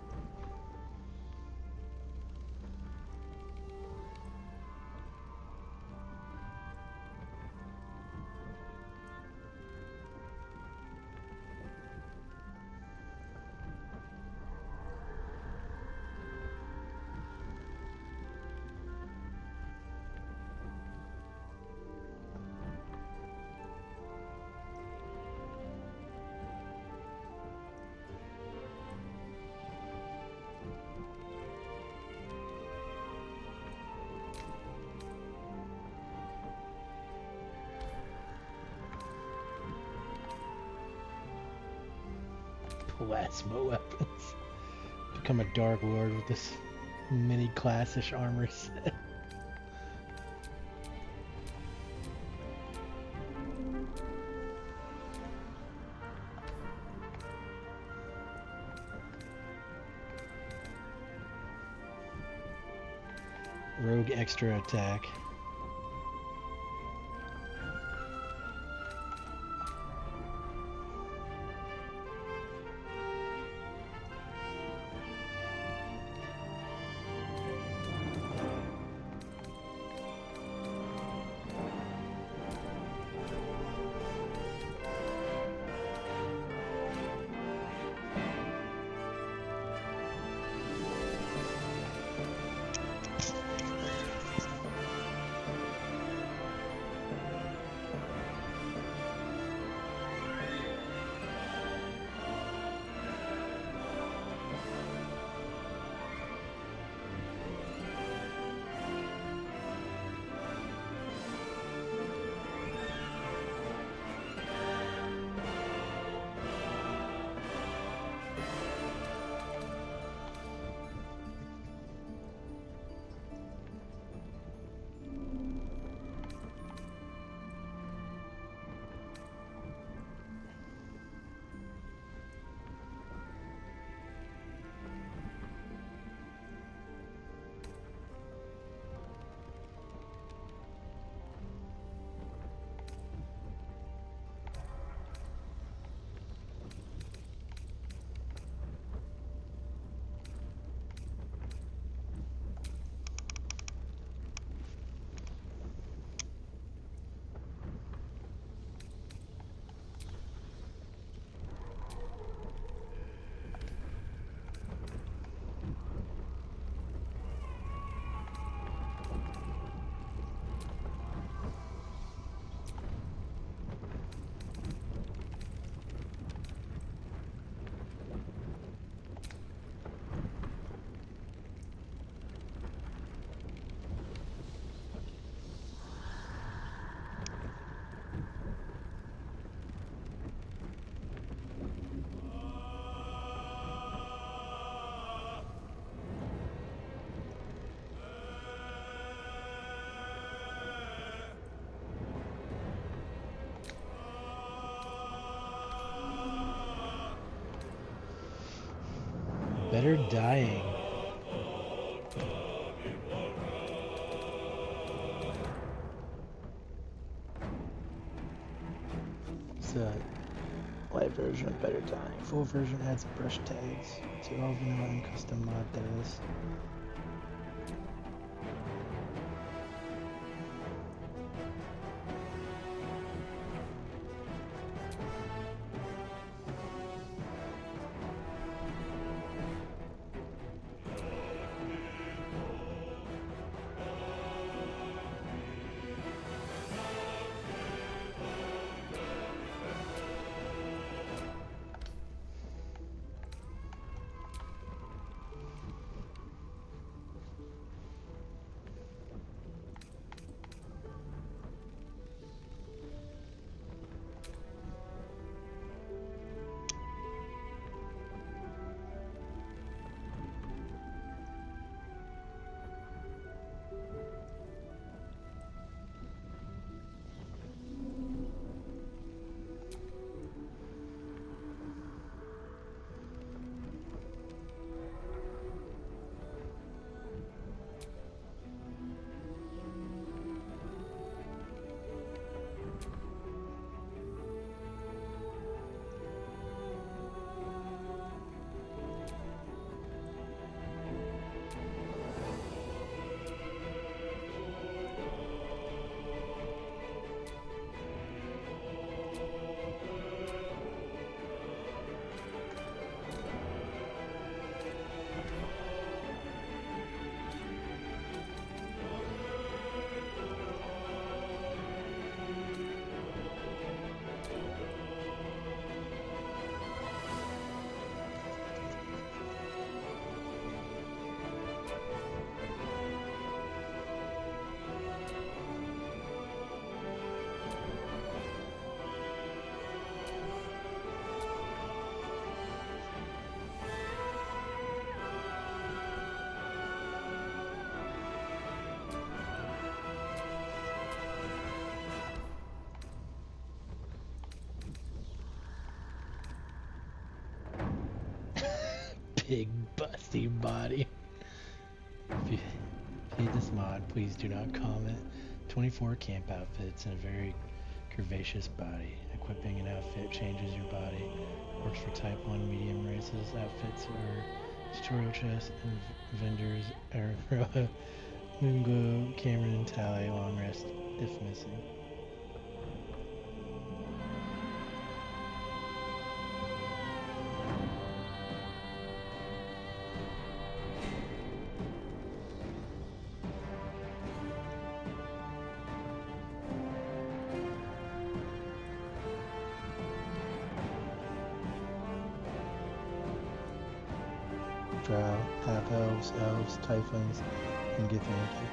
Plasma weapons. Become a Dark Lord with this mini classish armor set. Rogue extra attack. Better dying. It's a light version of Better Dying. Full version adds brush tags to all vanilla and custom mod does. Big busty body. If you hate this mod, please do not comment. 24 camp outfits and a very curvaceous body. Equipping an outfit changes your body. Works for type 1 medium races. Outfits are tutorial chests and vendors are Moonglow, Cameron, Tally, long rest if missing. Drow, half-elves, elves, tieflings, and Githyanki.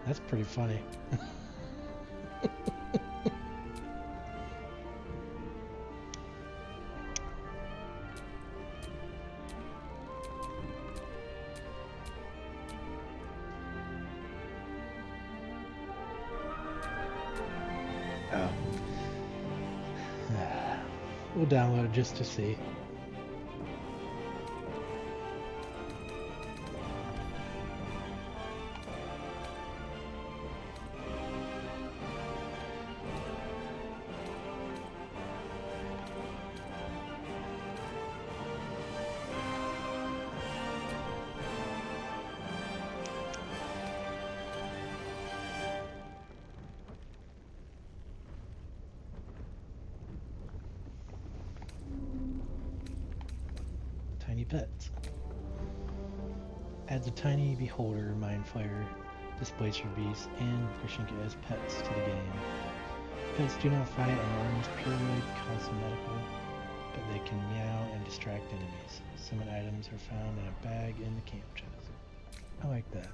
That's pretty funny. Oh. We'll download it just to see. Tiny pets. Adds a tiny beholder, mind flayer, displacer beast, and Krishinka as pets to the game. Pets do not fight and are purely cosmetical, but they can meow and distract enemies. Summon items are found in a bag in the camp chest. I like that.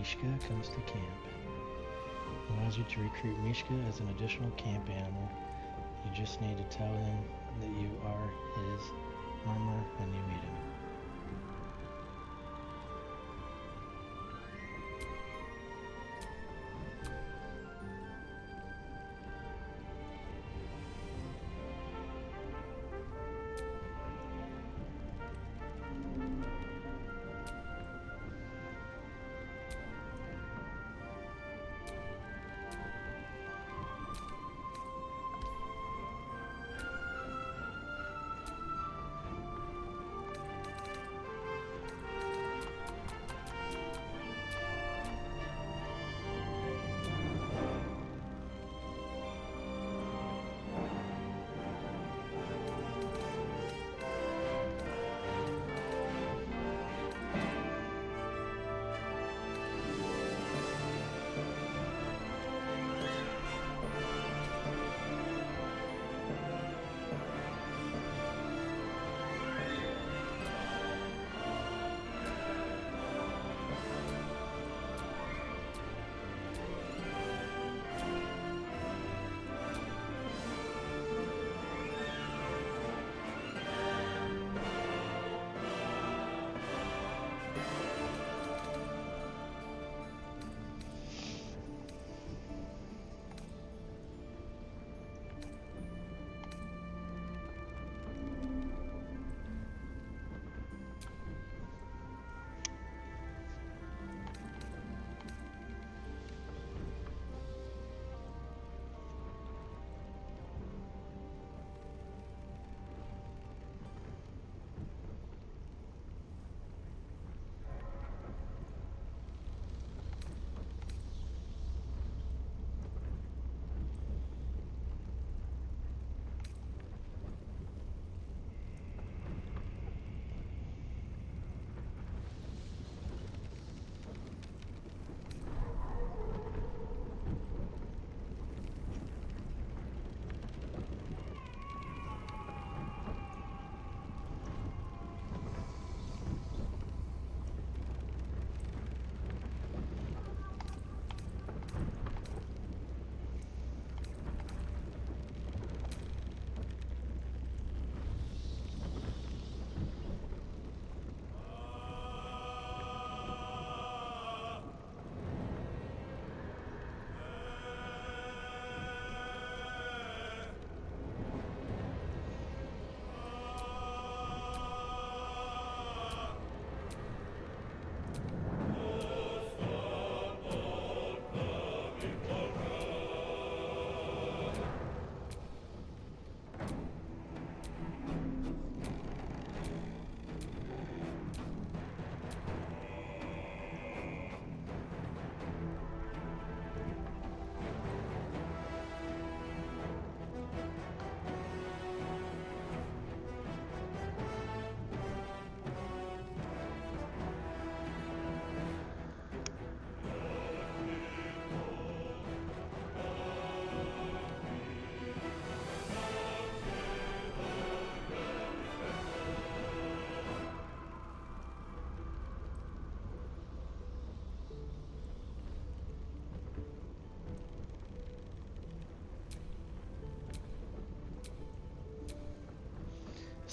Mishka comes to camp. Allows you to recruit Mishka as an additional camp animal. You just need to tell him that you are his armor when you meet him.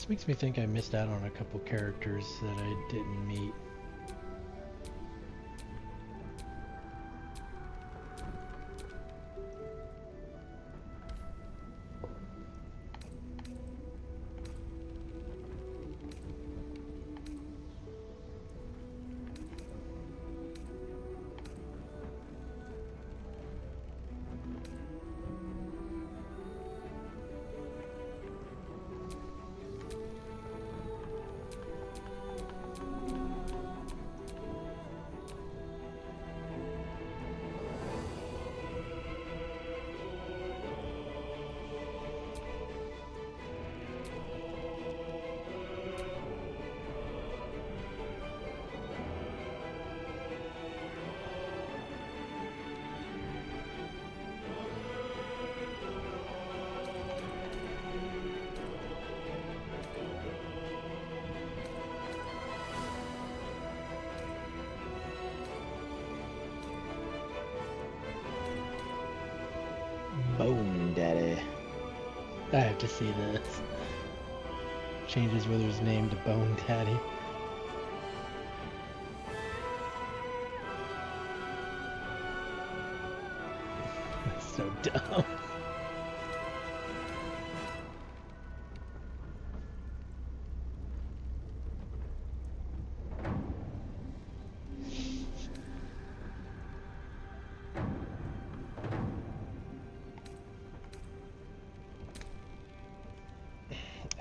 This makes me think I missed out on a couple characters that I didn't meet. I have to see this. Changes Wither's name to Bone Daddy. That's so dumb.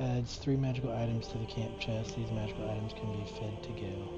Adds 3 magical items to the camp chest. These magical items can be fed to go.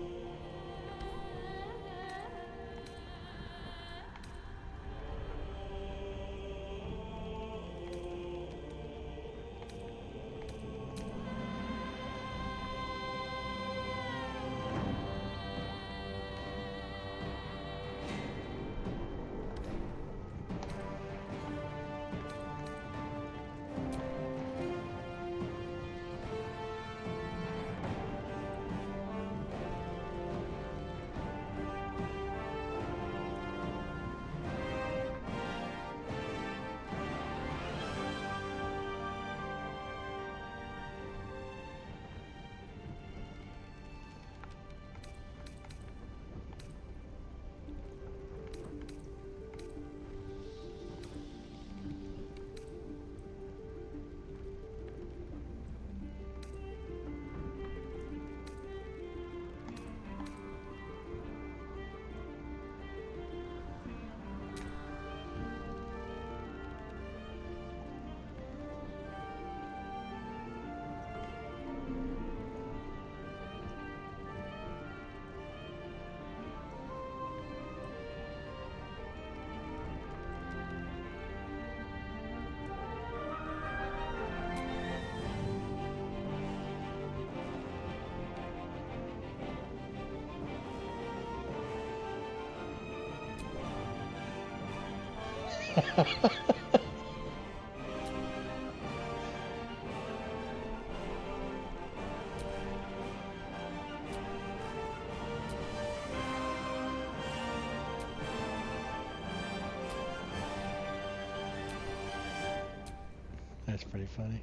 That's pretty funny.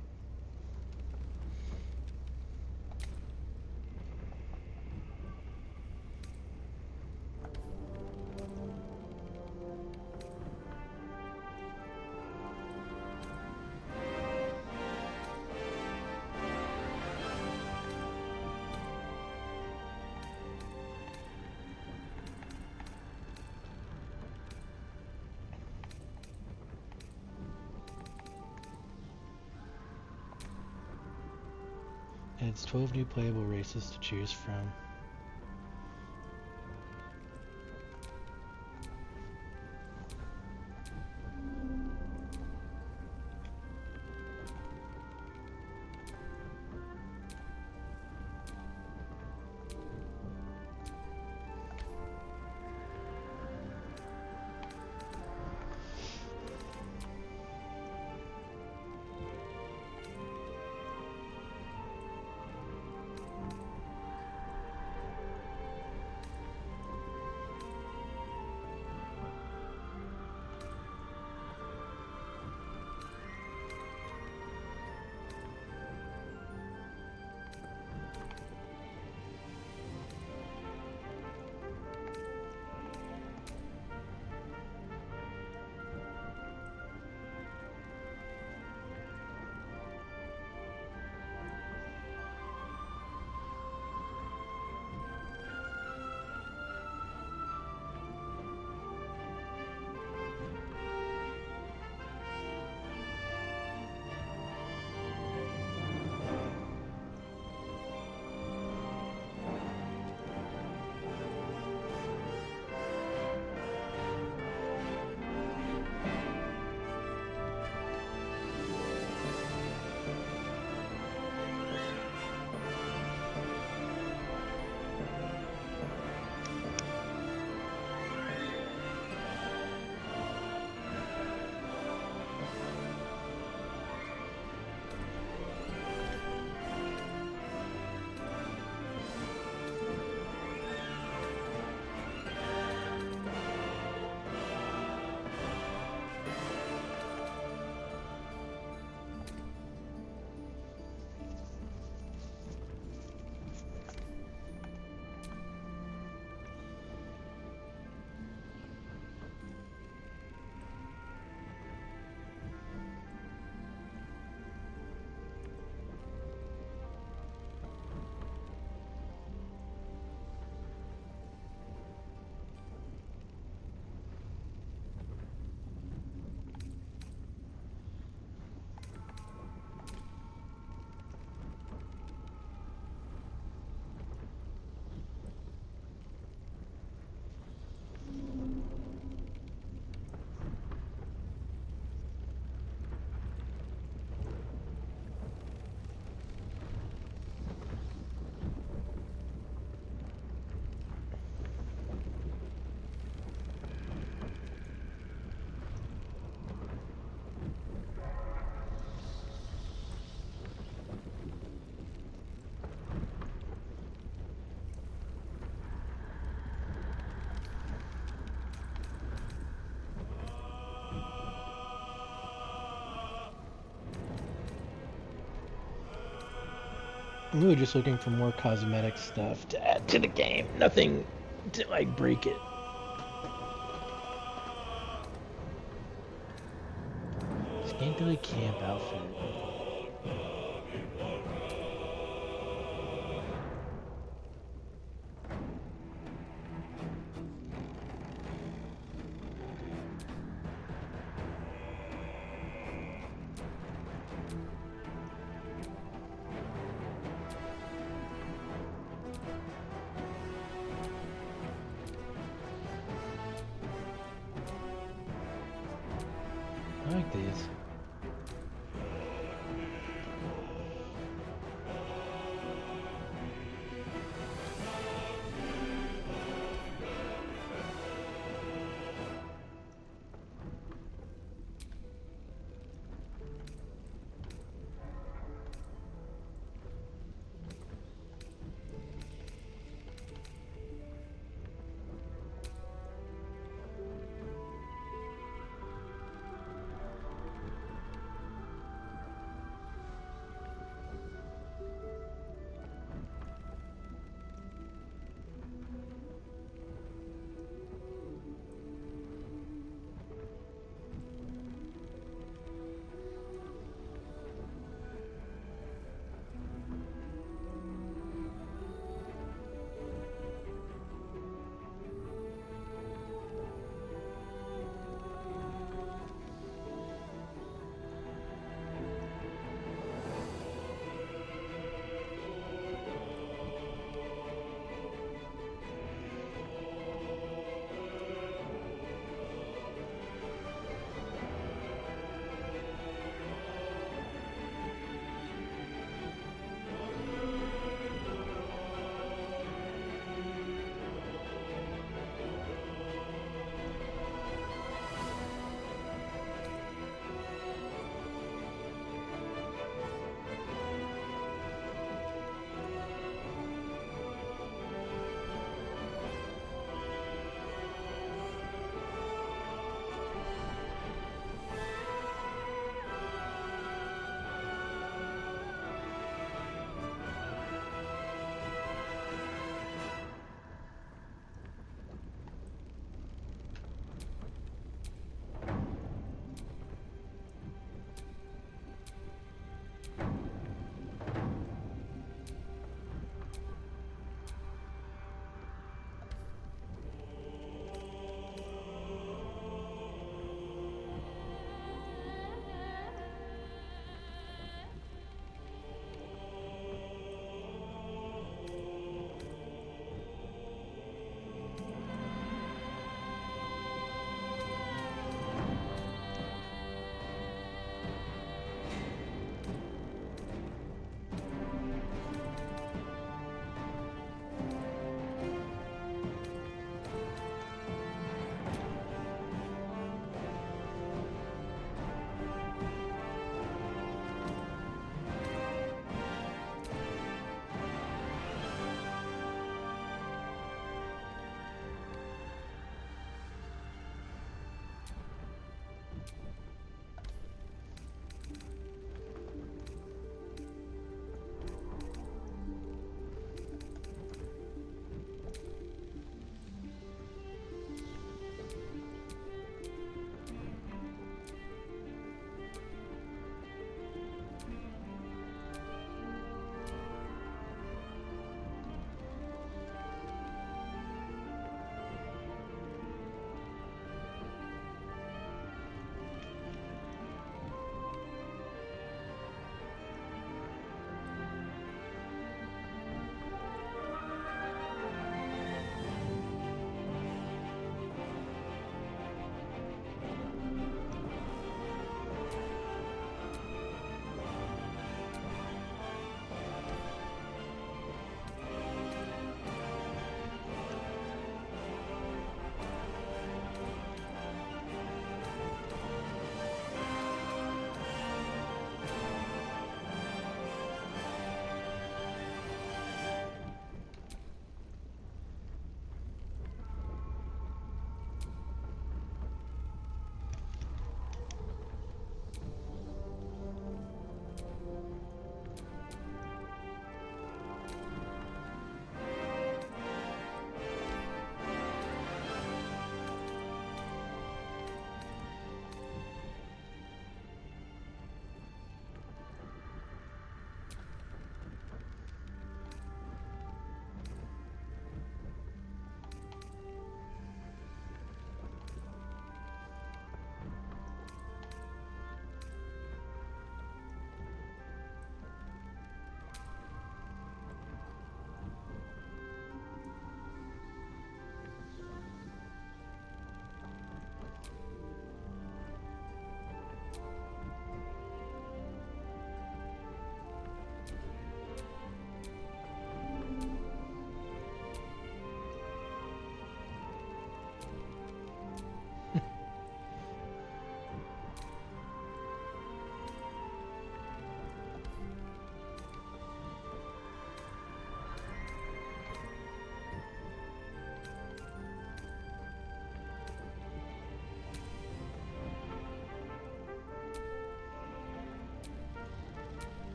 Adds 12 new playable races to choose from. I'm really just looking for more cosmetic stuff to add to the game. Nothing to like break it. Scantily camp outfit. I like these.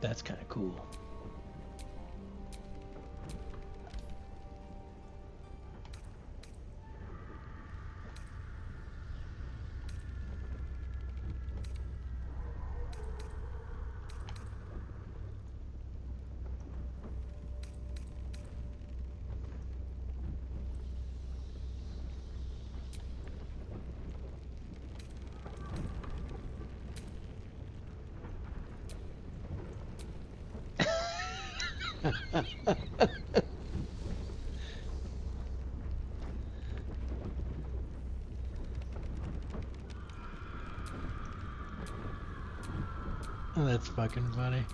That's kind of cool. Oh, that's fucking funny.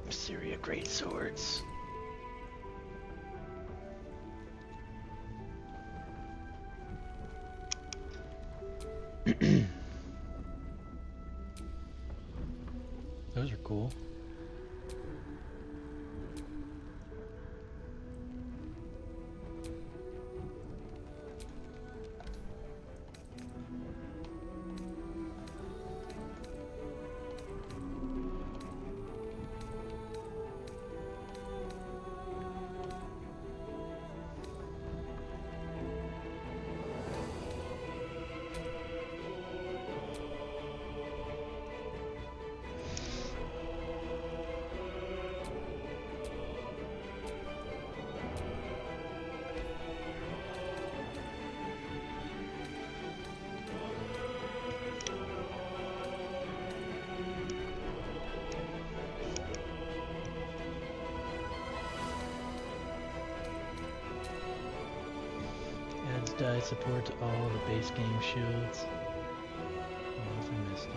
Syria great swords. Those are cool. Adds die support to all the base game shields. Oh, if I missed it.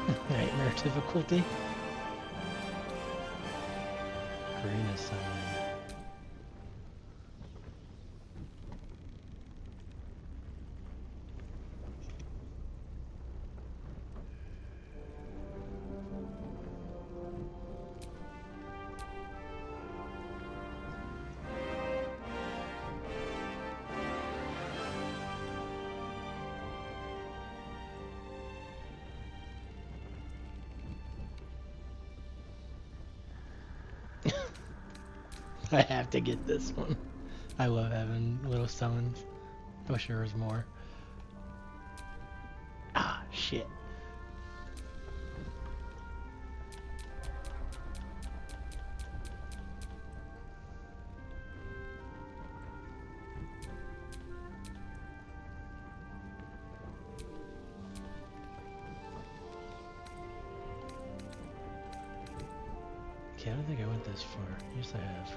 Nightmare difficulty. Arena summoning. I have to get this one. I love having little summons. I wish there was more. Ah, shit. Okay, I don't think I went this far. Yes, I have.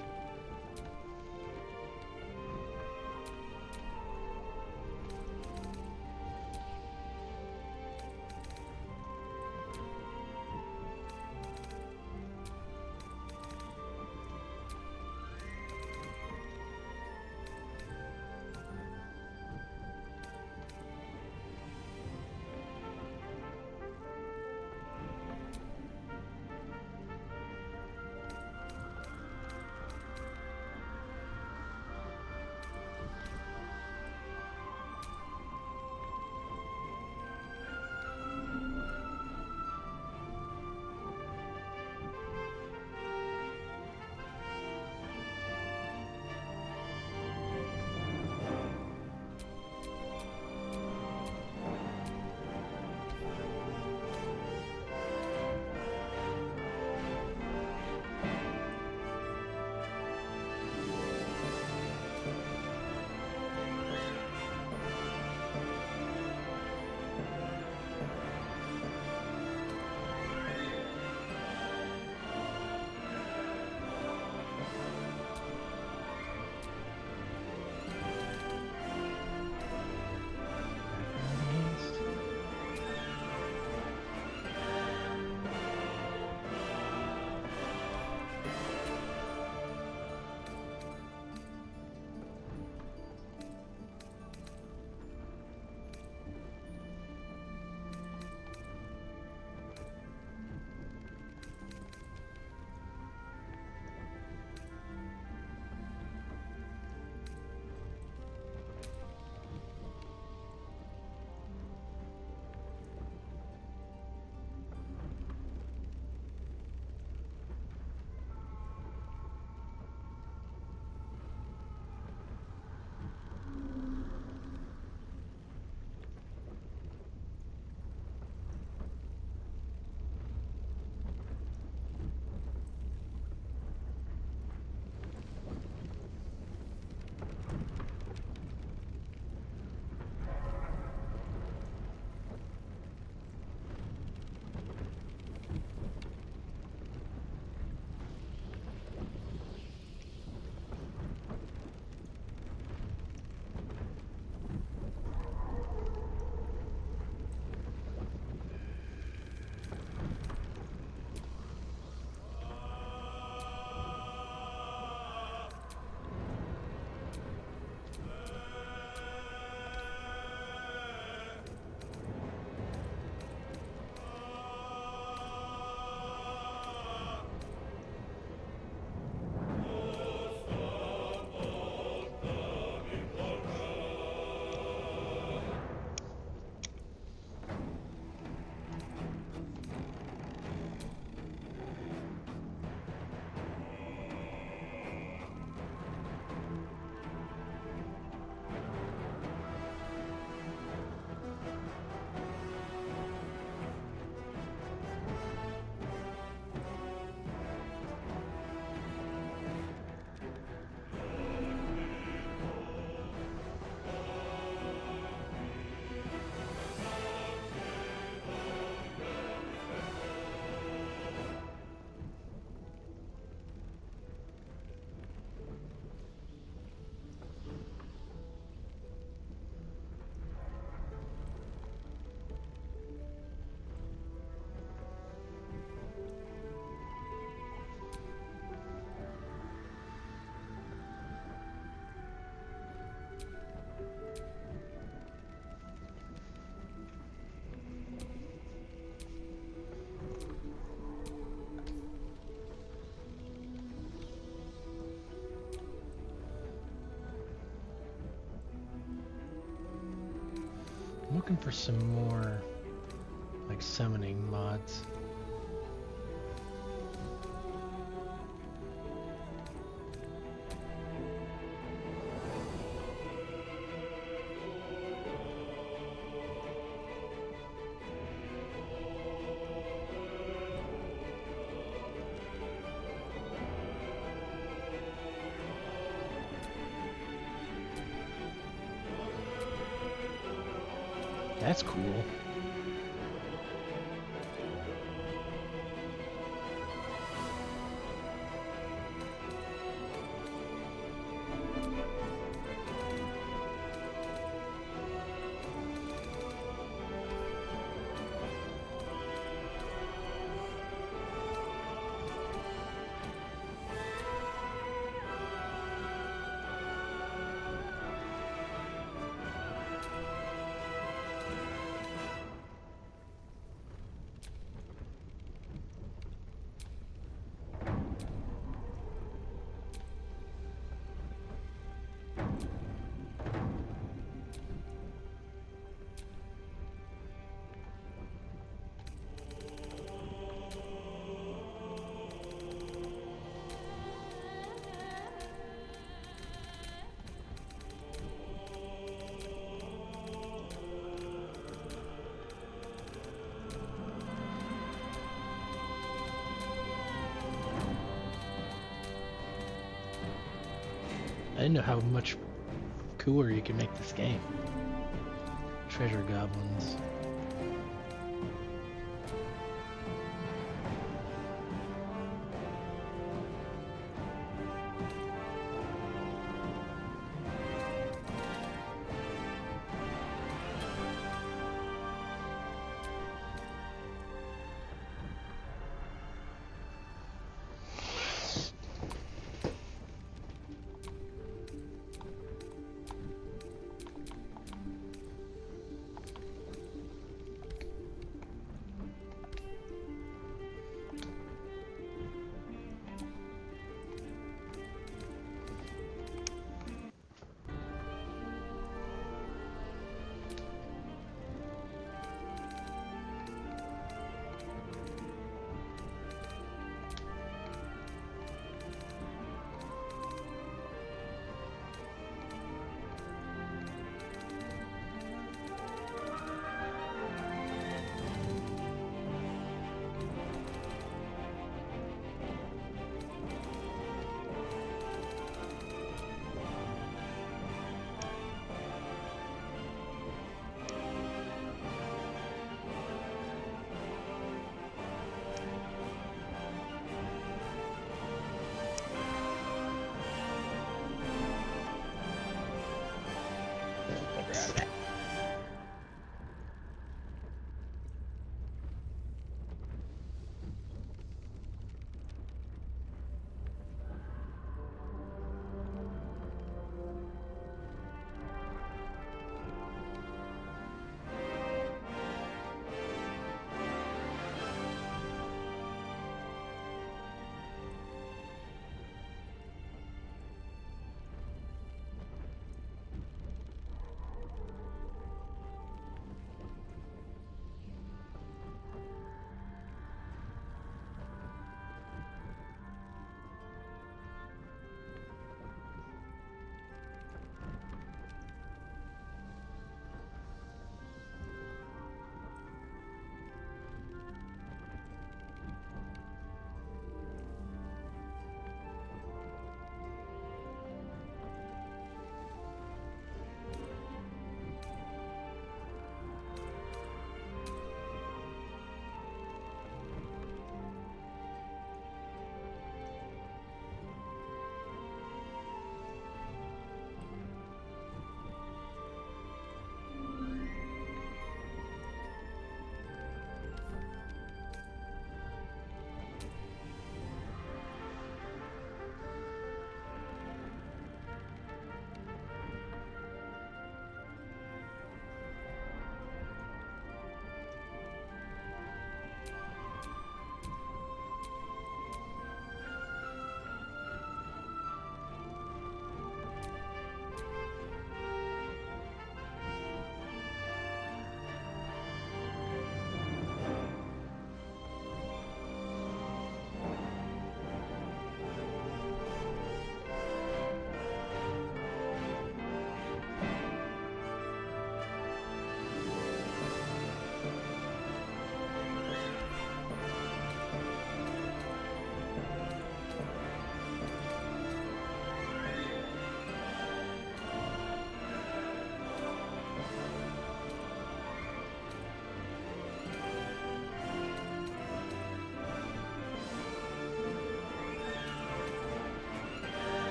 for some more, like, summoning mods. That's cool. I didn't know how much cooler you can make this game. Treasure goblins.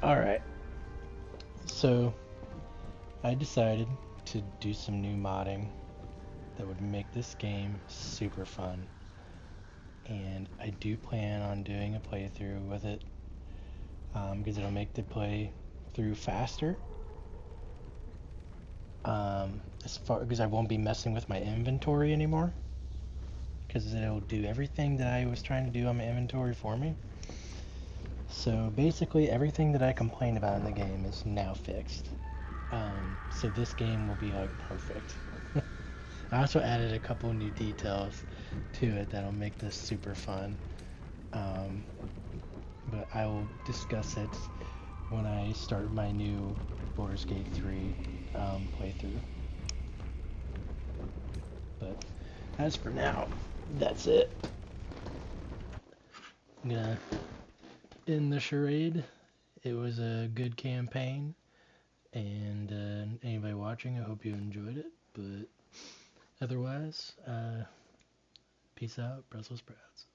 Alright, so I decided to do some new modding that would make this game super fun. And I do plan on doing a playthrough with it, because it'll make the playthrough faster. Because I won't be messing with my inventory anymore, because it'll do everything that I was trying to do on my inventory for me. So basically everything that I complained about in the game is now fixed. So this game will be like perfect. I also added a couple new details to it that'll make this super fun. But I will discuss it when I start my new Baldur's Gate 3 playthrough. But as for now, that's it. I'm gonna end the charade. It was a good campaign, and anybody watching, I hope you enjoyed it. But otherwise, peace out, Brussels sprouts.